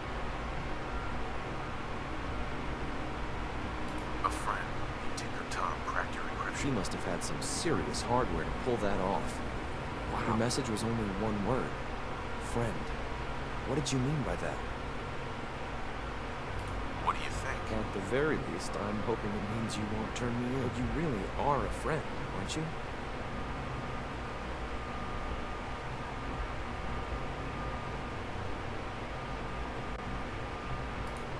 A friend. Tinker Tom cracked your encryption. She must have had some serious hardware to pull that off. Wow. Your message was only one word. Friend. What did you mean by that? What do you think? At the very least, I'm hoping it means you won't turn me in. But you really are a friend, aren't you?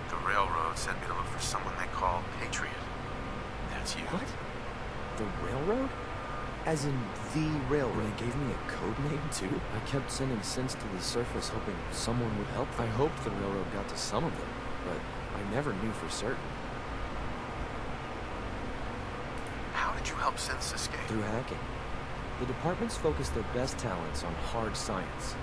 The railroad sent me to look for someone they call Patriot. That's you. What? The railroad? As in the railroad? And they gave me a code name, too? I kept sending synths to the surface hoping someone would help them. I hoped the railroad got to some of them, but I never knew for certain. How did you help synths escape? Through hacking. The departments focus their best talents on hard science.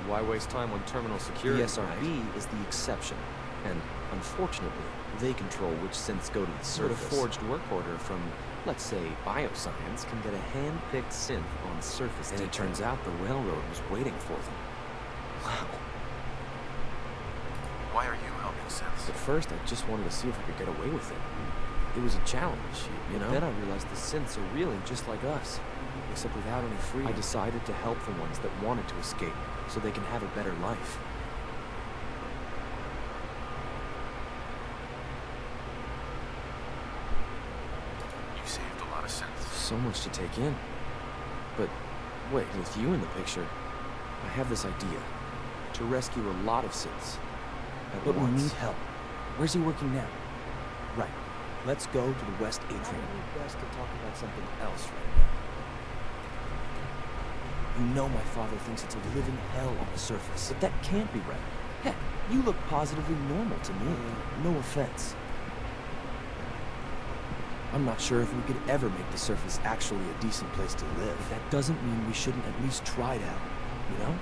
Why waste time on terminal security? The SRB right? Is the exception, and unfortunately, they control which synths go to the surface. But a forged work order from, let's say, bioscience can get a hand-picked synth on surface. And it turns out the railroad was waiting for them. Wow. Why are you helping synths? At first, I just wanted to see if I could get away with it. It was a challenge, you know? Then I realized the synths are really just like us, except without any freedom. I decided to help the ones that wanted to escape, so they can have a better life. You saved a lot of synths. So much to take in. But wait, with you in the picture, I have this idea. To rescue a lot of synths. But we need help. Where's he working now? Right. Let's go to the West Atrium. Probably best to talk about something else right now. You know my father thinks it's a living hell on the surface, but that can't be right. Heck, you look positively normal to me. No offense. I'm not sure if we could ever make the surface actually a decent place to live. But that doesn't mean we shouldn't at least try it out, you know?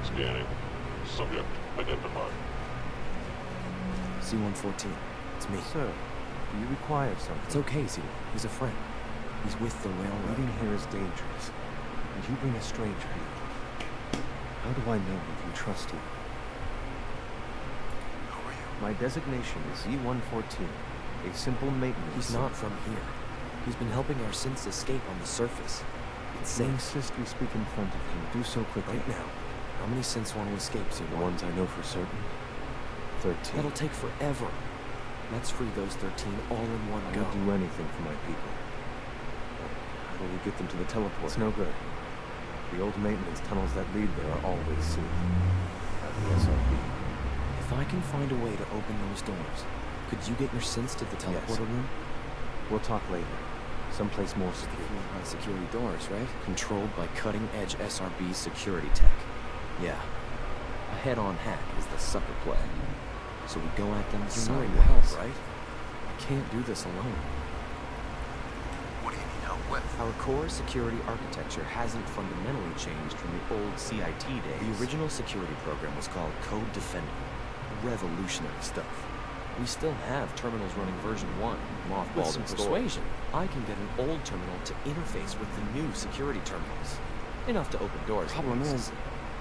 Scanning. Subject identified. C-114. It's me. Sir, do you require something? It's okay, Z. He's a friend. He's with the railroad. Leaving here is dangerous. And you bring a stranger here. How do I know we can trust you? Who are you? My designation is Z-114. A simple maintenance. He's not from here. He's been helping our synths escape on the surface. It's safe. I insist we speak in front of him. Do so quickly. Right now. How many synths want to escape, Z? The ones I know for certain. 13. That'll take forever. Let's free those 13 all in one go. I'll do anything for my people. How do we get them to the teleport? It's no good. The old maintenance tunnels that lead there are always sealed. At the SRB. If I can find a way to open those doors, could you get your synths to the teleporter room? We'll talk later. Someplace more secure. High security doors, right? Controlled by cutting-edge SRB security tech. Yeah. A head-on hack is the sucker play. So we go at them sideways. You help, right? I can't do this alone. What do you need help with? Our core security architecture hasn't fundamentally changed from the old CIT days. The original security program was called Code Defender. Revolutionary stuff. We still have terminals running version 1, mothballed and persuasion. I can get an old terminal to interface with the new security terminals. Enough to open doors. Problem is,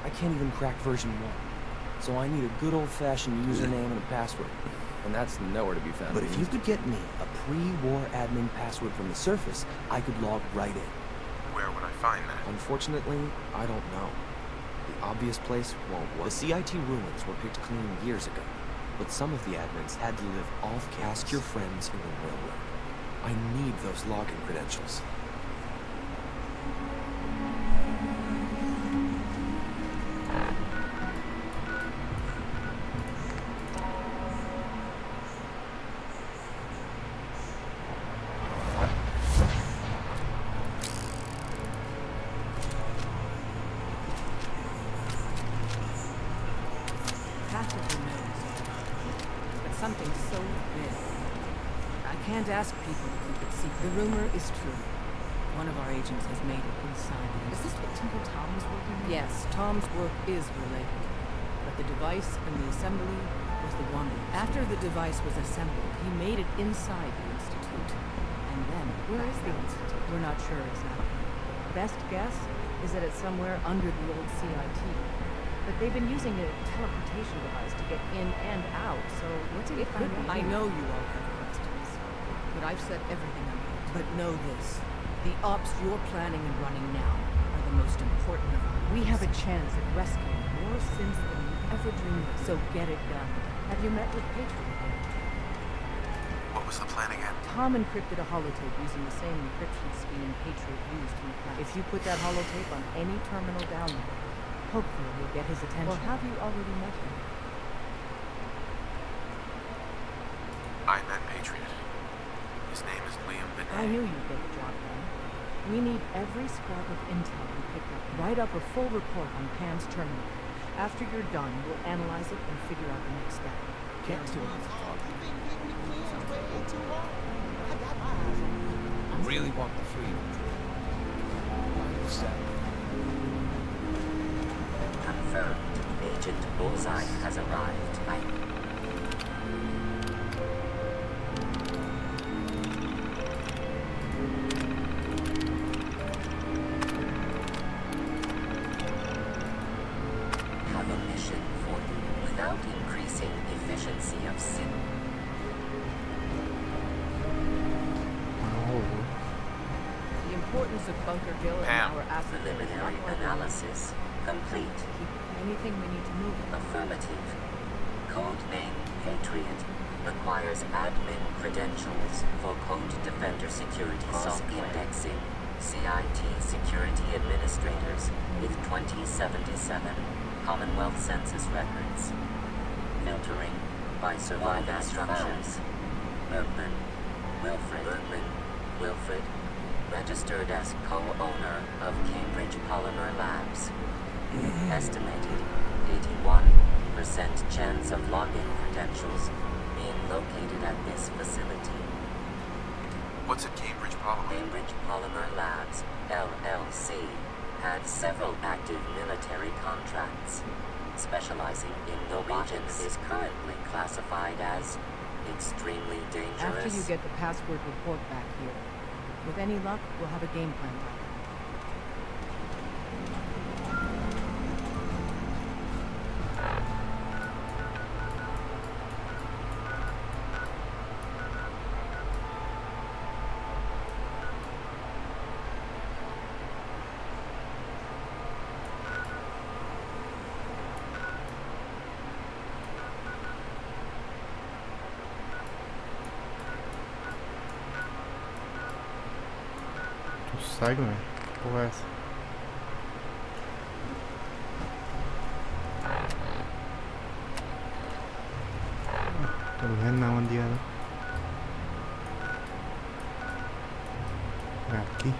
I can't even crack version 1. So I need a good old-fashioned username and a password. And that's nowhere to be found. But if you could get me a pre-war admin password from the surface, I could log right in. Where would I find that? Unfortunately, I don't know. The obvious place won't work. The CIT ruins were picked clean years ago. But some of the admins had to live off-campus. Ask your friends in the railroad. I need those login credentials. something so big. I can't ask people to keep it secret. The rumor is true. One of our agents has made it inside the Is this what Tinker Tom was working on? Yes, Tom's work is related. But the device and the assembly was the one. After the device was assembled, he made it inside the Institute. And then, Where is the Institute? we're not sure exactly. Best guess is that it's somewhere under the old CIT. But they've been using a teleportation device to get in and out, so What did it he find could be. out? I know you all have questions, but I've said everything I need. But know this. The ops you're planning and running now are the most important of all. We have a chance at rescuing more sins than you ever dreamed of, so get it done. Have you met with Patriot yet? What was the plan again? Tom encrypted a holotape using the same encryption scheme Patriot used in the past. If you put that holotape on any terminal down there, hopefully you'll get his attention. Or have you already met him? I met Patriot. His name is Liam Benet. I knew you'd get the job done. We need every scrap of intel you pick up. Write up a full report on Pan's terminal. After you're done, we'll analyze it and figure out the next step. Can't do it. Really want the freedom. Confirmed. Agent Bullseye has arrived. Have a mission for you without increasing efficiency of sin. The importance of Bunker Hill and our asset Preliminary analysis complete. Anything we need to move? Affirmative. Code name Patriot requires admin credentials for Code Defender security cross-indexing CIT security administrators with 2077 Commonwealth Census records. Filtering by survivor structures. Bergman, Wilfred, registered as co-owner of Cambridge Polymer Labs. Estimated 81% chance of login credentials being located at this facility. What's at Cambridge Polymer? Cambridge Polymer Labs, LLC, had several active military contracts. Specializing in robotics is currently classified as extremely dangerous. After you get the password report back here, with any luck, we'll have a game plan by then. Sai, velho. Porra, é essa? Tô vendo não onde era. Aqui.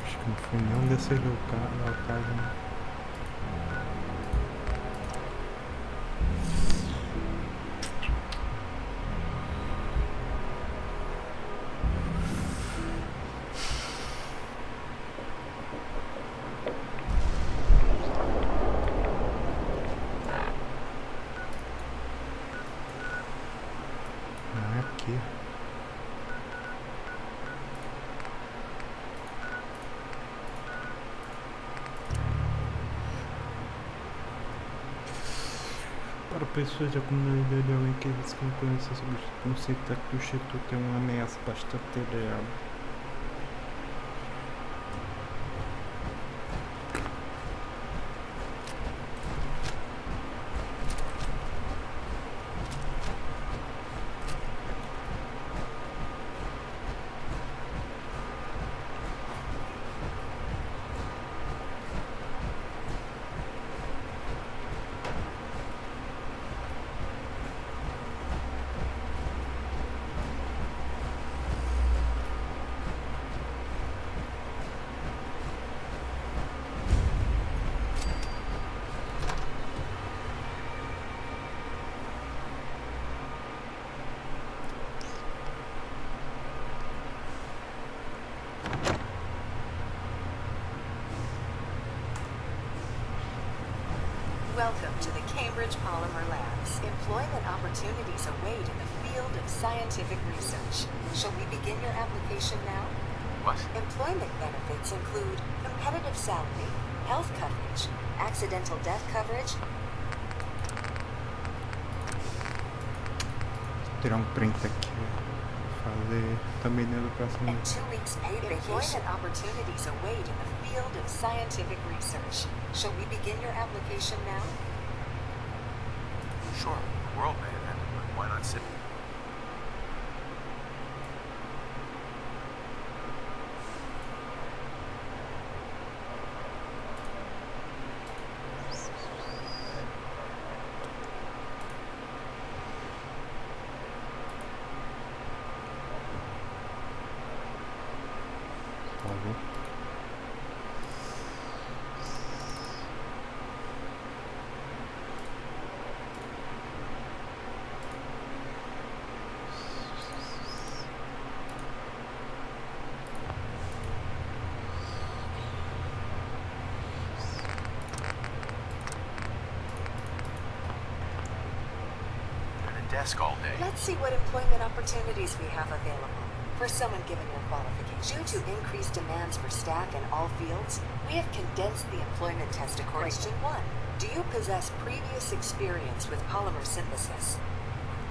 Acho que não foi nenhum desses locais, né? Aqui. Para pessoas da comunidade de alguém que eles conhecem sobre o conceito que o Instituto é uma ameaça bastante real. Welcome to the Cambridge Polymer Labs. Employment opportunities await in the field of scientific research. Shall we begin your application now? What? Employment benefits include competitive salary, health coverage, accidental death coverage. Tirar print aqui. Fazer também no próximo. And 2 weeks paid vacation. Employment opportunities await in the field of scientific research. Shall we begin your application now? Sure, the world may have ended, but why not sit? Desk all day. Let's see what employment opportunities we have available for someone given your qualifications. Due to increased demands for staff in all fields, we have condensed the employment test according to Question 1. Do you possess previous experience with polymer synthesis?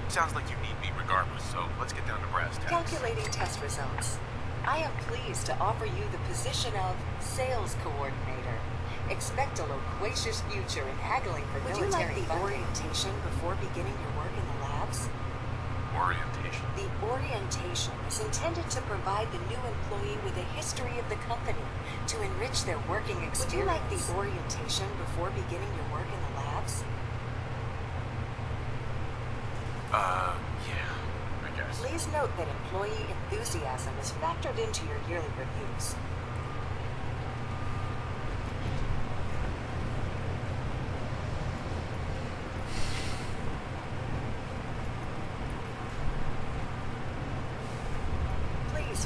Sounds like you need me regardless, so let's get down to brass tacks. Calculating test results. I am pleased to offer you the position of sales coordinator. Expect a loquacious future in haggling for military funding. Would you like the orientation before beginning your work in the labs? Orientation? The orientation is intended to provide the new employee with a history of the company to enrich their working experience. Would you like the orientation before beginning your work in the labs? Yeah, I guess. Please note that employee enthusiasm is factored into your yearly reviews.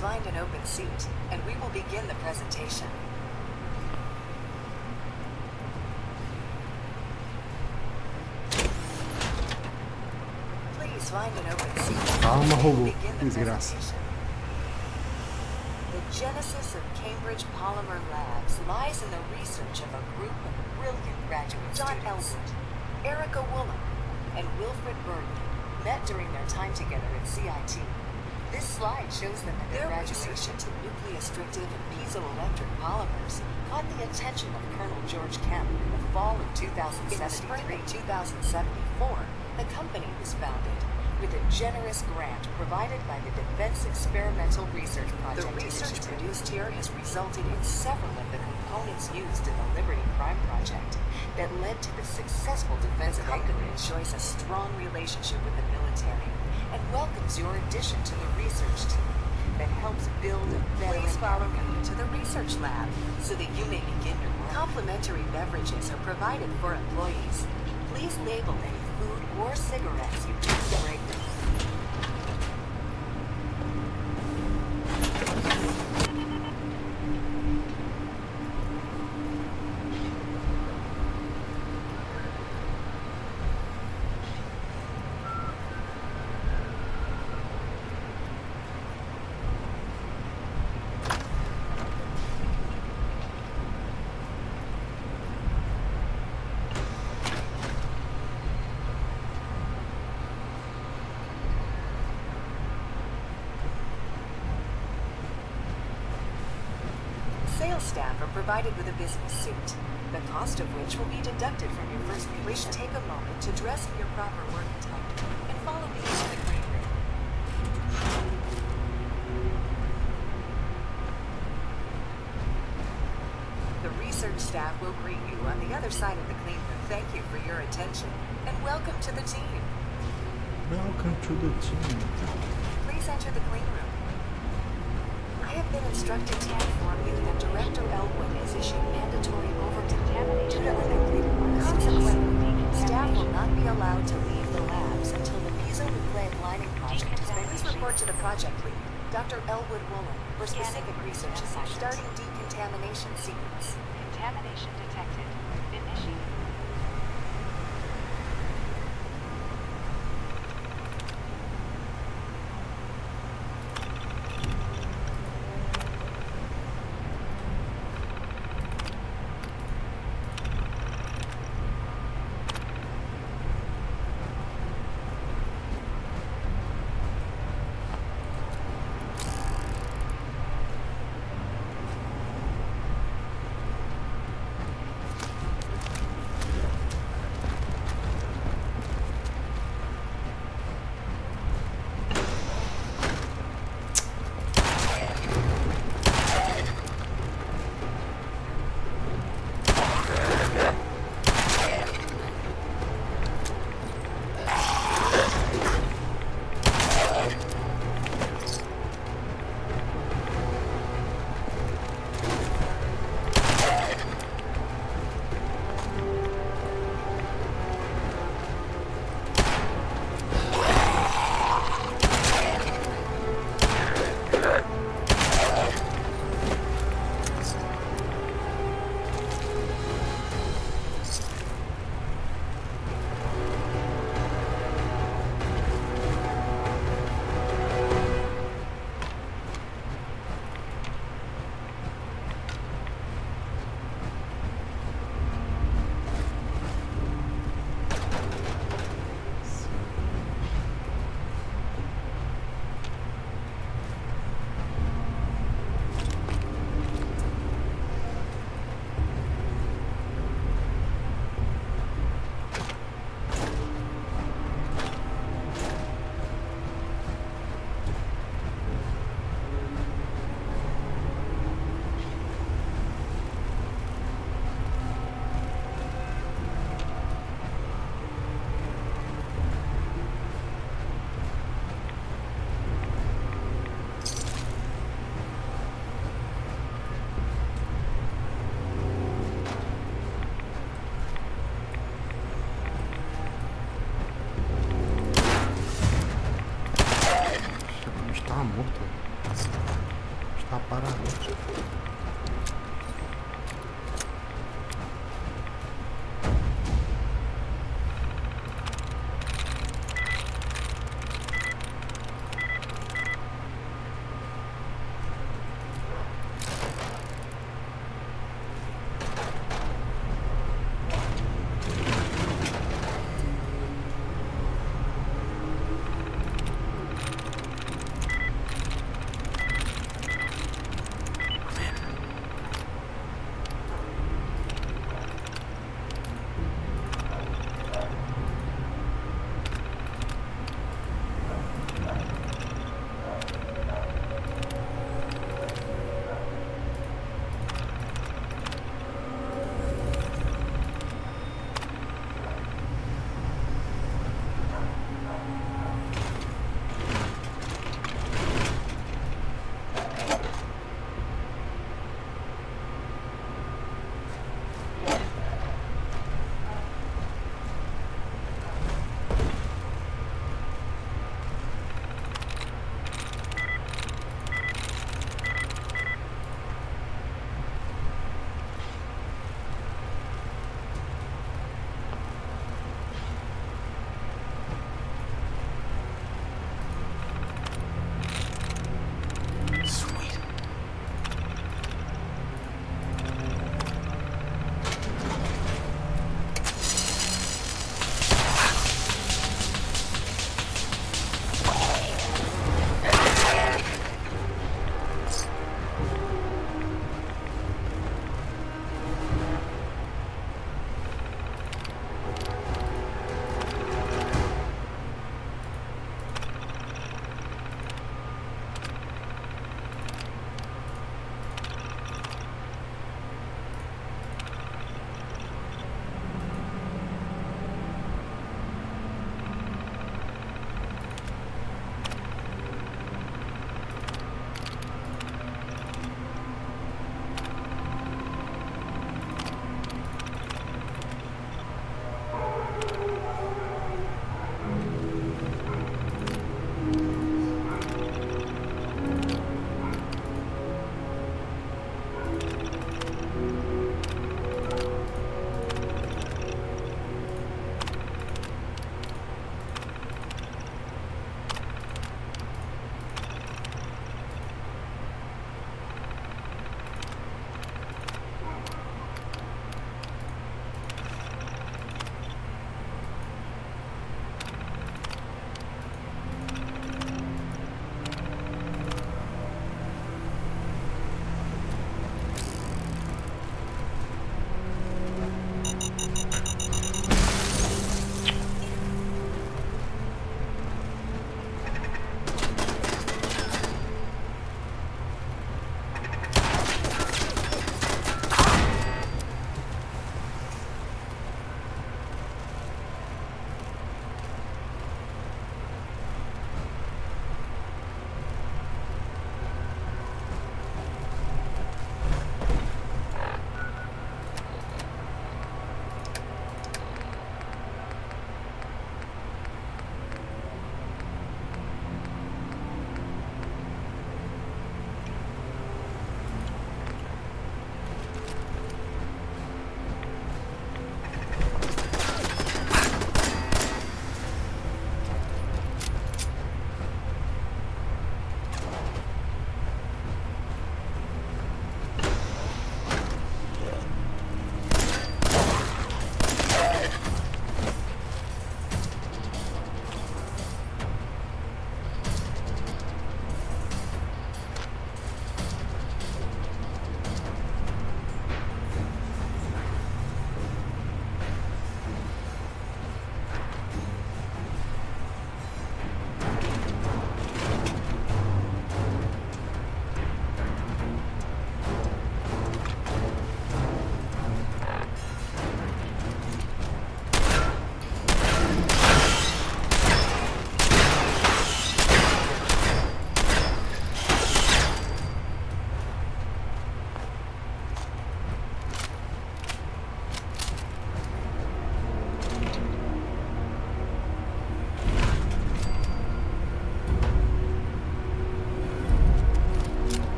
Find an open seat, and we will begin the presentation. Please find an open seat. Calma, robô. Desgraça. The genesis of Cambridge Polymer Labs lies in the research of a group of brilliant graduate students. John Elwood, Erica Woolen, and Wilfred Burton met during their time together at CIT. This slide shows them in their graduation to nucleostrictive and piezoelectric polymers caught the attention of Colonel George Kemp in the fall of 2073. In the spring of 2074, the company was founded with a generous grant provided by the Defense Experimental Research Project. The research produced here has resulted in several of the components used in the Liberty Prime project that led to the successful defense of the company enjoys a strong relationship with the military and welcomes your addition to the research team that helps build a better. Please follow me to the research lab so that you may begin your work. Complimentary beverages are provided for employees. Please label any food or cigarettes you choose to break them. Sales staff are provided with a business suit, the cost of which will be deducted from your first paycheck. Please take a moment to dress in your proper work attire and follow me into the green room. The research staff will greet you on the other side of the clean room. Thank you for your attention and welcome to the team. Welcome to the team. Please enter the clean room. I have been instructed to inform you that Director Elwood has issued mandatory overtime due to uncompleted work. Consequently, staff will not be allowed to leave the labs until the piezonucleic lining project has been. Please report to the project lead, Dr. Elwood Woolen, for specific research assignments. Starting decontamination sequence. Contamination detected. Initiate.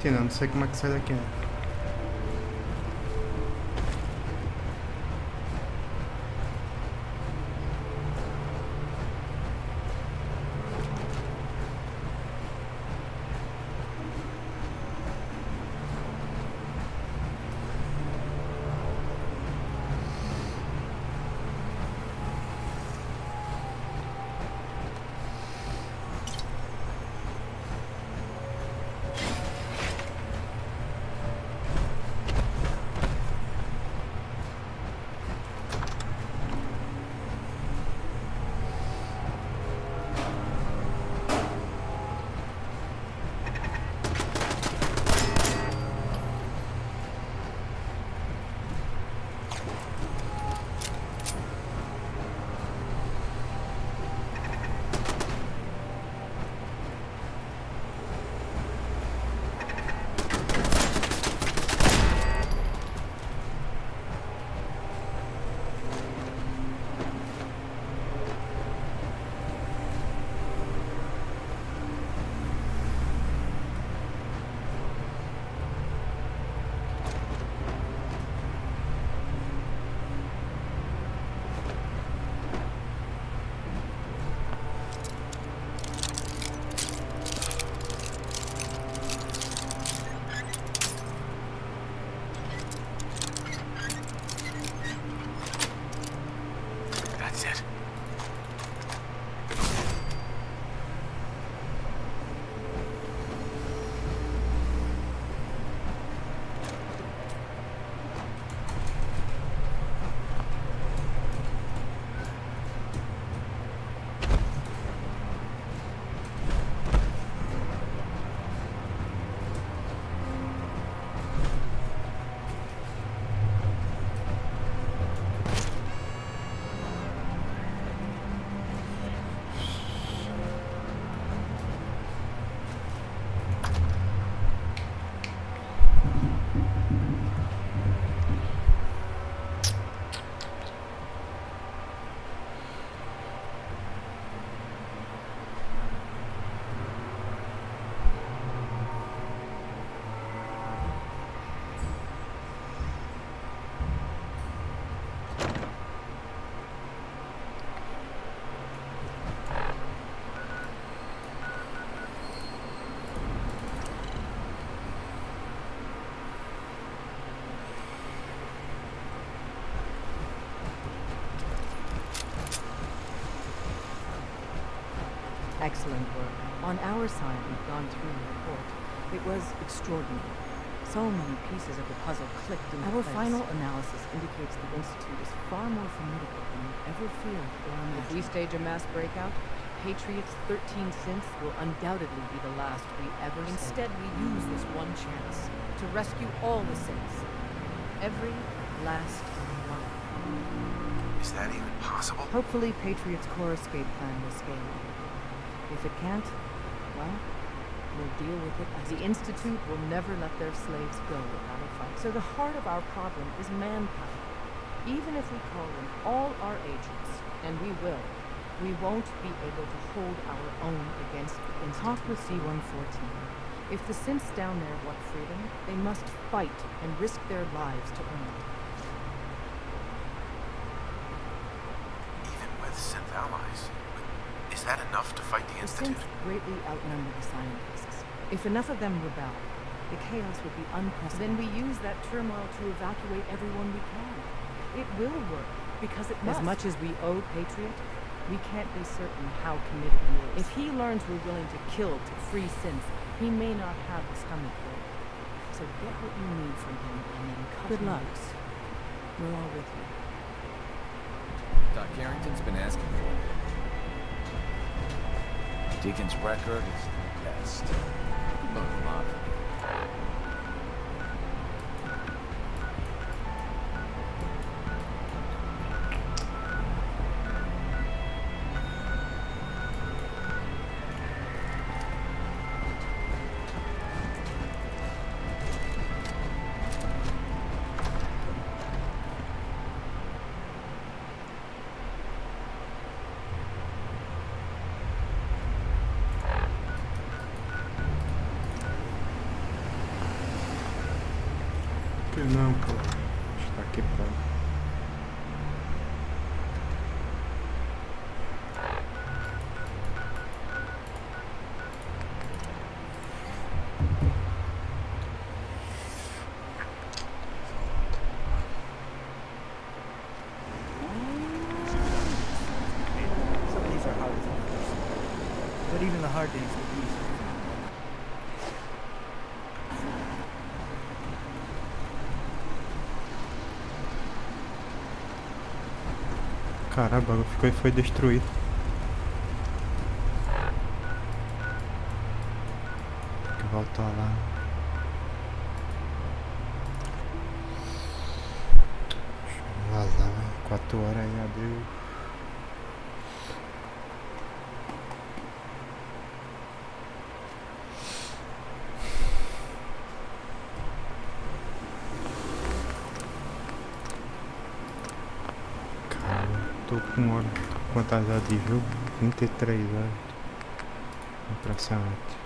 aqui não sei como é que sai daqui, né? That's it. Excellent work. On our side, we've gone through the report. It was extraordinary. So many pieces of the puzzle clicked into place. Our final analysis indicates the Institute is far more formidable than we ever feared or imagined. If we stage a mass breakout, Patriot's 13 synths will undoubtedly be the last we ever saw. Instead, we use this one chance to rescue all the synths. Every last one. Is that even possible? Hopefully, Patriot's core escape plan will scale. If it can't, well, we'll deal with it. As the Institute will never let their slaves go without a fight. So the heart of our problem is manpower. Even if we call in all our agents, and we will, we won't be able to hold our own against the Institute. Talk with C-114. If the synths down there want freedom, they must fight and risk their lives to earn it. Even with synth allies. Is that enough to fight the Institute? The synths greatly outnumber the scientists. If enough of them rebel, the chaos would be unprecedented. Then we use that turmoil to evacuate everyone we can. It will work, because it must. As much as we owe Patriot, we can't be certain how committed he is. If he learns we're willing to kill to free synths, he may not have the stomach for it. So get what you need from him and then cut him loose. We're all with you. Doc Carrington's been asking for it. Deacon's record is the best. Look, Mark. Não, pô. Está aqui, pô. Some of these are hard as others. But even the hard days get easier. Caramba, ficou e foi destruído. Tem que voltar lá. Deixa eu vazar, velho. 4 horas aí, adeus. Tô com hora. Quantas horas de jogo? 23 horas. Impressionante.